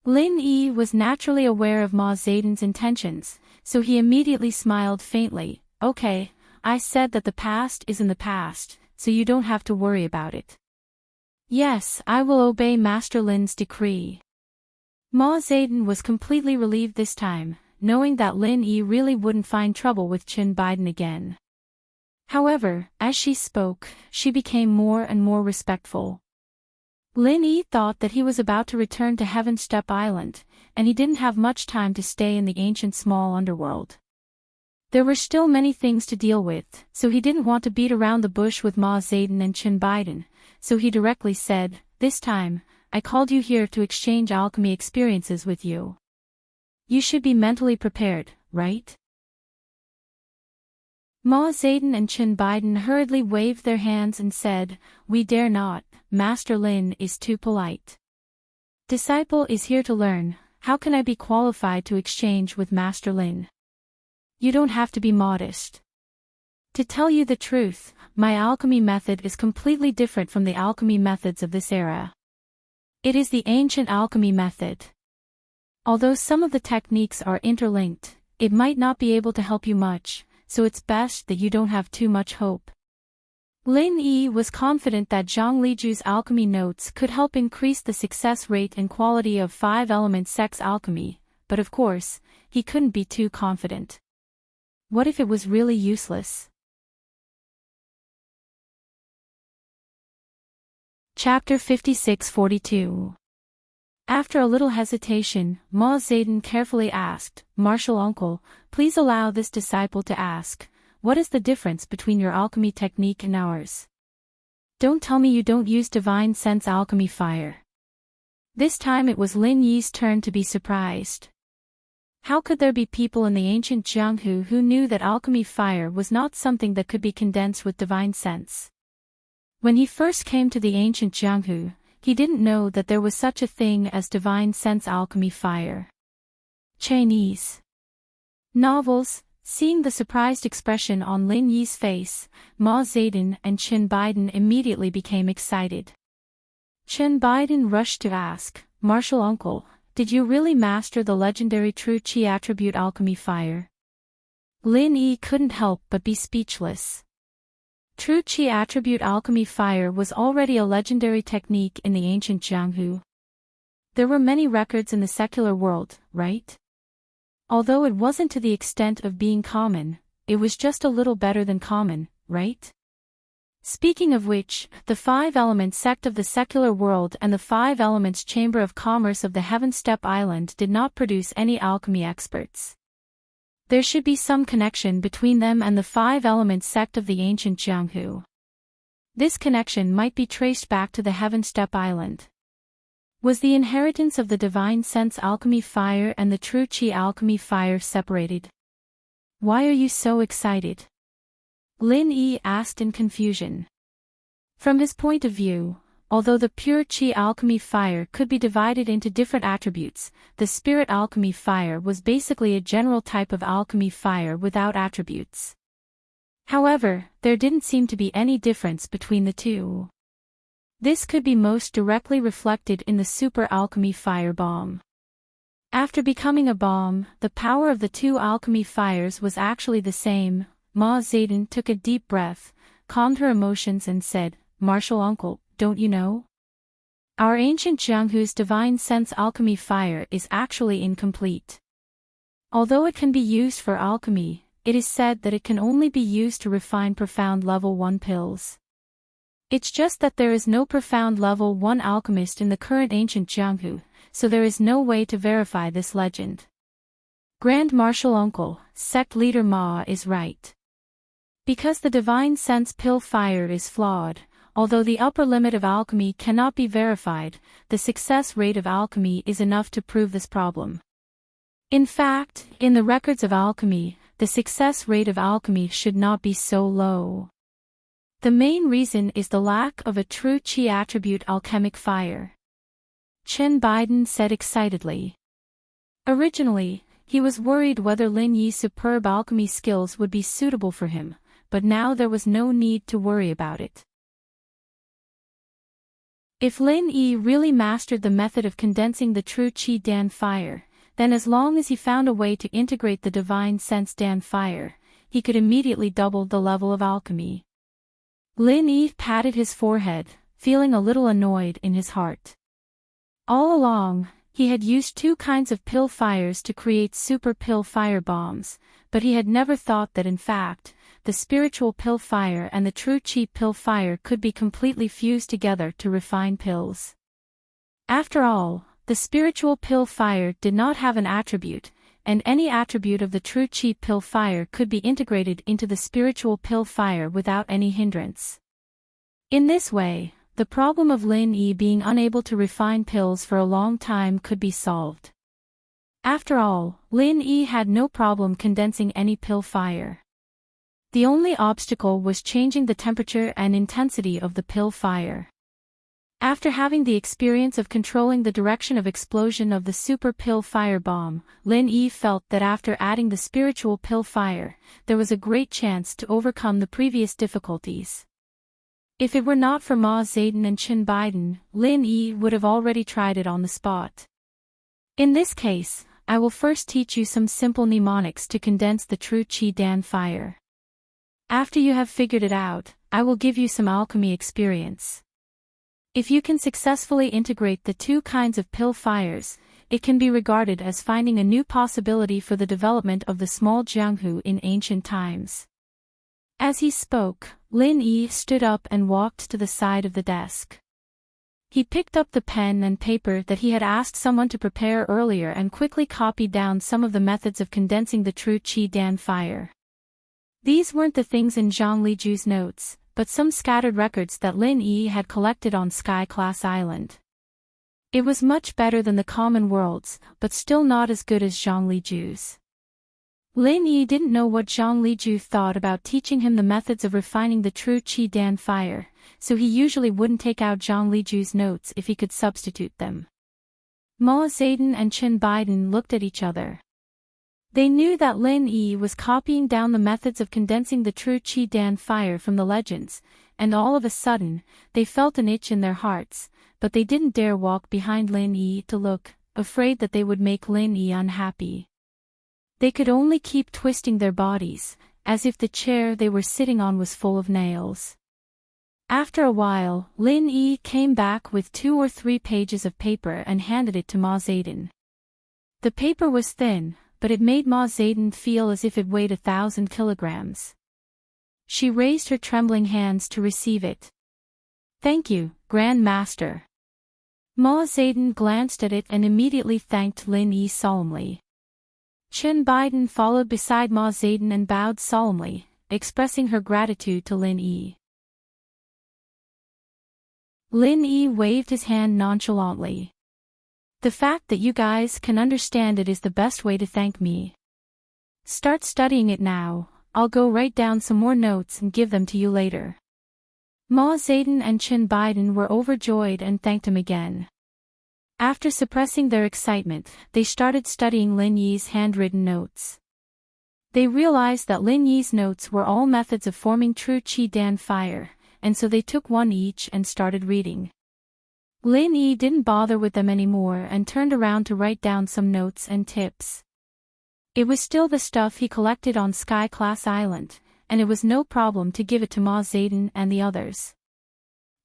Speaker 1: Lin Yi was naturally aware of Ma Zayden's intentions, so he immediately smiled faintly, okay, I said that the past is in the past, so you don't have to worry about it. Yes, I will obey Master Lin's decree. Ma Zedong was completely relieved this time, knowing that Lin Yi really wouldn't find trouble with Chen Biden again. However, as she spoke, she became more and more respectful. Lin Yi thought that he was about to return to Heaven Step Island, and he didn't have much time to stay in the ancient small underworld. There were still many things to deal with, so he didn't want to beat around the bush with Ma Zedong and Chen Biden, so he directly said, "This time, I called you here to exchange alchemy experiences with you. You should be mentally prepared, right?" Ma Zedong and Chen Biden hurriedly waved their hands and said, "We dare not, Master Lin is too polite. Disciple is here to learn, how can I be qualified to exchange with Master Lin? You don't have to be modest. To tell you the truth, my alchemy method is completely different from the alchemy methods of this era. It is the ancient alchemy method. Although some of the techniques are interlinked, it might not be able to help you much, so it's best that you don't have too much hope." Lin Yi was confident that Zhang Liju's alchemy notes could help increase the success rate and quality of 5-element sex alchemy, but of course, he couldn't be too confident. What if it was really useless? Chapter 56-42. After a little hesitation, Ma Zedong carefully asked, "Martial uncle, please allow this disciple to ask, what is the difference between your alchemy technique and ours? Don't tell me you don't use divine sense alchemy fire." This time it was Lin Yi's turn to be surprised. How could there be people in the ancient Jianghu who knew that alchemy fire was not something that could be condensed with divine sense? When he first came to the ancient Jianghu, he didn't know that there was such a thing as divine sense alchemy fire. Chinese novels. Seeing the surprised expression on Lin Yi's face, Ma Zedong and Chen Biden immediately became excited. Chen Biden rushed to ask, "Martial uncle, did you really master the legendary true qi attribute alchemy fire?" Lin Yi couldn't help but be speechless. True qi attribute alchemy fire was already a legendary technique in the ancient Jianghu. There were many records in the secular world, right? Although it wasn't to the extent of being common, it was just a little better than common, right? Speaking of which, the 5-element sect of the secular world and the 5 elements chamber of commerce of the Heaven Step Island did not produce any alchemy experts. There should be some connection between them and the 5-element sect of the ancient Jianghu. This connection might be traced back to the Heaven Step Island. Was the inheritance of the divine sense alchemy fire and the true qi alchemy fire separated? Why are you so excited? Lin Yi asked in confusion. From his point of view, although the pure qi alchemy fire could be divided into different attributes, the spirit alchemy fire was basically a general type of alchemy fire without attributes. However, there didn't seem to be any difference between the two. This could be most directly reflected in the super alchemy fire bomb. After becoming a bomb, the power of the two alchemy fires was actually the same. Ma Zedong took a deep breath, calmed her emotions and said, "Martial uncle, don't you know? Our ancient Jianghu's divine sense alchemy fire is actually incomplete. Although it can be used for alchemy, it is said that it can only be used to refine profound level 1 pills. It's just that there is no profound level 1 alchemist in the current ancient Jianghu, so there is no way to verify this legend." Grand Martial Uncle, sect leader Ma is right. Because the divine sense pill fire is flawed, although the upper limit of alchemy cannot be verified, the success rate of alchemy is enough to prove this problem. In fact, in the records of alchemy, the success rate of alchemy should not be so low. The main reason is the lack of a true qi attribute alchemic fire. Chen Biden said excitedly. Originally, he was worried whether Lin Yi's superb alchemy skills would be suitable for him, but now there was no need to worry about it. If Lin Yi really mastered the method of condensing the true qi Dan fire, then as long as he found a way to integrate the divine sense Dan fire, he could immediately double the level of alchemy. Lin Yi patted his forehead, feeling a little annoyed in his heart. All along, he had used two kinds of pill fires to create super pill fire bombs, but he had never thought that in fact, the spiritual pill fire and the true chi pill fire could be completely fused together to refine pills. After all, the spiritual pill fire did not have an attribute, and any attribute of the true chi pill fire could be integrated into the spiritual pill fire without any hindrance. In this way, the problem of Lin Yi being unable to refine pills for a long time could be solved. After all, Lin Yi had no problem condensing any pill fire. The only obstacle was changing the temperature and intensity of the pill fire. After having the experience of controlling the direction of explosion of the super pill fire bomb, Lin Yi felt that after adding the spiritual pill fire, there was a great chance to overcome the previous difficulties. If it were not for Ma Zedong and Qin Baidan, Lin Yi would have already tried it on the spot. In this case, I will first teach you some simple mnemonics to condense the true Qi Dan fire. After you have figured it out, I will give you some alchemy experience. If you can successfully integrate the two kinds of pill fires, it can be regarded as finding a new possibility for the development of the small Jianghu in ancient times. As he spoke, Lin Yi stood up and walked to the side of the desk. He picked up the pen and paper that he had asked someone to prepare earlier and quickly copied down some of the methods of condensing the true Qi Dan fire. These weren't the things in Zhang Liju's notes, but some scattered records that Lin Yi had collected on Sky Class Island. It was much better than the common world's, but still not as good as Zhang Liju's. Lin Yi didn't know what Zhang Liju thought about teaching him the methods of refining the true Qi Dan fire, so he usually wouldn't take out Zhang Liju's notes if he could substitute them. Ma Zedong and Qin Baidan looked at each other. They knew that Lin Yi was copying down the methods of condensing the true Qi Dan fire from the legends, and all of a sudden, they felt an itch in their hearts, but they didn't dare walk behind Lin Yi to look, afraid that they would make Lin Yi unhappy. They could only keep twisting their bodies, as if the chair they were sitting on was full of nails. After a while, Lin Yi came back with 2 or 3 pages of paper and handed it to Ma Zedong. The paper was thin, but it made Ma Zedong feel as if it weighed 1,000 kilograms. She raised her trembling hands to receive it. "Thank you, Grand Master." Ma Zedong glanced at it and immediately thanked Lin Yi solemnly. Qin Baidan followed beside Ma Zedong and bowed solemnly, expressing her gratitude to Lin Yi. Lin Yi waved his hand nonchalantly. "The fact that you guys can understand it is the best way to thank me. Start studying it now, I'll go write down some more notes and give them to you later." Ma Zedong and Qin Baidan were overjoyed and thanked him again. After suppressing their excitement, they started studying Lin Yi's handwritten notes. They realized that Lin Yi's notes were all methods of forming true Qi Dan fire, and so they took one each and started reading. Lin Yi didn't bother with them anymore and turned around to write down some notes and tips. It was still the stuff he collected on Sky Class Island, and it was no problem to give it to Ma Zedong and the others.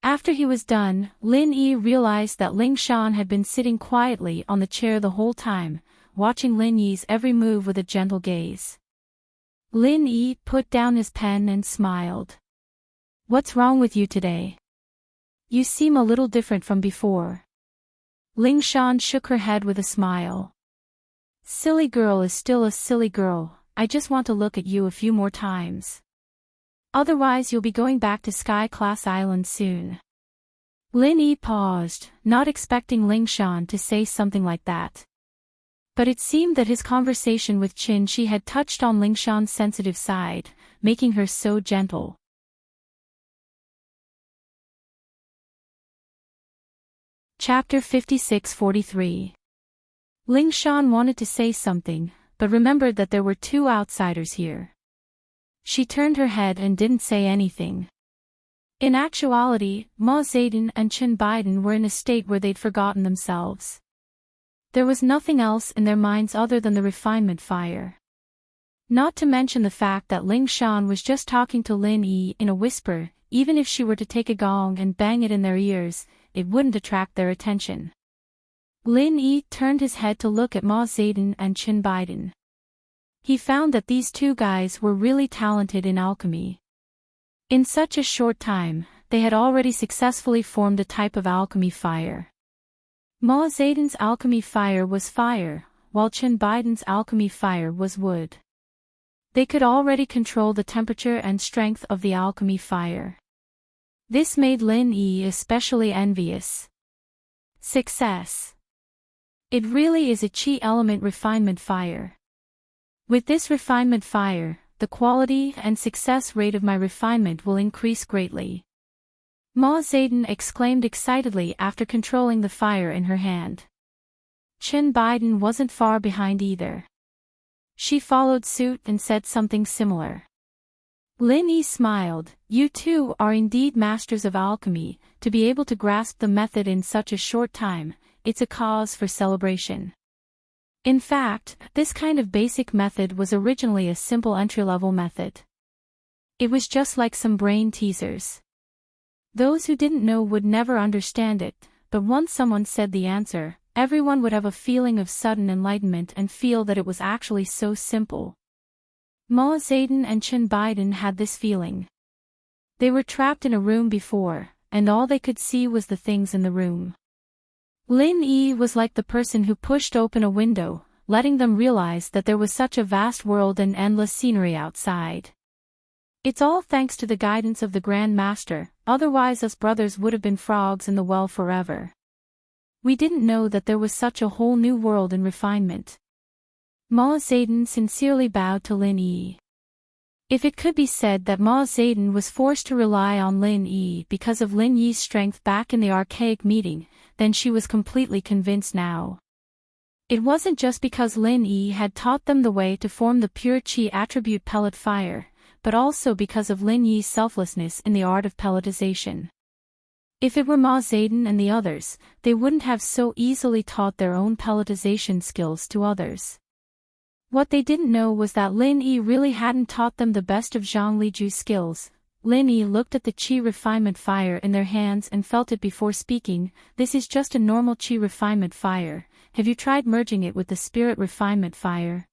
Speaker 1: After he was done, Lin Yi realized that Ling Shan had been sitting quietly on the chair the whole time, watching Lin Yi's every move with a gentle gaze. Lin Yi put down his pen and smiled. "What's wrong with you today? You seem a little different from before." Ling Shan shook her head with a smile. "Silly girl is still a silly girl, I just want to look at you a few more times. Otherwise you'll be going back to Sky Class Island soon." Lin Yi paused, not expecting Ling Shan to say something like that. But it seemed that his conversation with Qin Shi had touched on Ling Shan's sensitive side, making her so gentle. Chapter 56-43. Ling Shan wanted to say something, but remembered that there were 2 outsiders here. She turned her head and didn't say anything. In actuality, Ma Zedong and Qin Baidan were in a state where they'd forgotten themselves. There was nothing else in their minds other than the refinement fire. Not to mention the fact that Ling Shan was just talking to Lin Yi in a whisper. Even if she were to take a gong and bang it in their ears, it wouldn't attract their attention. Lin Yi turned his head to look at Ma Zedong and Qin Baidan. He found that these two guys were really talented in alchemy. In such a short time, they had already successfully formed a type of alchemy fire. Ma Zedong's alchemy fire was fire, while Qin Baidan's alchemy fire was wood. They could already control the temperature and strength of the alchemy fire. This made Lin Yi especially envious. Success. It really is a Qi element refinement fire. With this refinement fire, the quality and success rate of my refinement will increase greatly. Ma Zedong exclaimed excitedly after controlling the fire in her hand. Qin Baidan wasn't far behind either. She followed suit and said something similar. Lin Yi smiled. You two are indeed masters of alchemy. To be able to grasp the method in such a short time, it's a cause for celebration. In fact, this kind of basic method was originally a simple entry-level method. It was just like some brain teasers. Those who didn't know would never understand it, but once someone said the answer, everyone would have a feeling of sudden enlightenment and feel that it was actually so simple. Ma Zedong and Qin Baidan had this feeling. They were trapped in a room before, and all they could see was the things in the room. Lin Yi was like the person who pushed open a window, letting them realize that there was such a vast world and endless scenery outside. It's all thanks to the guidance of the Grand Master, otherwise us brothers would have been frogs in the well forever. We didn't know that there was such a whole new world in refinement. Ma Zedong sincerely bowed to Lin Yi. If it could be said that Ma Zedong was forced to rely on Lin Yi because of Lin Yi's strength back in the archaic meeting, then she was completely convinced now. It wasn't just because Lin Yi had taught them the way to form the pure Qi attribute pellet fire, but also because of Lin Yi's selflessness in the art of pelletization. If it were Ma Zedong and the others, they wouldn't have so easily taught their own pelletization skills to others. What they didn't know was that Lin Yi really hadn't taught them the best of Zhang Liju's skills. Lin Yi looked at the Qi refinement fire in their hands and felt it before speaking. This is just a normal Qi refinement fire. Have you tried merging it with the spirit refinement fire?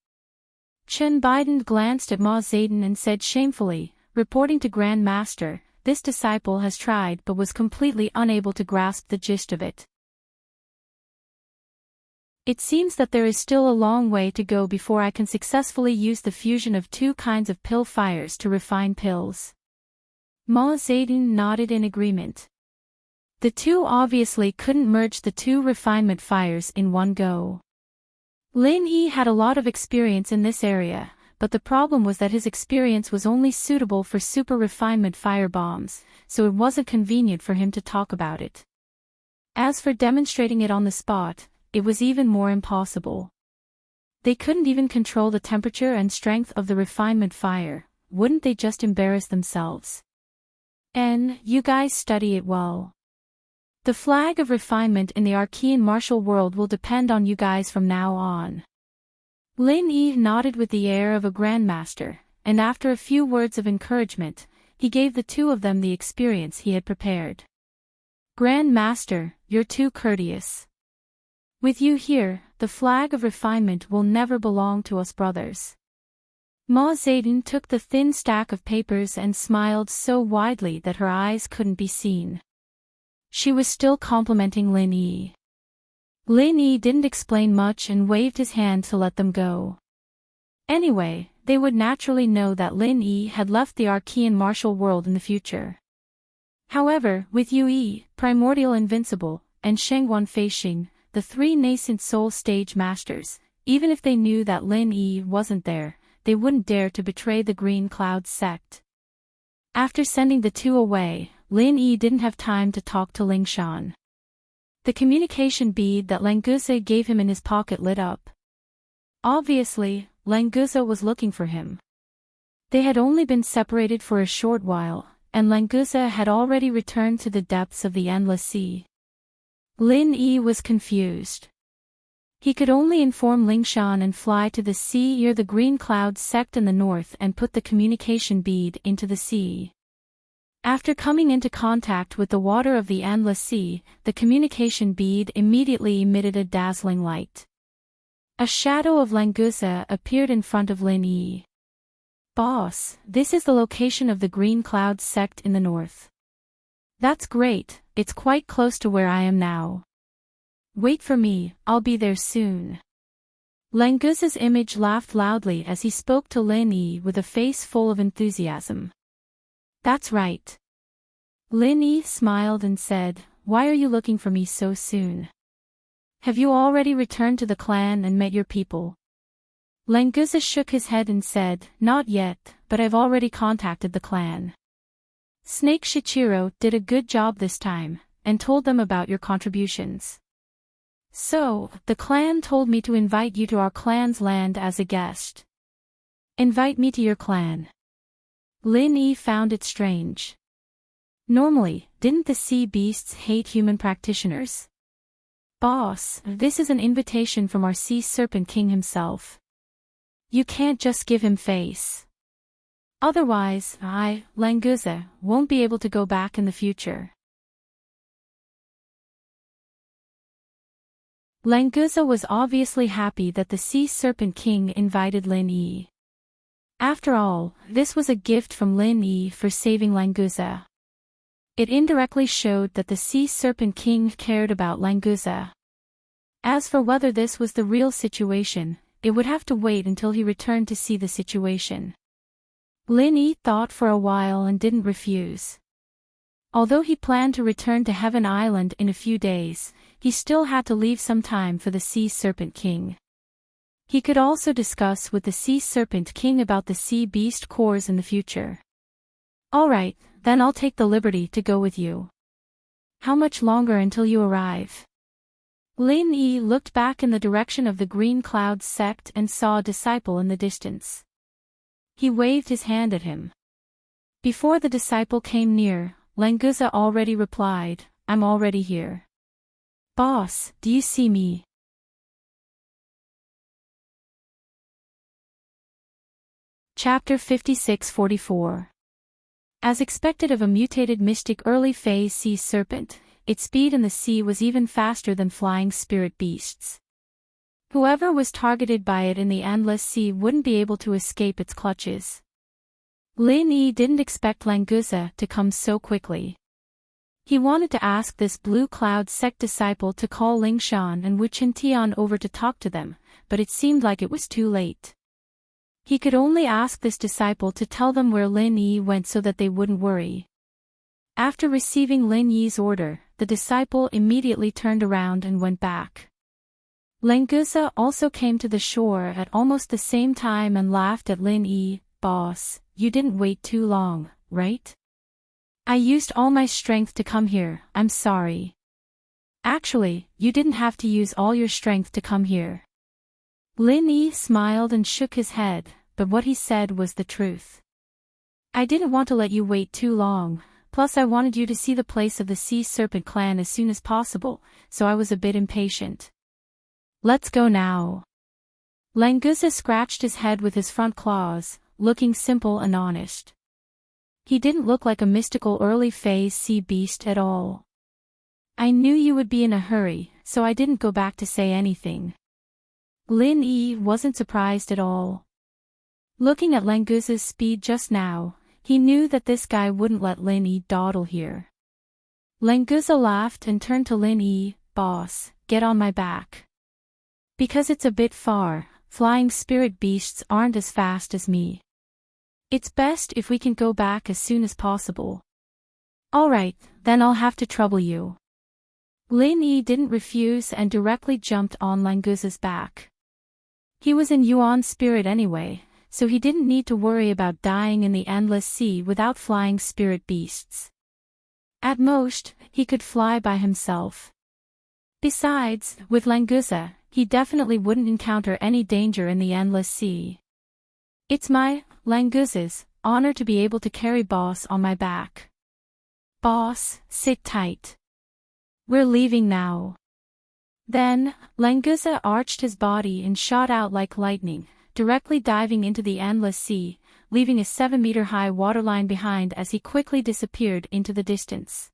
Speaker 1: Qin Baidan glanced at Ma Zedong and said shamefully, reporting to Grand Master, this disciple has tried but was completely unable to grasp the gist of it. It seems that there is still a long way to go before I can successfully use the fusion of two kinds of pill fires to refine pills. Ma Zedong nodded in agreement. The two obviously couldn't merge the two refinement fires in one go. Lin Yi had a lot of experience in this area, but the problem was that his experience was only suitable for super refinement fire bombs, so it wasn't convenient for him to talk about it. As for demonstrating it on the spot, it was even more impossible. They couldn't even control the temperature and strength of the refinement fire. Wouldn't they just embarrass themselves? And you guys study it well. The flag of refinement in the Archean martial world will depend on you guys from now on. Lin Yi nodded with the air of a grandmaster, and after a few words of encouragement, he gave the two of them the experience he had prepared. Grand Master, you're too courteous. With you here, the flag of refinement will never belong to us brothers. Ma Zedong took the thin stack of papers and smiled so widely that her eyes couldn't be seen. She was still complimenting Lin Yi. Lin Yi didn't explain much and waved his hand to let them go. Anyway, they would naturally know that Lin Yi had left the Archean martial world in the future. However, with Yue, Primordial Invincible, and Shengguan Feixing, the three nascent soul stage masters, even if they knew that Lin Yi wasn't there, they wouldn't dare to betray the Green Cloud sect. After sending the two away, Lin Yi didn't have time to talk to Ling Shan. The communication bead that Langusa gave him in his pocket lit up. Obviously, Langusa was looking for him. They had only been separated for a short while, and Langusa had already returned to the depths of the endless sea. Lin Yi was confused. He could only inform Lingshan and fly to the sea near the green cloud sect in the north and put the communication bead into the sea. After coming into contact with the water of the endless sea, the communication bead immediately emitted a dazzling light. A shadow of Languza appeared in front of Lin Yi. Boss, this is the location of the green cloud sect in the north. That's great, it's quite close to where I am now. Wait for me, I'll be there soon. Languza's image laughed loudly as he spoke to Lin Yi with a face full of enthusiasm. That's right. Lin Yi smiled and said, why are you looking for me so soon? Have you already returned to the clan and met your people? Languza shook his head and said, not yet, but I've already contacted the clan. Snake Shichiro did a good job this time, and told them about your contributions. So, the clan told me to invite you to our clan's land as a guest. Invite me to your clan. Lin Yi found it strange. Normally, didn't the sea beasts hate human practitioners? Boss, this is an invitation from our sea serpent king himself. You can't just give him face. Otherwise, Languza, won't be able to go back in the future. Languza was obviously happy that the Sea Serpent King invited Lin Yi. After all, this was a gift from Lin Yi for saving Languza. It indirectly showed that the Sea Serpent King cared about Languza. As for whether this was the real situation, it would have to wait until he returned to see the situation. Lin Yi thought for a while and didn't refuse. Although he planned to return to Heaven Island in a few days, he still had to leave some time for the Sea Serpent King. He could also discuss with the Sea Serpent King about the Sea Beast cores in the future. Alright, then I'll take the liberty to go with you. How much longer until you arrive? Lin Yi looked back in the direction of the Green Cloud sect and saw a disciple in the distance. He waved his hand at him. Before the disciple came near, Languza already replied, I'm already here. Boss, do you see me? Chapter 56-44. As expected of a mutated mystic early phase sea serpent, its speed in the sea was even faster than flying spirit beasts. Whoever was targeted by it in the endless sea wouldn't be able to escape its clutches. Lin Yi didn't expect Languza to come so quickly. He wanted to ask this Blue Cloud sect disciple to call Lingshan and Wu Qintian over to talk to them, but it seemed like it was too late. He could only ask this disciple to tell them where Lin Yi went so that they wouldn't worry. After receiving Lin Yi's order, the disciple immediately turned around and went back. Languza also came to the shore at almost the same time and laughed at Lin Yi. Boss, you didn't wait too long, right? I used all my strength to come here, I'm sorry. Actually, you didn't have to use all your strength to come here. Lin Yi smiled and shook his head, but what he said was the truth. I didn't want to let you wait too long, plus I wanted you to see the place of the Sea Serpent clan as soon as possible, so I was a bit impatient. Let's go now. Languza scratched his head with his front claws, looking simple and honest. He didn't look like a mystical early phase sea beast at all. I knew you would be in a hurry, so I didn't go back to say anything. Lin Yi wasn't surprised at all. Looking at Languza's speed just now, he knew that this guy wouldn't let Lin Yi dawdle here. Languza laughed and turned to Lin Yi. Boss, get on my back. Because it's a bit far, flying spirit beasts aren't as fast as me. It's best if we can go back as soon as possible. Alright, then I'll have to trouble you. Lin Yi didn't refuse and directly jumped on Languza's back. He was in Yuan spirit anyway, so he didn't need to worry about dying in the endless sea without flying spirit beasts. At most, he could fly by himself. Besides, with Languza, he definitely wouldn't encounter any danger in the endless sea. It's my, Languza's, honor to be able to carry Boss on my back. Boss, sit tight. We're leaving now. Then, Languza arched his body and shot out like lightning, directly diving into the endless sea, leaving a 7-meter-high waterline behind as he quickly disappeared into the distance.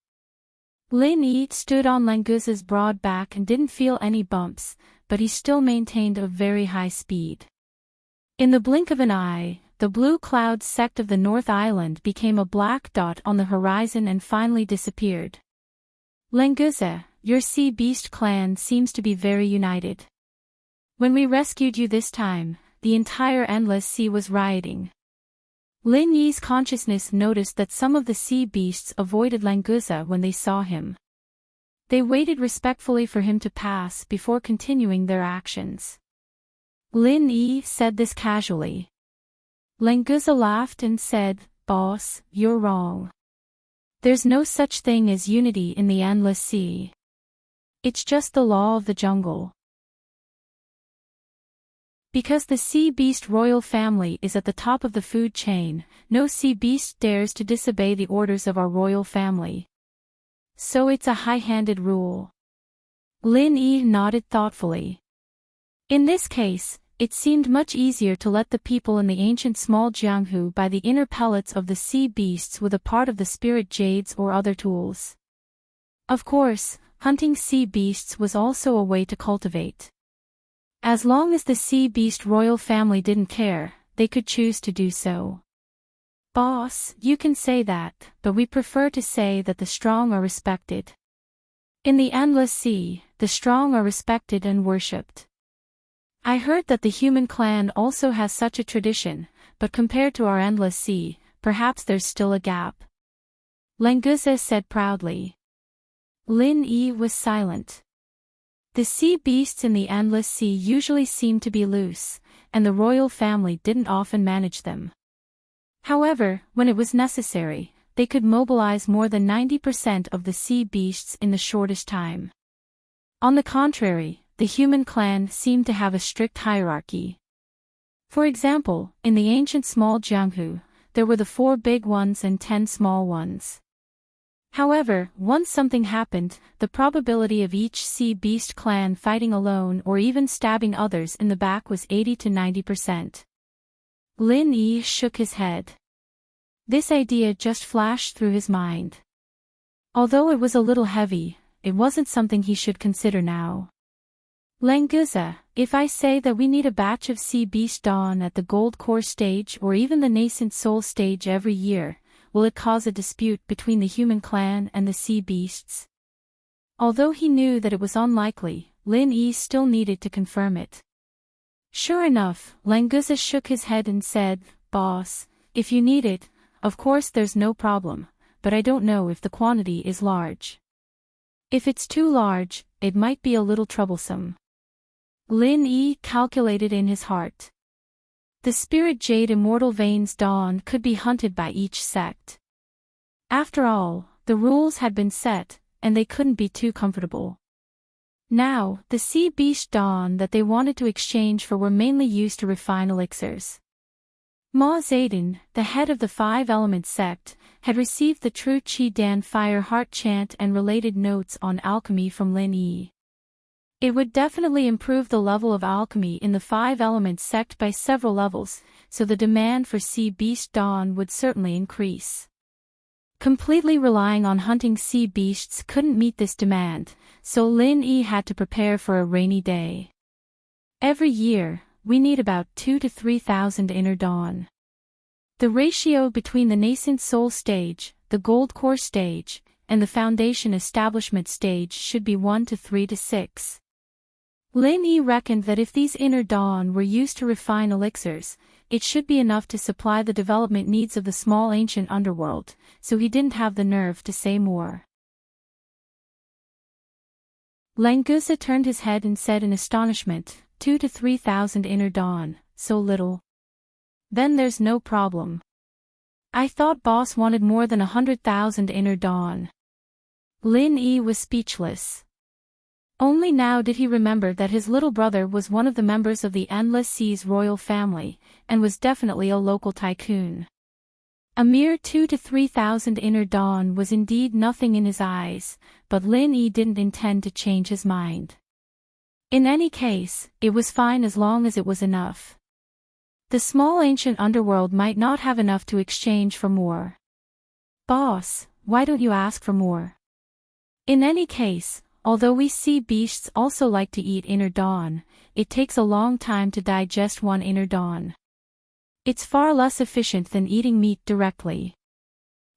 Speaker 1: Lin Yi stood on Languza's broad back and didn't feel any bumps, but he still maintained a very high speed. In the blink of an eye, the blue cloud sect of the North Island became a black dot on the horizon and finally disappeared. Languza, your sea beast clan seems to be very united. When we rescued you this time, the entire endless sea was rioting. Lin Yi's consciousness noticed that some of the sea beasts avoided Languza when they saw him. They waited respectfully for him to pass before continuing their actions. Lin Yi said this casually. Languza laughed and said, "Boss, you're wrong. There's no such thing as unity in the endless sea. It's just the law of the jungle. Because the sea beast royal family is at the top of the food chain, no sea beast dares to disobey the orders of our royal family. So it's a high-handed rule." Lin Yi nodded thoughtfully. In this case, it seemed much easier to let the people in the ancient small Jianghu buy the inner pellets of the sea beasts with a part of the spirit jades or other tools. Of course, hunting sea beasts was also a way to cultivate. As long as the sea beast royal family didn't care, they could choose to do so. "Boss, you can say that, but we prefer to say that the strong are respected. In the endless sea, the strong are respected and worshipped. I heard that the human clan also has such a tradition, but compared to our endless sea, perhaps there's still a gap," Languza said proudly. Lin Yi was silent. The sea beasts in the endless sea usually seemed to be loose, and the royal family didn't often manage them. However, when it was necessary, they could mobilize more than 90% of the sea beasts in the shortest time. On the contrary, the human clan seemed to have a strict hierarchy. For example, in the ancient small Jianghu, there were the 4 big ones and 10 small ones. However, once something happened, the probability of each sea beast clan fighting alone or even stabbing others in the back was 80 to 90%. Lin Yi shook his head. This idea just flashed through his mind. Although it was a little heavy, it wasn't something he should consider now. "Languza, if I say that we need a batch of sea beast dawn at the gold core stage or even the nascent soul stage every year, will it cause a dispute between the human clan and the sea beasts?" Although he knew that it was unlikely, Lin Yi still needed to confirm it. Sure enough, Languza shook his head and said, "Boss, if you need it, of course there's no problem, but I don't know if the quantity is large. If it's too large, it might be a little troublesome." Lin Yi calculated in his heart. The spirit jade immortal veins dawn could be hunted by each sect. After all, the rules had been set, and they couldn't be too comfortable. Now, the sea beast dawn that they wanted to exchange for were mainly used to refine elixirs. Ma Zedin, the head of the 5-element sect, had received the true Qi Dan fire heart chant and related notes on alchemy from Lin Yi. It would definitely improve the level of alchemy in the 5-element sect by several levels, so the demand for sea beast dawn would certainly increase. Completely relying on hunting sea beasts couldn't meet this demand, so Lin Yi had to prepare for a rainy day. Every year, we need about 2,000 to 3,000 inner dawn. The ratio between the nascent soul stage, the gold core stage, and the foundation establishment stage should be 1 to 3 to 6. Lin Yi reckoned that if these inner dawn were used to refine elixirs, it should be enough to supply the development needs of the small ancient underworld, so he didn't have the nerve to say more. Languza turned his head and said in astonishment, 2,000 to 3,000 inner dawn, so little? Then there's no problem. I thought boss wanted more than 100,000 inner dawn. Lin Yi was speechless. Only now did he remember that his little brother was one of the members of the Endless Sea's royal family, and was definitely a local tycoon. A mere 2,000 to 3,000 inner dawn was indeed nothing in his eyes, but Lin Yi didn't intend to change his mind. In any case, it was fine as long as it was enough. The small ancient underworld might not have enough to exchange for more. Boss, why don't you ask for more? In any case, although we sea beasts also like to eat inner dawn, it takes a long time to digest one inner dawn. It's far less efficient than eating meat directly.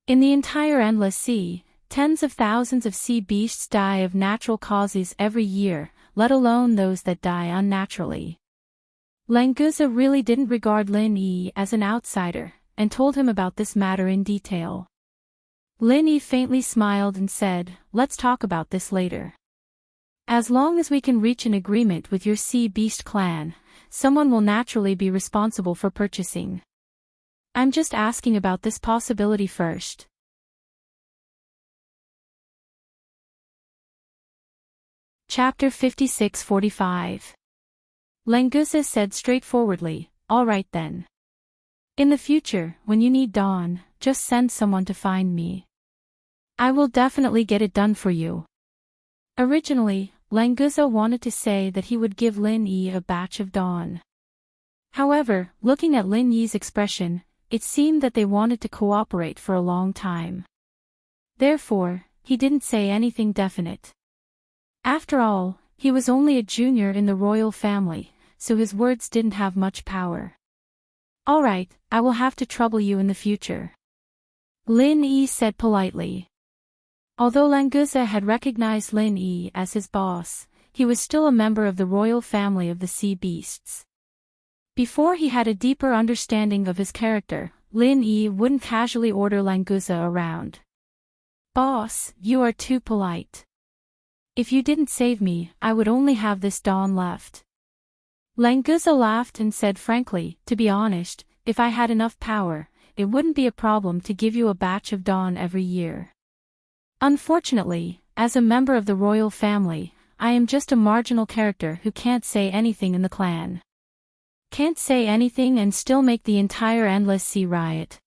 Speaker 1: In the entire endless sea, tens of thousands of sea beasts die of natural causes every year, let alone those that die unnaturally. Languza really didn't regard Lin Yi as an outsider, and told him about this matter in detail. Lin Yi faintly smiled and said, "Let's talk about this later. As long as we can reach an agreement with your sea beast clan, someone will naturally be responsible for purchasing. I'm just asking about this possibility first." Chapter 56-45. Languza said straightforwardly, "All right then. In the future, when you need dawn, just send someone to find me. I will definitely get it done for you." Originally, Languza wanted to say that he would give Lin Yi a batch of dawn. However, looking at Lin Yi's expression, it seemed that they wanted to cooperate for a long time. Therefore, he didn't say anything definite. After all, he was only a junior in the royal family, so his words didn't have much power. "All right, I will have to trouble you in the future," Lin Yi said politely. Although Languza had recognized Lin Yi as his boss, he was still a member of the royal family of the sea beasts. Before he had a deeper understanding of his character, Lin Yi wouldn't casually order Languza around. "Boss, you are too polite. If you didn't save me, I would only have this dawn left." Languza laughed and said frankly, "To be honest, if I had enough power, it wouldn't be a problem to give you a batch of dawn every year. Unfortunately, as a member of the royal family, I am just a marginal character who can't say anything in the clan. Can't say anything and still make the entire endless sea riot."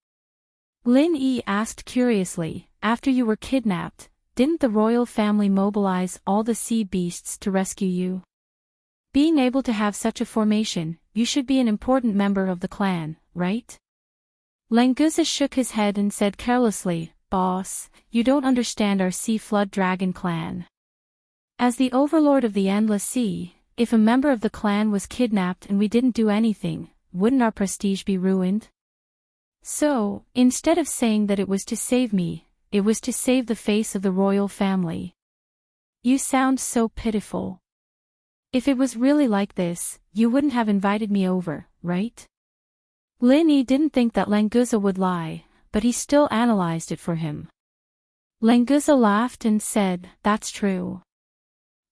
Speaker 1: Lin Yi asked curiously, "After you were kidnapped, didn't the royal family mobilize all the sea beasts to rescue you? Being able to have such a formation, you should be an important member of the clan, right?" Languza shook his head and said carelessly, "Boss, you don't understand our sea flood dragon clan. As the overlord of the endless sea, if a member of the clan was kidnapped and we didn't do anything, wouldn't our prestige be ruined? So, instead of saying that it was to save me, it was to save the face of the royal family. You sound so pitiful. If it was really like this, you wouldn't have invited me over, right?" Lin Yi didn't think that Languza would lie, but he still analyzed it for him. Languza laughed and said, "That's true.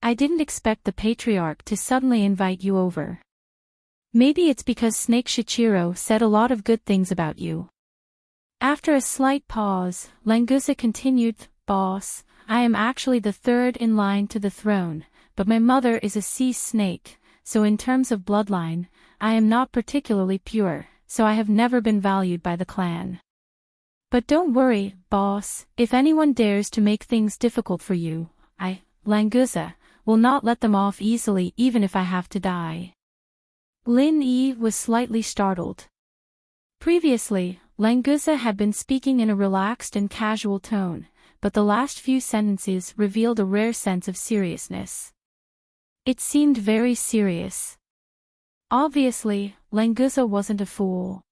Speaker 1: I didn't expect the patriarch to suddenly invite you over. Maybe it's because Snake Shichiro said a lot of good things about you." After a slight pause, Languza continued, "Boss, I am actually the third in line to the throne, but my mother is a sea snake, so in terms of bloodline, I am not particularly pure, so I have never been valued by the clan. But don't worry, boss, if anyone dares to make things difficult for you, I, Languza, will not let them off easily even if I have to die." Lin Yi was slightly startled. Previously, Languza had been speaking in a relaxed and casual tone, but the last few sentences revealed a rare sense of seriousness. It seemed very serious. Obviously, Languza wasn't a fool.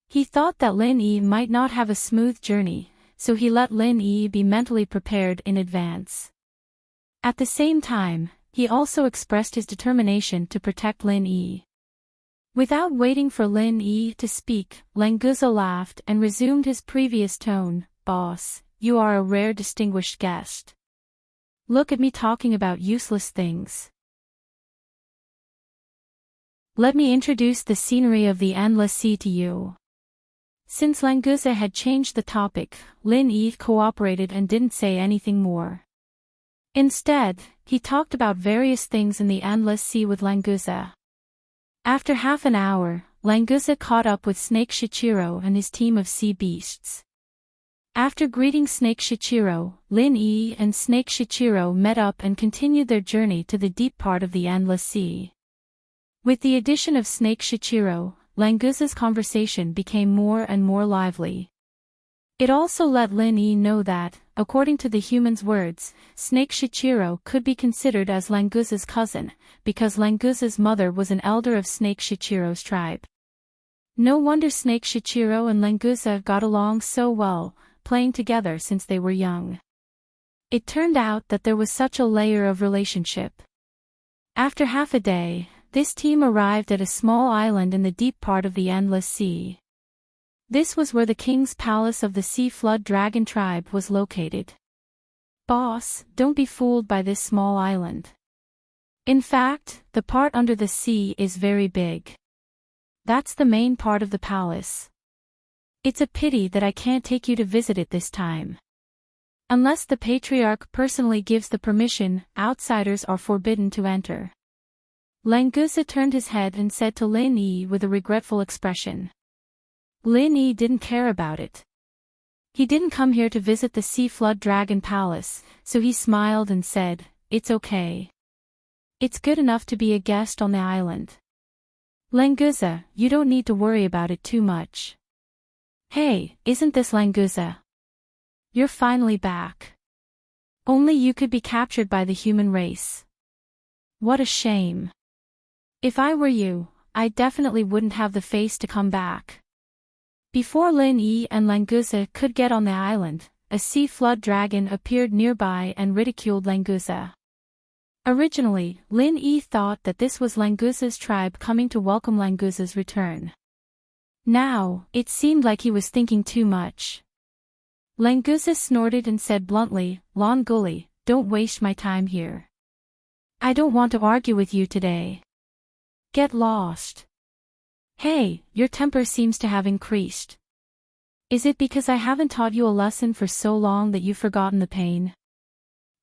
Speaker 1: He thought that Lin Yi might not have a smooth journey, so he let Lin Yi be mentally prepared in advance. At the same time, he also expressed his determination to protect Lin Yi. Without waiting for Lin Yi to speak, Languza laughed and resumed his previous tone, "Boss, you are a rare distinguished guest. Look at me talking about useless things. Let me introduce the scenery of the endless sea to you." Since Languza had changed the topic, Lin Yi cooperated and didn't say anything more. Instead, he talked about various things in the endless sea with Languza. After half an hour, Languza caught up with Snake Shichiro and his team of sea beasts. After greeting Snake Shichiro, Lin-Yi and Snake Shichiro met up and continued their journey to the deep part of the endless sea. With the addition of Snake Shichiro, Languza's conversation became more and more lively. It also let Lin-Yi know that, according to the human's words, Snake Shichiro could be considered as Languza's cousin, because Languza's mother was an elder of Snake Shichiro's tribe. No wonder Snake Shichiro and Languza got along so well, playing together since they were young. It turned out that there was such a layer of relationship. After half a day, this team arrived at a small island in the deep part of the endless sea. This was where the king's palace of the Sea Flood Dragon tribe was located. Boss, don't be fooled by this small island. In fact, the part under the sea is very big. That's the main part of the palace. It's a pity that I can't take you to visit it this time. Unless the patriarch personally gives the permission, outsiders are forbidden to enter. Languza turned his head and said to Lin-Yi with a regretful expression. Lin-Yi didn't care about it. He didn't come here to visit the Sea Flood Dragon Palace, so he smiled and said, "It's okay. It's good enough to be a guest on the island. Languza, you don't need to worry about it too much." Hey, isn't this Languza? You're finally back. Only you could be captured by the human race. What a shame. If I were you, I definitely wouldn't have the face to come back. Before Lin-Yi and Languza could get on the island, a sea flood dragon appeared nearby and ridiculed Languza. Originally, Lin-Yi thought that this was Languza's tribe coming to welcome Languza's return. Now, it seemed like he was thinking too much. Languza snorted and said bluntly, "Lon Gully, don't waste my time here. I don't want to argue with you today. Get lost." Hey, your temper seems to have increased. Is it because I haven't taught you a lesson for so long that you've forgotten the pain?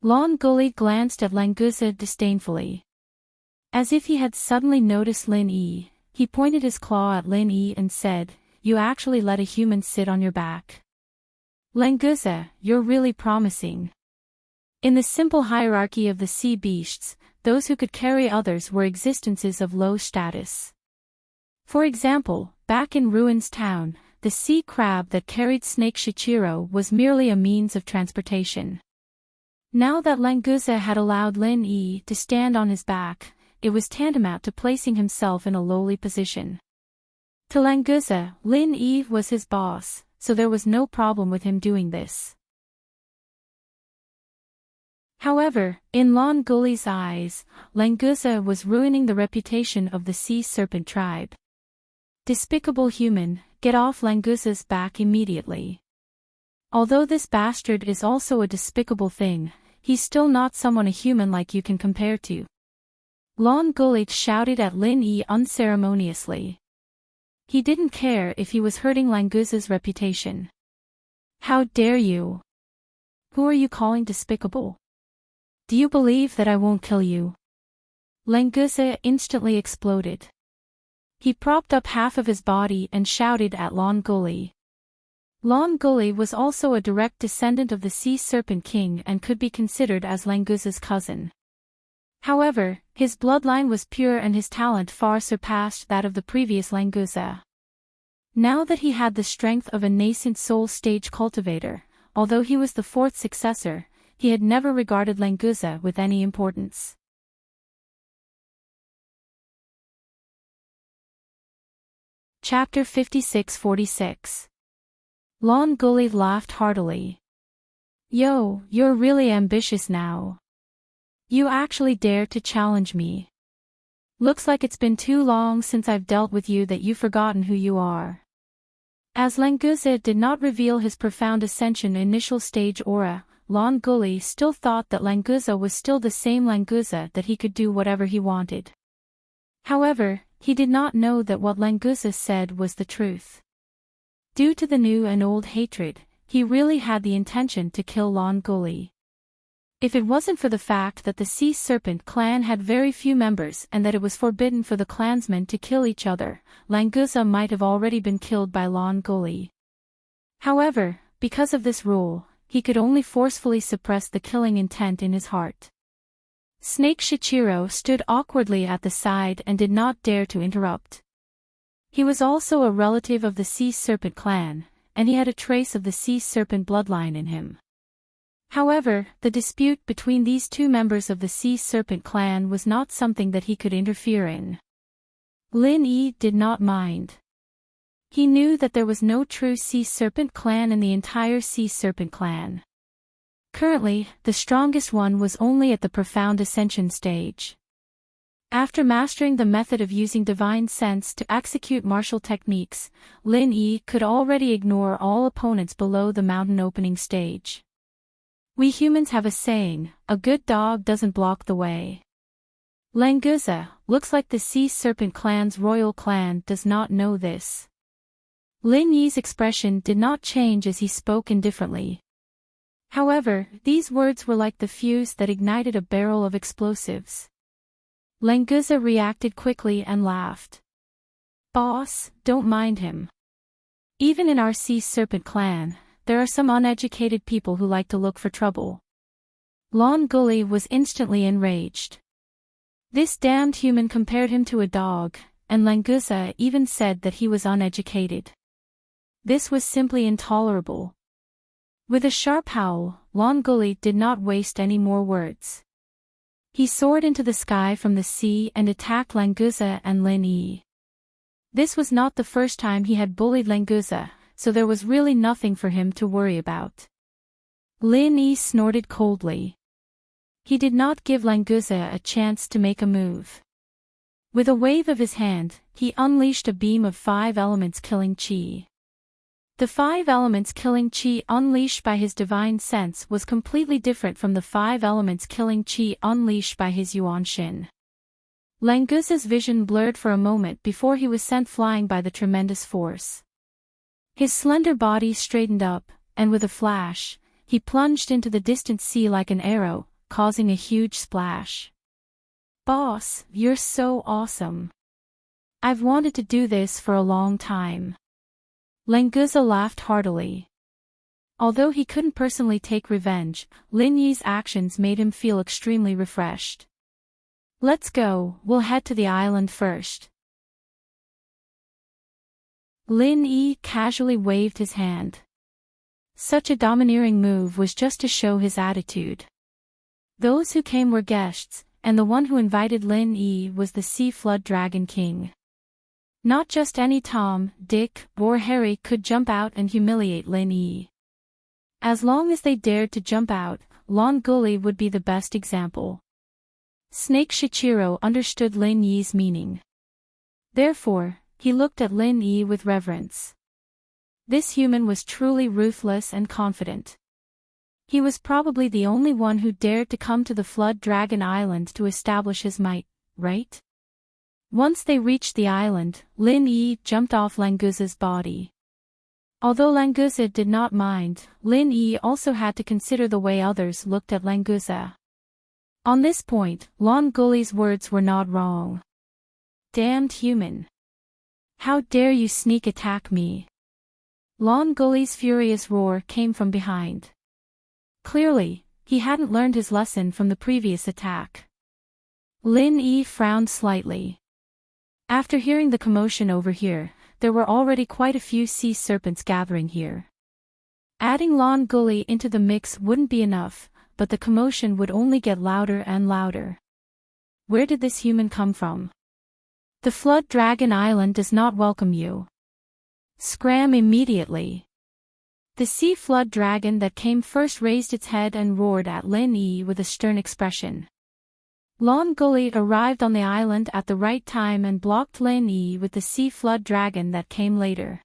Speaker 1: Lon Gully glanced at Languza disdainfully. As if he had suddenly noticed Lin-Yi, he pointed his claw at Lin-Yi and said, "You actually let a human sit on your back. Languza, you're really promising." In the simple hierarchy of the sea beasts, those who could carry others were existences of low status. For example, back in Ruins Town, the sea crab that carried Snake Shichiro was merely a means of transportation. Now that Languza had allowed Lin-Yi to stand on his back, it was tantamount to placing himself in a lowly position. To Languza, Lin-Yi was his boss, so there was no problem with him doing this. However, in Lon Gully's eyes, Languza was ruining the reputation of the sea serpent tribe. Despicable human, get off Languza's back immediately. Although this bastard is also a despicable thing, he's still not someone a human like you can compare to. Lon Gully shouted at Lin-Yi unceremoniously. He didn't care if he was hurting Languza's reputation. How dare you? Who are you calling despicable? Do you believe that I won't kill you? Languza instantly exploded. He propped up half of his body and shouted at Lon Gully. Lon Gully was also a direct descendant of the Sea Serpent King and could be considered as Languza's cousin. However, his bloodline was pure and his talent far surpassed that of the previous Languza. Now that he had the strength of a nascent soul stage cultivator, although he was the fourth successor, he had never regarded Languza with any importance. Chapter 56-46. Lon Gully laughed heartily. Yo, you're really ambitious now. You actually dare to challenge me. Looks like it's been too long since I've dealt with you that you've forgotten who you are. As Languza did not reveal his profound ascension initial stage aura, Lon Gully still thought that Languza was still the same Languza, that he could do whatever he wanted. However, he did not know that what Languza said was the truth. Due to the new and old hatred, he really had the intention to kill Lon Gully. If it wasn't for the fact that the Sea Serpent clan had very few members and that it was forbidden for the clansmen to kill each other, Languza might have already been killed by Lon Gully. However, Because of this rule, he could only forcefully suppress the killing intent in his heart. Snake Shichiro stood awkwardly at the side and did not dare to interrupt. He was also a relative of the Sea Serpent clan, and he had a trace of the Sea Serpent bloodline in him. However, the dispute between these two members of the Sea Serpent clan was not something that he could interfere in. Lin Yi did not mind. He knew that there was no true Sea Serpent clan in the entire Sea Serpent clan. Currently, the strongest one was only at the profound ascension stage. After mastering the method of using divine sense to execute martial techniques, Lin Yi could already ignore all opponents below the mountain opening stage. We humans have a saying, a good dog doesn't block the way. Languza, looks like the Sea Serpent clan's royal clan does not know this. Lin Yi's expression did not change as he spoke indifferently. However, these words were like the fuse that ignited a barrel of explosives. Languza reacted quickly and laughed. Boss, don't mind him. Even in our Sea Serpent clan, there are some uneducated people who like to look for trouble. Lon Gully was instantly enraged. This damned human compared him to a dog, and Languza even said that he was uneducated. This was simply intolerable. With a sharp howl, Lon Gully did not waste any more words. He soared into the sky from the sea and attacked Languza and Lin Yi. This was not the first time he had bullied Languza, so there was really nothing for him to worry about. Lin Yi snorted coldly. He did not give Languza a chance to make a move. With a wave of his hand, he unleashed a beam of 5 elements killing chi. The 5 elements killing chi unleashed by his divine sense was completely different from the 5 elements killing chi unleashed by his Yuan Shin. Languza's vision blurred for a moment before he was sent flying by the tremendous force. His slender body straightened up, and with a flash, he plunged into the distant sea like an arrow, causing a huge splash. Boss, you're so awesome. I've wanted to do this for a long time. Languza laughed heartily. Although he couldn't personally take revenge, Lin Yi's actions made him feel extremely refreshed. Let's go, we'll head to the island first. Lin Yi casually waved his hand. Such a domineering move was just to show his attitude. Those who came were guests, and the one who invited Lin Yi was the Sea Flood Dragon King. Not just any Tom, Dick, or Harry could jump out and humiliate Lin Yi. As long as they dared to jump out, Lon Gully would be the best example. Snake Shichiro understood Lin Yi's meaning. Therefore, he looked at Lin Yi with reverence. This human was truly ruthless and confident. He was probably the only one who dared to come to the Flood Dragon Island to establish his might, right? Once they reached the island, Lin Yi jumped off Languza's body. Although Languza did not mind, Lin Yi also had to consider the way others looked at Languza. On this point, Lon Gully's words were not wrong. Damned human. How dare you sneak attack me? Lon Gully's furious roar came from behind. Clearly, he hadn't learned his lesson from the previous attack. Lin Yi frowned slightly. After hearing the commotion over here, there were already quite a few sea serpents gathering here. Adding Lon Gully into the mix wouldn't be enough, but the commotion would only get louder and louder. Where did this human come from? The Flood Dragon Island does not welcome you. Scram immediately. The Sea Flood Dragon that came first raised its head and roared at Lin Yi with a stern expression. Lon Gully arrived on the island at the right time and blocked Lin Yi with the Sea Flood Dragon that came later.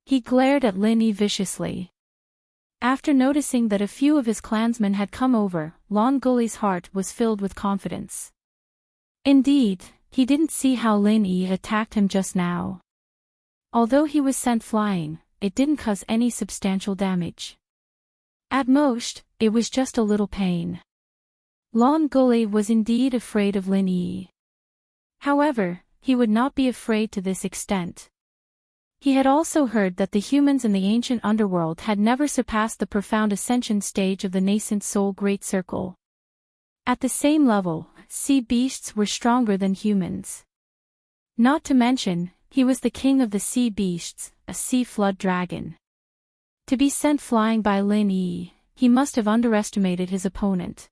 Speaker 1: He glared at Lin Yi viciously. After noticing that a few of his clansmen had come over, Lon Gully's heart was filled with confidence. Indeed, he didn't see how Lin Yi attacked him just now. Although he was sent flying, it didn't cause any substantial damage. At most, it was just a little pain. Lon Gully was indeed afraid of Lin Yi. However, he would not be afraid to this extent. He had also heard that the humans in the ancient underworld had never surpassed the profound ascension stage of the nascent soul great circle. At the same level, sea beasts were stronger than humans. Not to mention, he was the king of the sea beasts, a sea flood dragon. To be sent flying by Lin Yi, he must have underestimated his opponent.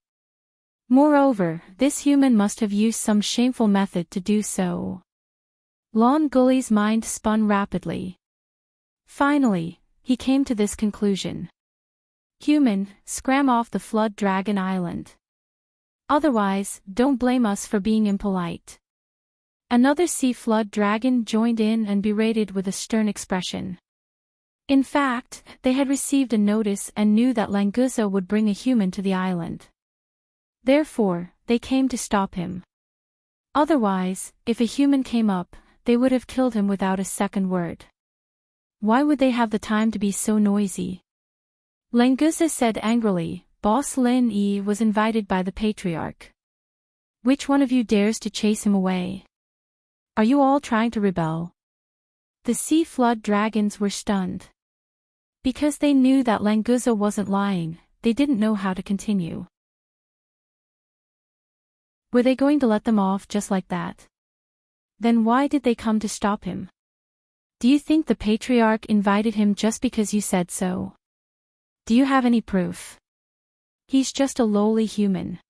Speaker 1: Moreover, this human must have used some shameful method to do so. Lon Gully's mind spun rapidly. Finally, he came to this conclusion. Human, scram off the flood dragon island. Otherwise, don't blame us for being impolite. Another sea flood dragon joined in and berated with a stern expression. In fact, they had received a notice and knew that Languza would bring a human to the island. Therefore, they came to stop him. Otherwise, if a human came up, they would have killed him without a second word. Why would they have the time to be so noisy? Languza said angrily, Boss Lin Yi was invited by the patriarch. Which one of you dares to chase him away? Are you all trying to rebel? The sea flood dragons were stunned. Because they knew that Languza wasn't lying, they didn't know how to continue. Were they going to let them off just like that? Then why did they come to stop him? Do you think the patriarch invited him just because you said so? Do you have any proof? He's just a lowly human.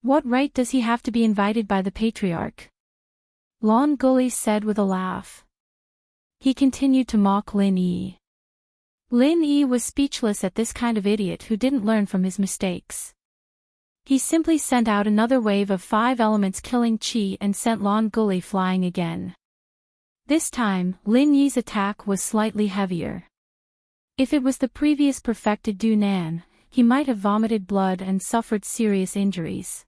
Speaker 1: What right does he have to be invited by the patriarch? Lon Gully said with a laugh. He continued to mock Lin Yi. Lin Yi was speechless at this kind of idiot who didn't learn from his mistakes. He simply sent out another wave of 5 elements killing Qi and sent Lon Gully flying again. This time, Lin Yi's attack was slightly heavier. If it was the previous perfected Du Nan, he might have vomited blood and suffered serious injuries.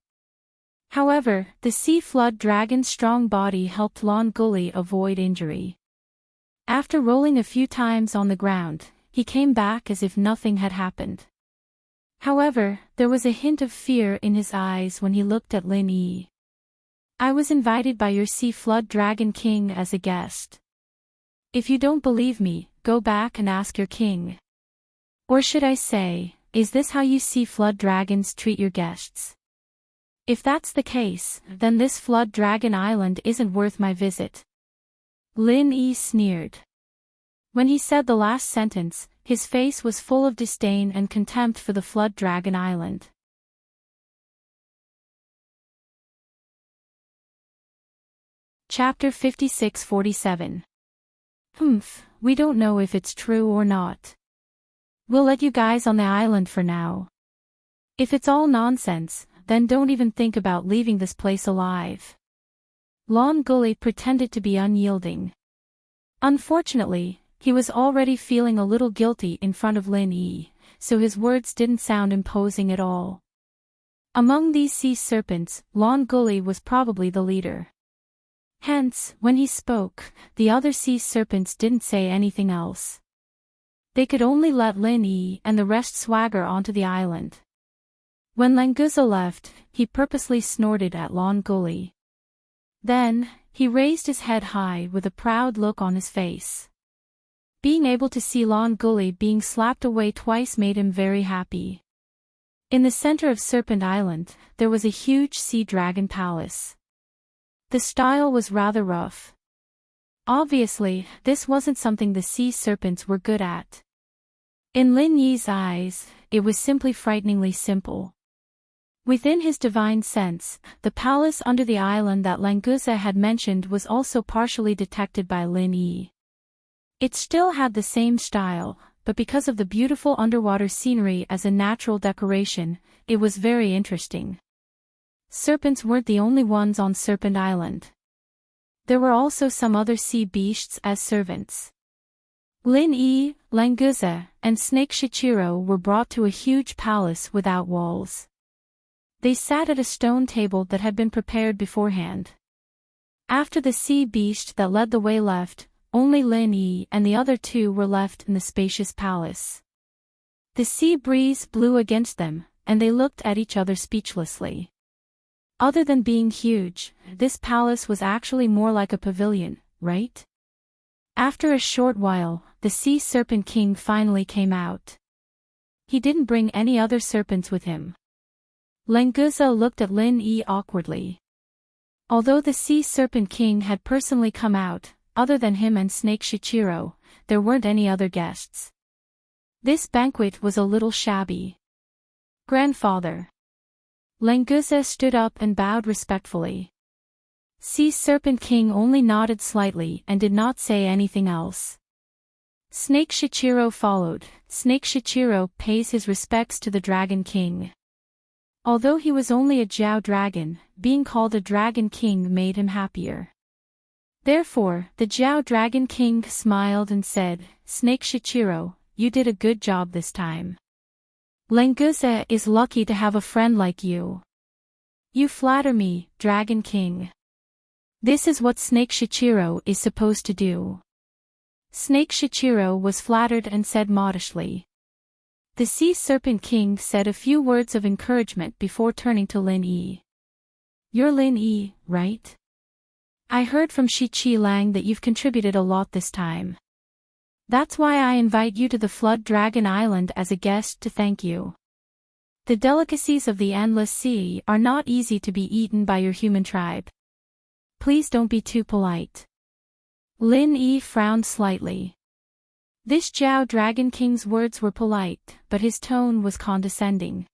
Speaker 1: However, the sea flood dragon's strong body helped Lon Gully avoid injury. After rolling a few times on the ground, he came back as if nothing had happened. However, there was a hint of fear in his eyes when he looked at Lin Yi. I was invited by your sea flood dragon king as a guest. If you don't believe me, go back and ask your king. Or should I say, is this how you sea flood dragons treat your guests? If that's the case, then this flood dragon island isn't worth my visit. Lin Yi sneered. When he said the last sentence, his face was full of disdain and contempt for the flood dragon island. Chapter 56-47. We don't know if it's true or not. We'll let you guys on the island for now. If it's all nonsense, then don't even think about leaving this place alive. Lon Gully pretended to be unyielding. Unfortunately, he was already feeling a little guilty in front of Lin Yi, so his words didn't sound imposing at all. Among these sea serpents, Lon Gully was probably the leader. Hence, when he spoke, the other sea serpents didn't say anything else. They could only let Lin Yi and the rest swagger onto the island. When Languza left, he purposely snorted at Lon Gully. Then, he raised his head high with a proud look on his face. Being able to see Lon Gully being slapped away twice made him very happy. In the center of Serpent Island, there was a huge sea dragon palace. The style was rather rough. Obviously, this wasn't something the sea serpents were good at. In Lin Yi's eyes, it was simply frighteningly simple. Within his divine sense, the palace under the island that Languza had mentioned was also partially detected by Lin Yi. It still had the same style, but because of the beautiful underwater scenery as a natural decoration, it was very interesting. Serpents weren't the only ones on Serpent Island. There were also some other sea beasts as servants. Lin Yi, Languza, and Snake Shichiro were brought to a huge palace without walls. They sat at a stone table that had been prepared beforehand. After the sea beast that led the way left, only Lin Yi and the other 2 were left in the spacious palace. The sea breeze blew against them, and they looked at each other speechlessly. Other than being huge, this palace was actually more like a pavilion, right? After a short while, the Sea Serpent King finally came out. He didn't bring any other serpents with him. Languza looked at Lin Yi awkwardly. Although the Sea Serpent King had personally come out, other than him and Snake Shichiro, there weren't any other guests. This banquet was a little shabby. Grandfather. Languza stood up and bowed respectfully. Sea Serpent King only nodded slightly and did not say anything else. Snake Shichiro followed. Snake Shichiro pays his respects to the Dragon King. Although he was only a Jiao dragon, being called a Dragon King made him happier. Therefore, the Jiao Dragon King smiled and said, "Snake Shichiro, you did a good job this time. Languza is lucky to have a friend like you. You flatter me, Dragon King. This is what Snake Shichiro is supposed to do." Snake Shichiro was flattered and said modestly. The Sea Serpent King said a few words of encouragement before turning to Lin Yi. "You're Lin Yi, right? I heard from Shi Lang that you've contributed a lot this time. That's why I invite you to the Flood Dragon Island as a guest to thank you. The delicacies of the Endless Sea are not easy to be eaten by your human tribe. Please don't be too polite." Lin Yi frowned slightly. This Jiao Dragon King's words were polite, but his tone was condescending.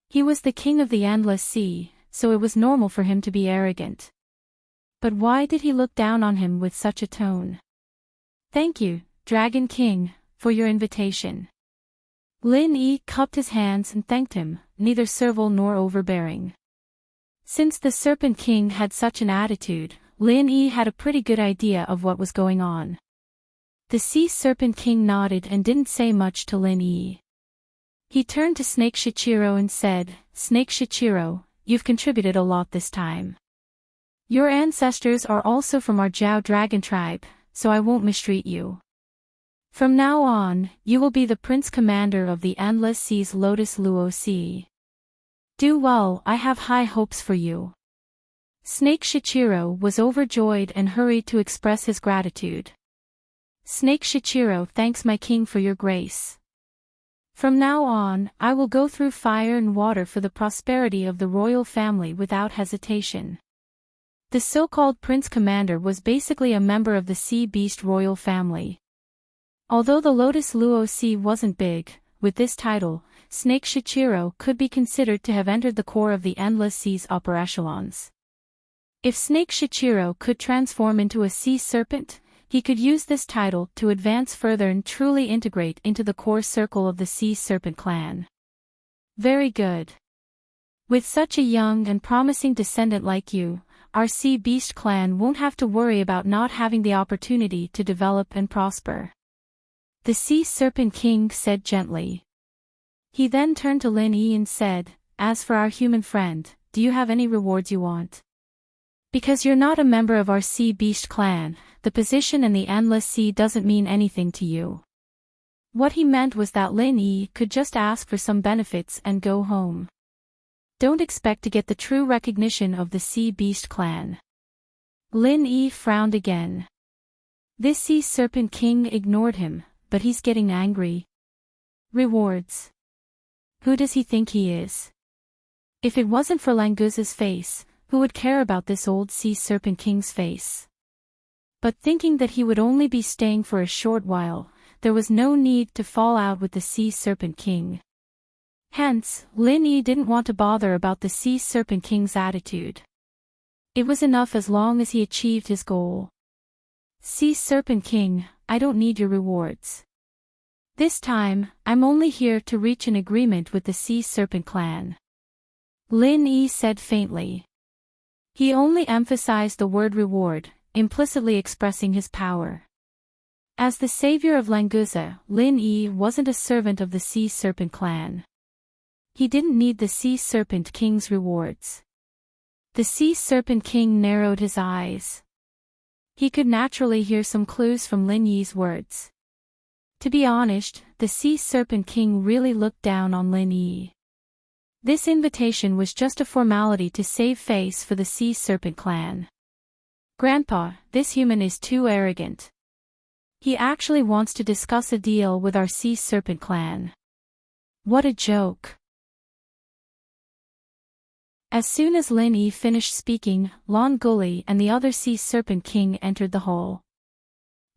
Speaker 1: He was the king of the Endless Sea, so it was normal for him to be arrogant. But why did he look down on him with such a tone? "Thank you, Dragon King, for your invitation." Lin Yi cupped his hands and thanked him, neither servile nor overbearing. Since the Serpent King had such an attitude, Lin Yi had a pretty good idea of what was going on. The Sea Serpent King nodded and didn't say much to Lin Yi. He turned to Snake Shichiro and said, "Snake Shichiro, you've contributed a lot this time. Your ancestors are also from our Jiao Dragon tribe, so I won't mistreat you. From now on, you will be the Prince Commander of the Endless Sea's Lotus Luo Sea. Do well, I have high hopes for you." Snake Shichiro was overjoyed and hurried to express his gratitude. "Snake Shichiro thanks my king for your grace. From now on, I will go through fire and water for the prosperity of the royal family without hesitation." The so-called Prince Commander was basically a member of the Sea Beast royal family. Although the Lotus Luo Sea wasn't big, with this title, Snake Shichiro could be considered to have entered the core of the Endless Sea's upper echelons. If Snake Shichiro could transform into a sea serpent, he could use this title to advance further and truly integrate into the core circle of the Sea Serpent clan. Very good. With such a young and promising descendant like you, our Sea Beast clan won't have to worry about not having the opportunity to develop and prosper. The Sea Serpent King said gently. He then turned to Lin Yi and said, "As for our human friend, do you have any rewards you want? Because you're not a member of our Sea Beast clan, the position in the Endless Sea doesn't mean anything to you." What he meant was that Lin Yi could just ask for some benefits and go home. Don't expect to get the true recognition of the Sea Beast clan. Lin Yi frowned again. This Sea Serpent King ignored him, but he's getting angry. Rewards. Who does he think he is? If it wasn't for Languza's face, who would care about this old Sea Serpent King's face? But thinking that he would only be staying for a short while, there was no need to fall out with the Sea Serpent King. Hence, Lin Yi didn't want to bother about the Sea Serpent King's attitude. It was enough as long as he achieved his goal. "Sea Serpent King, I don't need your rewards. This time, I'm only here to reach an agreement with the Sea Serpent clan," Lin Yi said faintly. He only emphasized the word reward, implicitly expressing his power. As the savior of Languza, Lin Yi wasn't a servant of the Sea Serpent clan. He didn't need the Sea Serpent King's rewards. The Sea Serpent King narrowed his eyes. He could naturally hear some clues from Lin Yi's words. To be honest, the Sea Serpent King really looked down on Lin Yi. This invitation was just a formality to save face for the Sea Serpent clan. Grandpa, this human is too arrogant. He actually wants to discuss a deal with our sea serpent clan. What a joke. As soon as Lin Yi finished speaking, Lon Gully and the other sea serpent king entered the hall.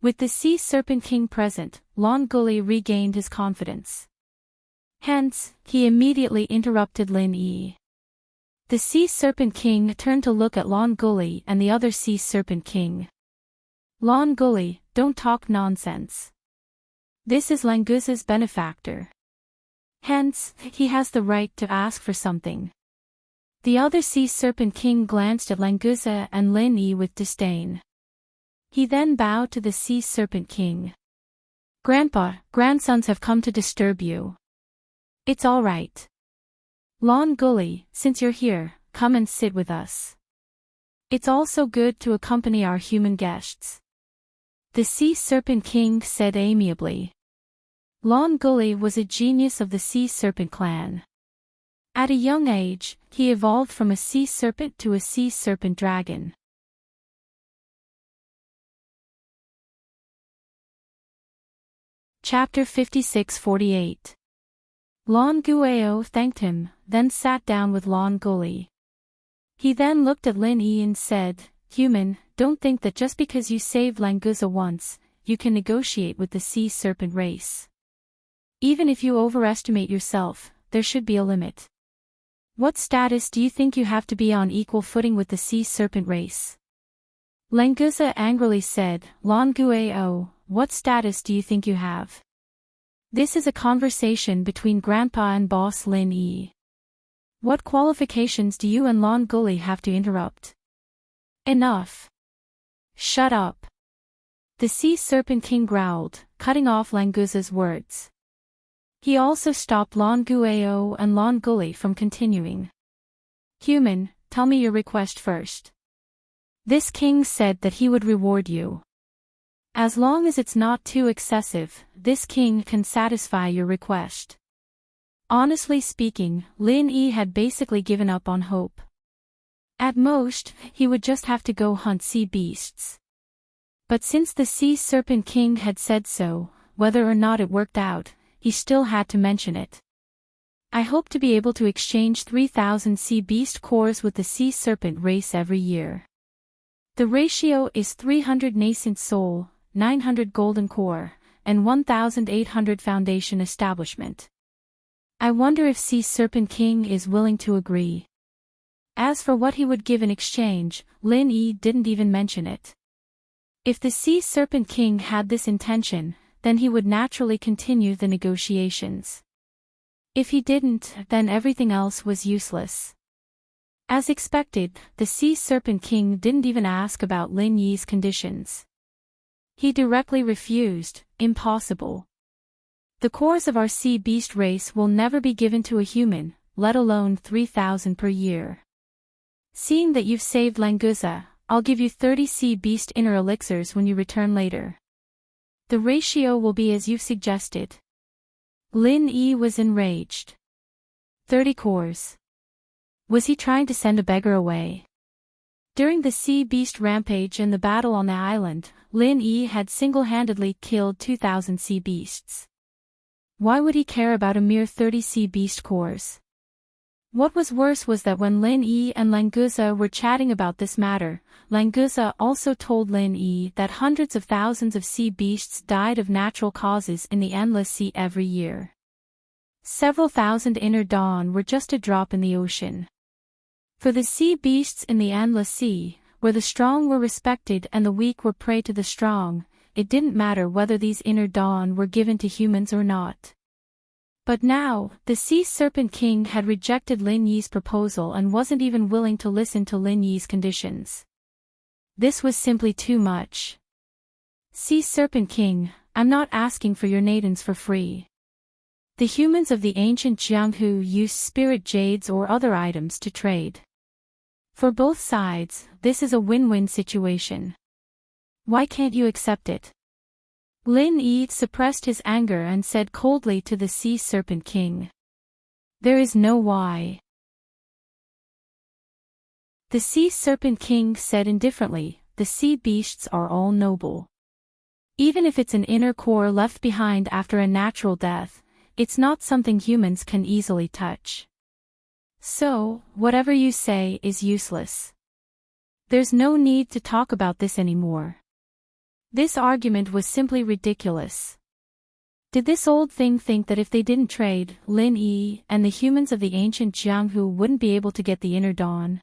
Speaker 1: With the sea serpent king present, Lon Gully regained his confidence. Hence, he immediately interrupted Lin Yi. The sea serpent king turned to look at Lon Gully and the other sea serpent king. Lon Gully, don't talk nonsense. This is Languza's benefactor. Hence, he has the right to ask for something. The other sea serpent king glanced at Languza and Lin Yi with disdain. He then bowed to the sea serpent king. Grandpa, grandsons have come to disturb you. It's all right. Lon Gully, since you're here, come and sit with us. It's also good to accompany our human guests. The sea serpent king said amiably. Lon Gully was a genius of the sea serpent clan. At a young age, he evolved from a sea serpent to a sea serpent dragon. Chapter 56-48. Lon Guao thanked him, then sat down with Lon Gully. He then looked at Lin Yi and said, Human, don't think that just because you saved Languza once, you can negotiate with the sea serpent race. Even if you overestimate yourself, there should be a limit. What status do you think you have to be on equal footing with the sea serpent race? Languza angrily said, Lon Guao, what status do you think you have? This is a conversation between Grandpa and Boss Lin Yi. What qualifications do you and Lon Gully have to interrupt? Enough. Shut up. The sea serpent king growled, cutting off Languza's words. He also stopped Lon Guao and Lon Gully from continuing. Human, tell me your request first. This king said that he would reward you. As long as it's not too excessive, this king can satisfy your request. Honestly speaking, Lin Yi had basically given up on hope. At most, he would just have to go hunt sea beasts. But since the sea serpent king had said so, whether or not it worked out, he still had to mention it. I hope to be able to exchange 3,000 sea beast cores with the sea serpent race every year. The ratio is 300 nascent soul, 900 golden core, and 1,800 foundation establishment. I wonder if Sea Serpent King is willing to agree. As for what he would give in exchange, Lin Yi didn't even mention it. If the Sea Serpent King had this intention, then he would naturally continue the negotiations. If he didn't, then everything else was useless. As expected, the Sea Serpent King didn't even ask about Lin Yi's conditions. He directly refused, impossible. The cores of our sea beast race will never be given to a human, let alone 3,000 per year. Seeing that you've saved Languza, I'll give you 30 sea beast inner elixirs when you return later. The ratio will be as you've suggested. Lin Yi was enraged. 30 cores. Was he trying to send a beggar away? During the sea beast rampage and the battle on the island, Lin Yi had single-handedly killed 2,000 sea beasts. Why would he care about a mere 30 sea beast cores? What was worse was that when Lin Yi and Languza were chatting about this matter, Languza also told Lin Yi that hundreds of thousands of sea beasts died of natural causes in the endless sea every year. Several thousand inner dawn were just a drop in the ocean. For the sea beasts in the endless sea, where the strong were respected and the weak were prey to the strong, it didn't matter whether these inner dawn were given to humans or not. But now, the Sea Serpent King had rejected Lin Yi's proposal and wasn't even willing to listen to Lin Yi's conditions. This was simply too much. Sea Serpent King, I'm not asking for your nadins for free. The humans of the ancient Jianghu used spirit jades or other items to trade. For both sides, this is a win-win situation. Why can't you accept it? Lin Yi suppressed his anger and said coldly to the Sea Serpent King. There is no why. The Sea Serpent King said indifferently, the sea beasts are all noble. Even if it's an inner core left behind after a natural death, it's not something humans can easily touch. So, whatever you say is useless. There's no need to talk about this anymore. This argument was simply ridiculous. Did this old thing think that if they didn't trade, Lin Yi and the humans of the ancient Jianghu wouldn't be able to get the inner dawn?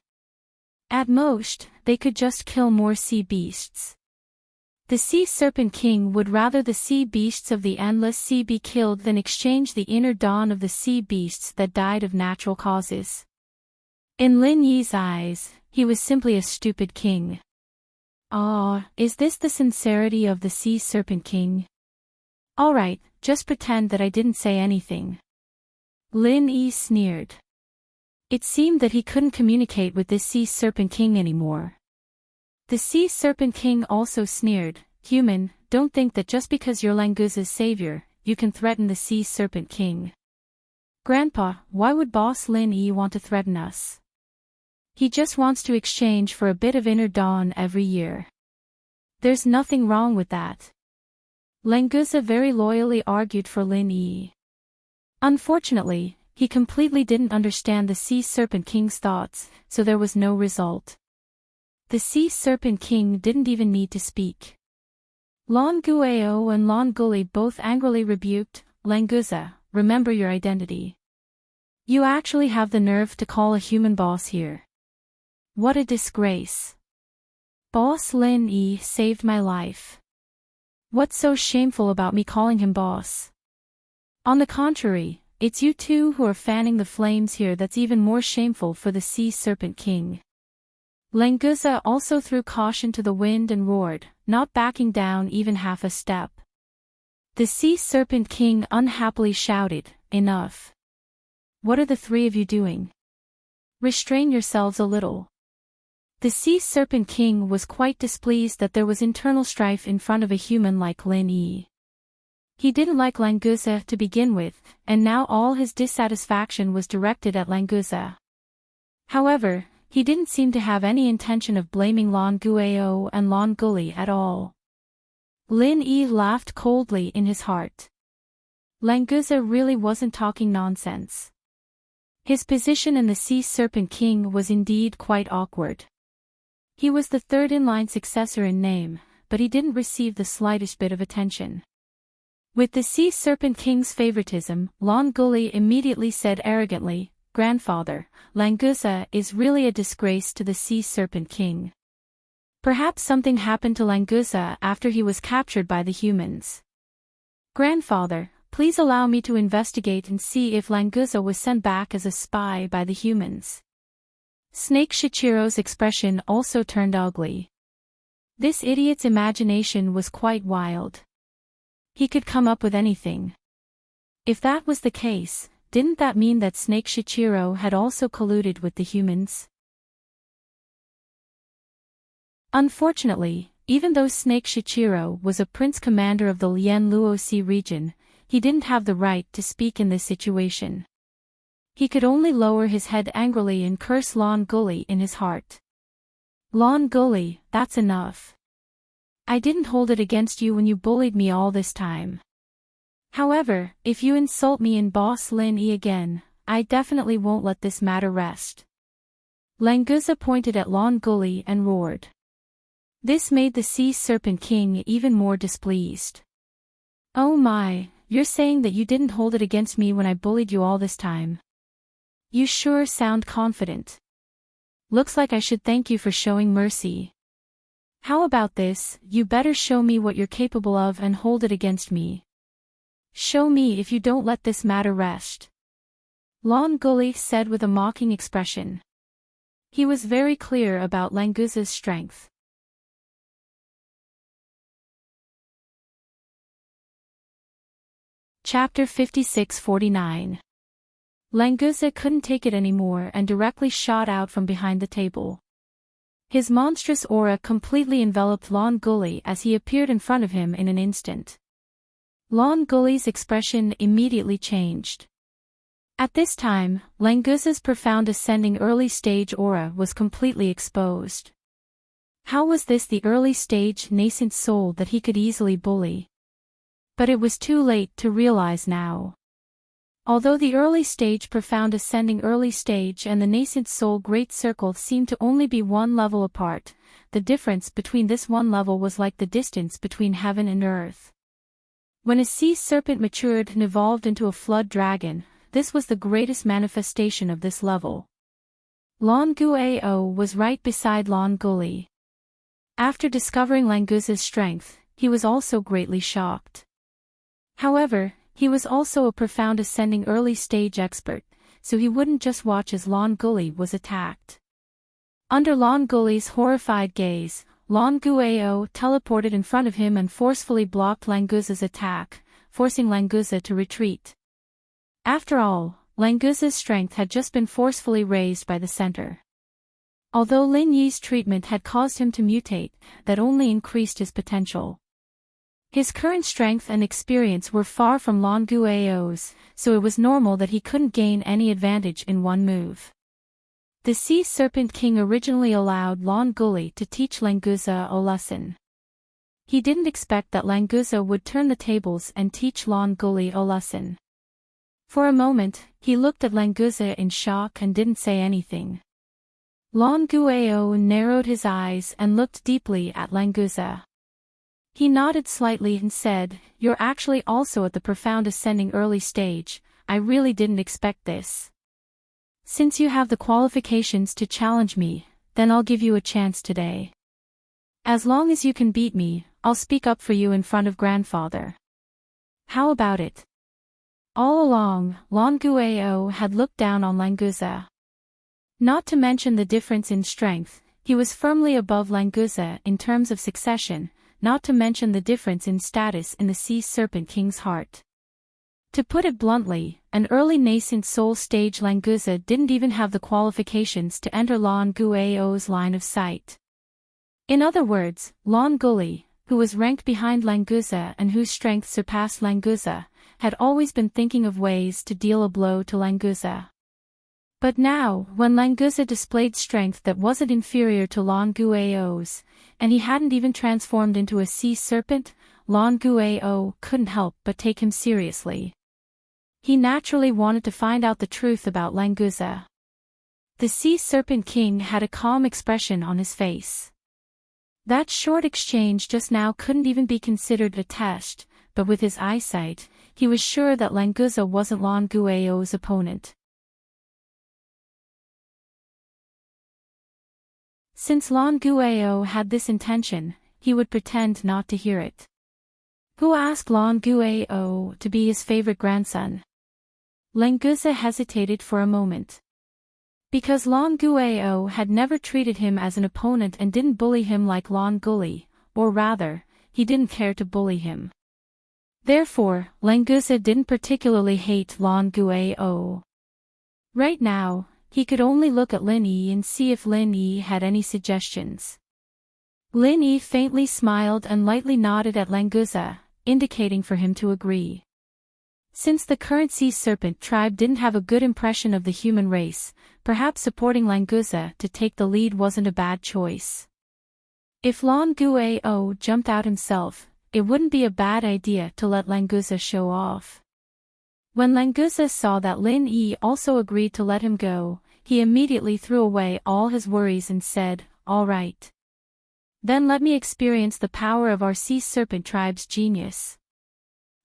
Speaker 1: At most, they could just kill more sea beasts. The Sea Serpent King would rather the sea beasts of the endless sea be killed than exchange the inner dawn of the sea beasts that died of natural causes. In Lin Yi's eyes, he was simply a stupid king. Ah, is this the sincerity of the Sea Serpent King? Alright, just pretend that I didn't say anything. Lin Yi sneered. It seemed that he couldn't communicate with this Sea Serpent King anymore. The Sea Serpent King also sneered, "Human, don't think that just because you're Languza's savior, you can threaten the Sea Serpent King. Grandpa, why would Boss Lin Yi want to threaten us? He just wants to exchange for a bit of inner dawn every year. There's nothing wrong with that." Languza very loyally argued for Lin Yi. Unfortunately, he completely didn't understand the Sea Serpent King's thoughts, so there was no result. The Sea Serpent King didn't even need to speak. Lan Guao and Lan Guli both angrily rebuked, "Languza, remember your identity. You actually have the nerve to call a human boss here. What a disgrace. Boss Lin Yi saved my life. What's so shameful about me calling him boss? On the contrary, it's you two who are fanning the flames here that's even more shameful for the Sea Serpent King." Languza also threw caution to the wind and roared, not backing down even half a step. The Sea Serpent King unhappily shouted, "Enough. What are the three of you doing? Restrain yourselves a little." The Sea Serpent King was quite displeased that there was internal strife in front of a human like Lin Yi. He didn't like Languza to begin with, and now all his dissatisfaction was directed at Languza. However, he didn't seem to have any intention of blaming Lan Guao and Lan Guli at all. Lin Yi laughed coldly in his heart. Languza really wasn't talking nonsense. His position in the Sea Serpent King was indeed quite awkward. He was the third-in-line successor in name, but he didn't receive the slightest bit of attention. With the Sea Serpent King's favoritism, Lan Guli immediately said arrogantly, "Grandfather, Languza is really a disgrace to the Sea Serpent King. Perhaps something happened to Languza after he was captured by the humans. Grandfather, please allow me to investigate and see if Languza was sent back as a spy by the humans." Snake Shichiro's expression also turned ugly. This idiot's imagination was quite wild. He could come up with anything. If that was the case, didn't that mean that Snake Shichiro had also colluded with the humans? Unfortunately, even though Snake Shichiro was a prince commander of the Lian Luosi region, he didn't have the right to speak in this situation. He could only lower his head angrily and curse Lan Guli in his heart. "Lan Guli, that's enough. I didn't hold it against you when you bullied me all this time. However, if you insult me in Boss Lin Yi again, I definitely won't let this matter rest." Languza pointed at Lan Guli and roared. This made the Sea Serpent King even more displeased. "Oh my, you're saying that you didn't hold it against me when I bullied you all this time? You sure sound confident. Looks like I should thank you for showing mercy. How about this, you better show me what you're capable of and hold it against me. Show me if you don't let this matter rest." Lan Guli said with a mocking expression. He was very clear about Languza's strength. Chapter 56-49. Languza couldn't take it anymore and directly shot out from behind the table. His monstrous aura completely enveloped Lan Guli as he appeared in front of him in an instant. Lan Guli's expression immediately changed. At this time, Languza's profound ascending early-stage aura was completely exposed. How was this the early stage nascent soul that he could easily bully? But it was too late to realize now. Although the early stage profound ascending early stage and the nascent soul great circle seemed to only be one level apart, the difference between this one level was like the distance between heaven and earth. When a sea serpent matured and evolved into a flood dragon, this was the greatest manifestation of this level. Languao was right beside Languli. After discovering Languza's strength, he was also greatly shocked. However, he was also a profound ascending early stage expert, so he wouldn't just watch as Languli was attacked. Under Languli's horrified gaze, Languao teleported in front of him and forcefully blocked Languza's attack, forcing Languza to retreat. After all, Languza's strength had just been forcefully raised by the center. Although Lin Yi's treatment had caused him to mutate, that only increased his potential. His current strength and experience were far from Languao's, so it was normal that he couldn't gain any advantage in one move. The Sea Serpent King originally allowed Languli to teach Languza a lesson. He didn't expect that Languza would turn the tables and teach Languli a lesson. For a moment, he looked at Languza in shock and didn't say anything. Languao narrowed his eyes and looked deeply at Languza. He nodded slightly and said, "You're actually also at the profound ascending early stage. I really didn't expect this. Since you have the qualifications to challenge me, then I'll give you a chance today. As long as you can beat me, I'll speak up for you in front of grandfather. How about it?" All along, Languao had looked down on Languza. Not to mention the difference in strength, he was firmly above Languza in terms of succession, not to mention the difference in status in the Sea Serpent King's heart. To put it bluntly, an early nascent soul stage Languza didn't even have the qualifications to enter Languao's line of sight. In other words, Languli, who was ranked behind Languza and whose strength surpassed Languza, had always been thinking of ways to deal a blow to Languza. But now, when Languza displayed strength that wasn't inferior to Languao's, and he hadn't even transformed into a sea serpent, Languao couldn't help but take him seriously. He naturally wanted to find out the truth about Languza. The Sea Serpent King had a calm expression on his face. That short exchange just now couldn't even be considered a test, but with his eyesight, he was sure that Languza wasn't Languao's opponent. Since Languao had this intention, he would pretend not to hear it. Who asked Languao to be his favorite grandson? Languza hesitated for a moment. Because Languao had never treated him as an opponent and didn't bully him like Languli, or rather, he didn't care to bully him. Therefore, Languza didn't particularly hate Languao. Right now, he could only look at Lin Yi and see if Lin Yi had any suggestions. Lin Yi faintly smiled and lightly nodded at Languza, indicating for him to agree. Since the current Sea Serpent tribe didn't have a good impression of the human race, perhaps supporting Languza to take the lead wasn't a bad choice. If Languao jumped out himself, it wouldn't be a bad idea to let Languza show off. When Languza saw that Lin Yi also agreed to let him go, he immediately threw away all his worries and said, "All right. Then let me experience the power of our Sea Serpent tribe's genius.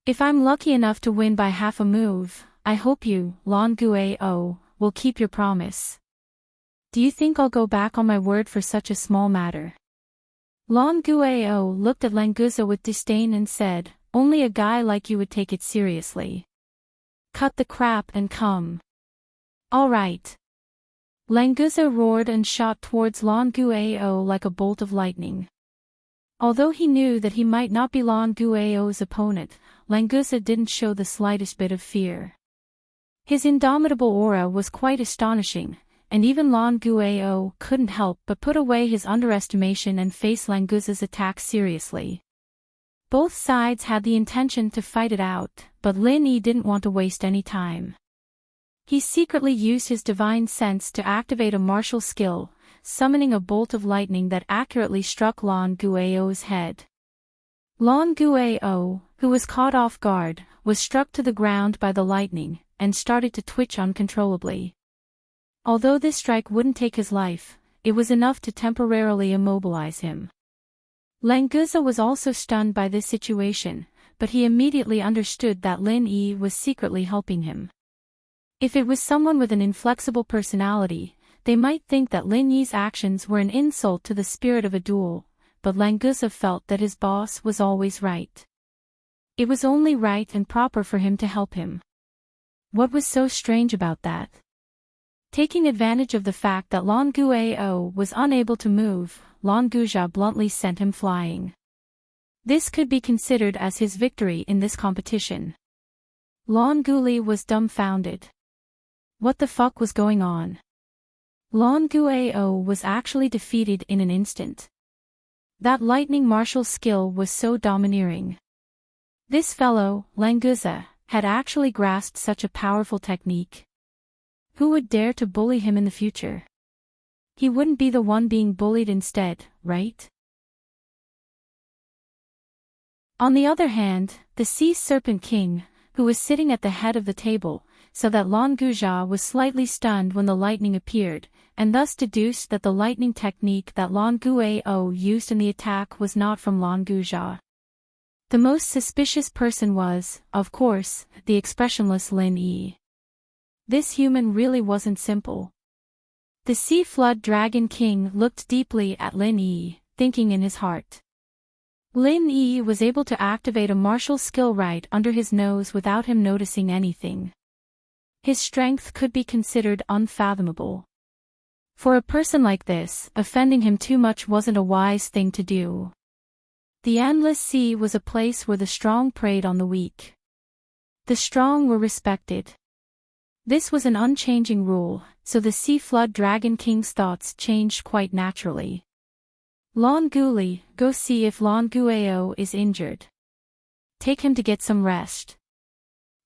Speaker 1: If I'm lucky enough to win by half a move, I hope you, Languao, will keep your promise. Do you think I'll go back on my word for such a small matter?" Languao looked at Languza with disdain and said, "Only a guy like you would take it seriously. Cut the crap and come." "All right." Languza roared and shot towards Languao like a bolt of lightning. Although he knew that he might not be Languao's opponent, Languza didn't show the slightest bit of fear. His indomitable aura was quite astonishing, and even Languao couldn't help but put away his underestimation and face Languza's attack seriously. Both sides had the intention to fight it out, but Lin Yi didn't want to waste any time. He secretly used his divine sense to activate a martial skill, summoning a bolt of lightning that accurately struck Lan Guao's head. Lan Guao, who was caught off guard, was struck to the ground by the lightning, and started to twitch uncontrollably. Although this strike wouldn't take his life, it was enough to temporarily immobilize him. Languza was also stunned by this situation, but he immediately understood that Lin Yi was secretly helping him. If it was someone with an inflexible personality, they might think that Lin Yi's actions were an insult to the spirit of a duel, but Languza felt that his boss was always right. It was only right and proper for him to help him. What was so strange about that? Taking advantage of the fact that Lan Guao was unable to move, Lan Guja bluntly sent him flying. This could be considered as his victory in this competition. Lan Guli was dumbfounded. What the fuck was going on? Lan Guao was actually defeated in an instant. That lightning martial skill was so domineering. This fellow, Languza, had actually grasped such a powerful technique. Who would dare to bully him in the future? He wouldn't be the one being bullied instead, right? On the other hand, the Sea Serpent King, who was sitting at the head of the table, saw that Lan Guja was slightly stunned when the lightning appeared, and thus deduced that the lightning technique that Lan Guao used in the attack was not from Lan Guja. The most suspicious person was, of course, the expressionless Lin Yi. This human really wasn't simple. The Sea Flood Dragon King looked deeply at Lin Yi, thinking in his heart. Lin Yi was able to activate a martial skill right under his nose without him noticing anything. His strength could be considered unfathomable. For a person like this, offending him too much wasn't a wise thing to do. The Endless Sea was a place where the strong preyed on the weak. The strong were respected. This was an unchanging rule, so the Sea Flood Dragon King's thoughts changed quite naturally. Lan Guli, go see if Lan Guao is injured. Take him to get some rest.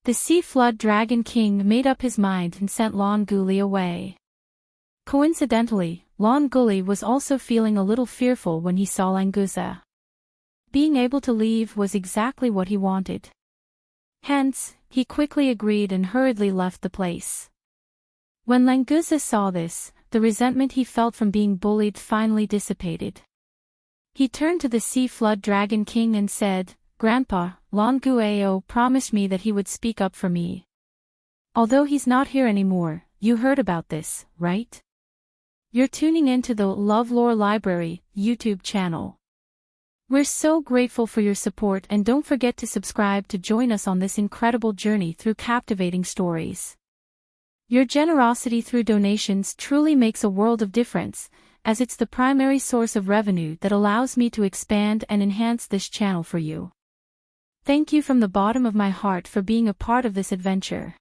Speaker 1: The Sea Flood Dragon King made up his mind and sent Lan Guli away. Coincidentally, Lan Guli was also feeling a little fearful when he saw Languza. Being able to leave was exactly what he wanted. Hence, he quickly agreed and hurriedly left the place. When Languza saw this, the resentment he felt from being bullied finally dissipated. He turned to the Sea Flood Dragon King and said, "Grandpa, Lan Guao promised me that he would speak up for me. Although he's not here anymore, you heard about this, right? You're tuning into the LoveLore Library YouTube channel. We're so grateful for your support, and don't forget to subscribe to join us on this incredible journey through captivating stories. Your generosity through donations truly makes a world of difference, as it's the primary source of revenue that allows me to expand and enhance this channel for you. Thank you from the bottom of my heart for being a part of this adventure."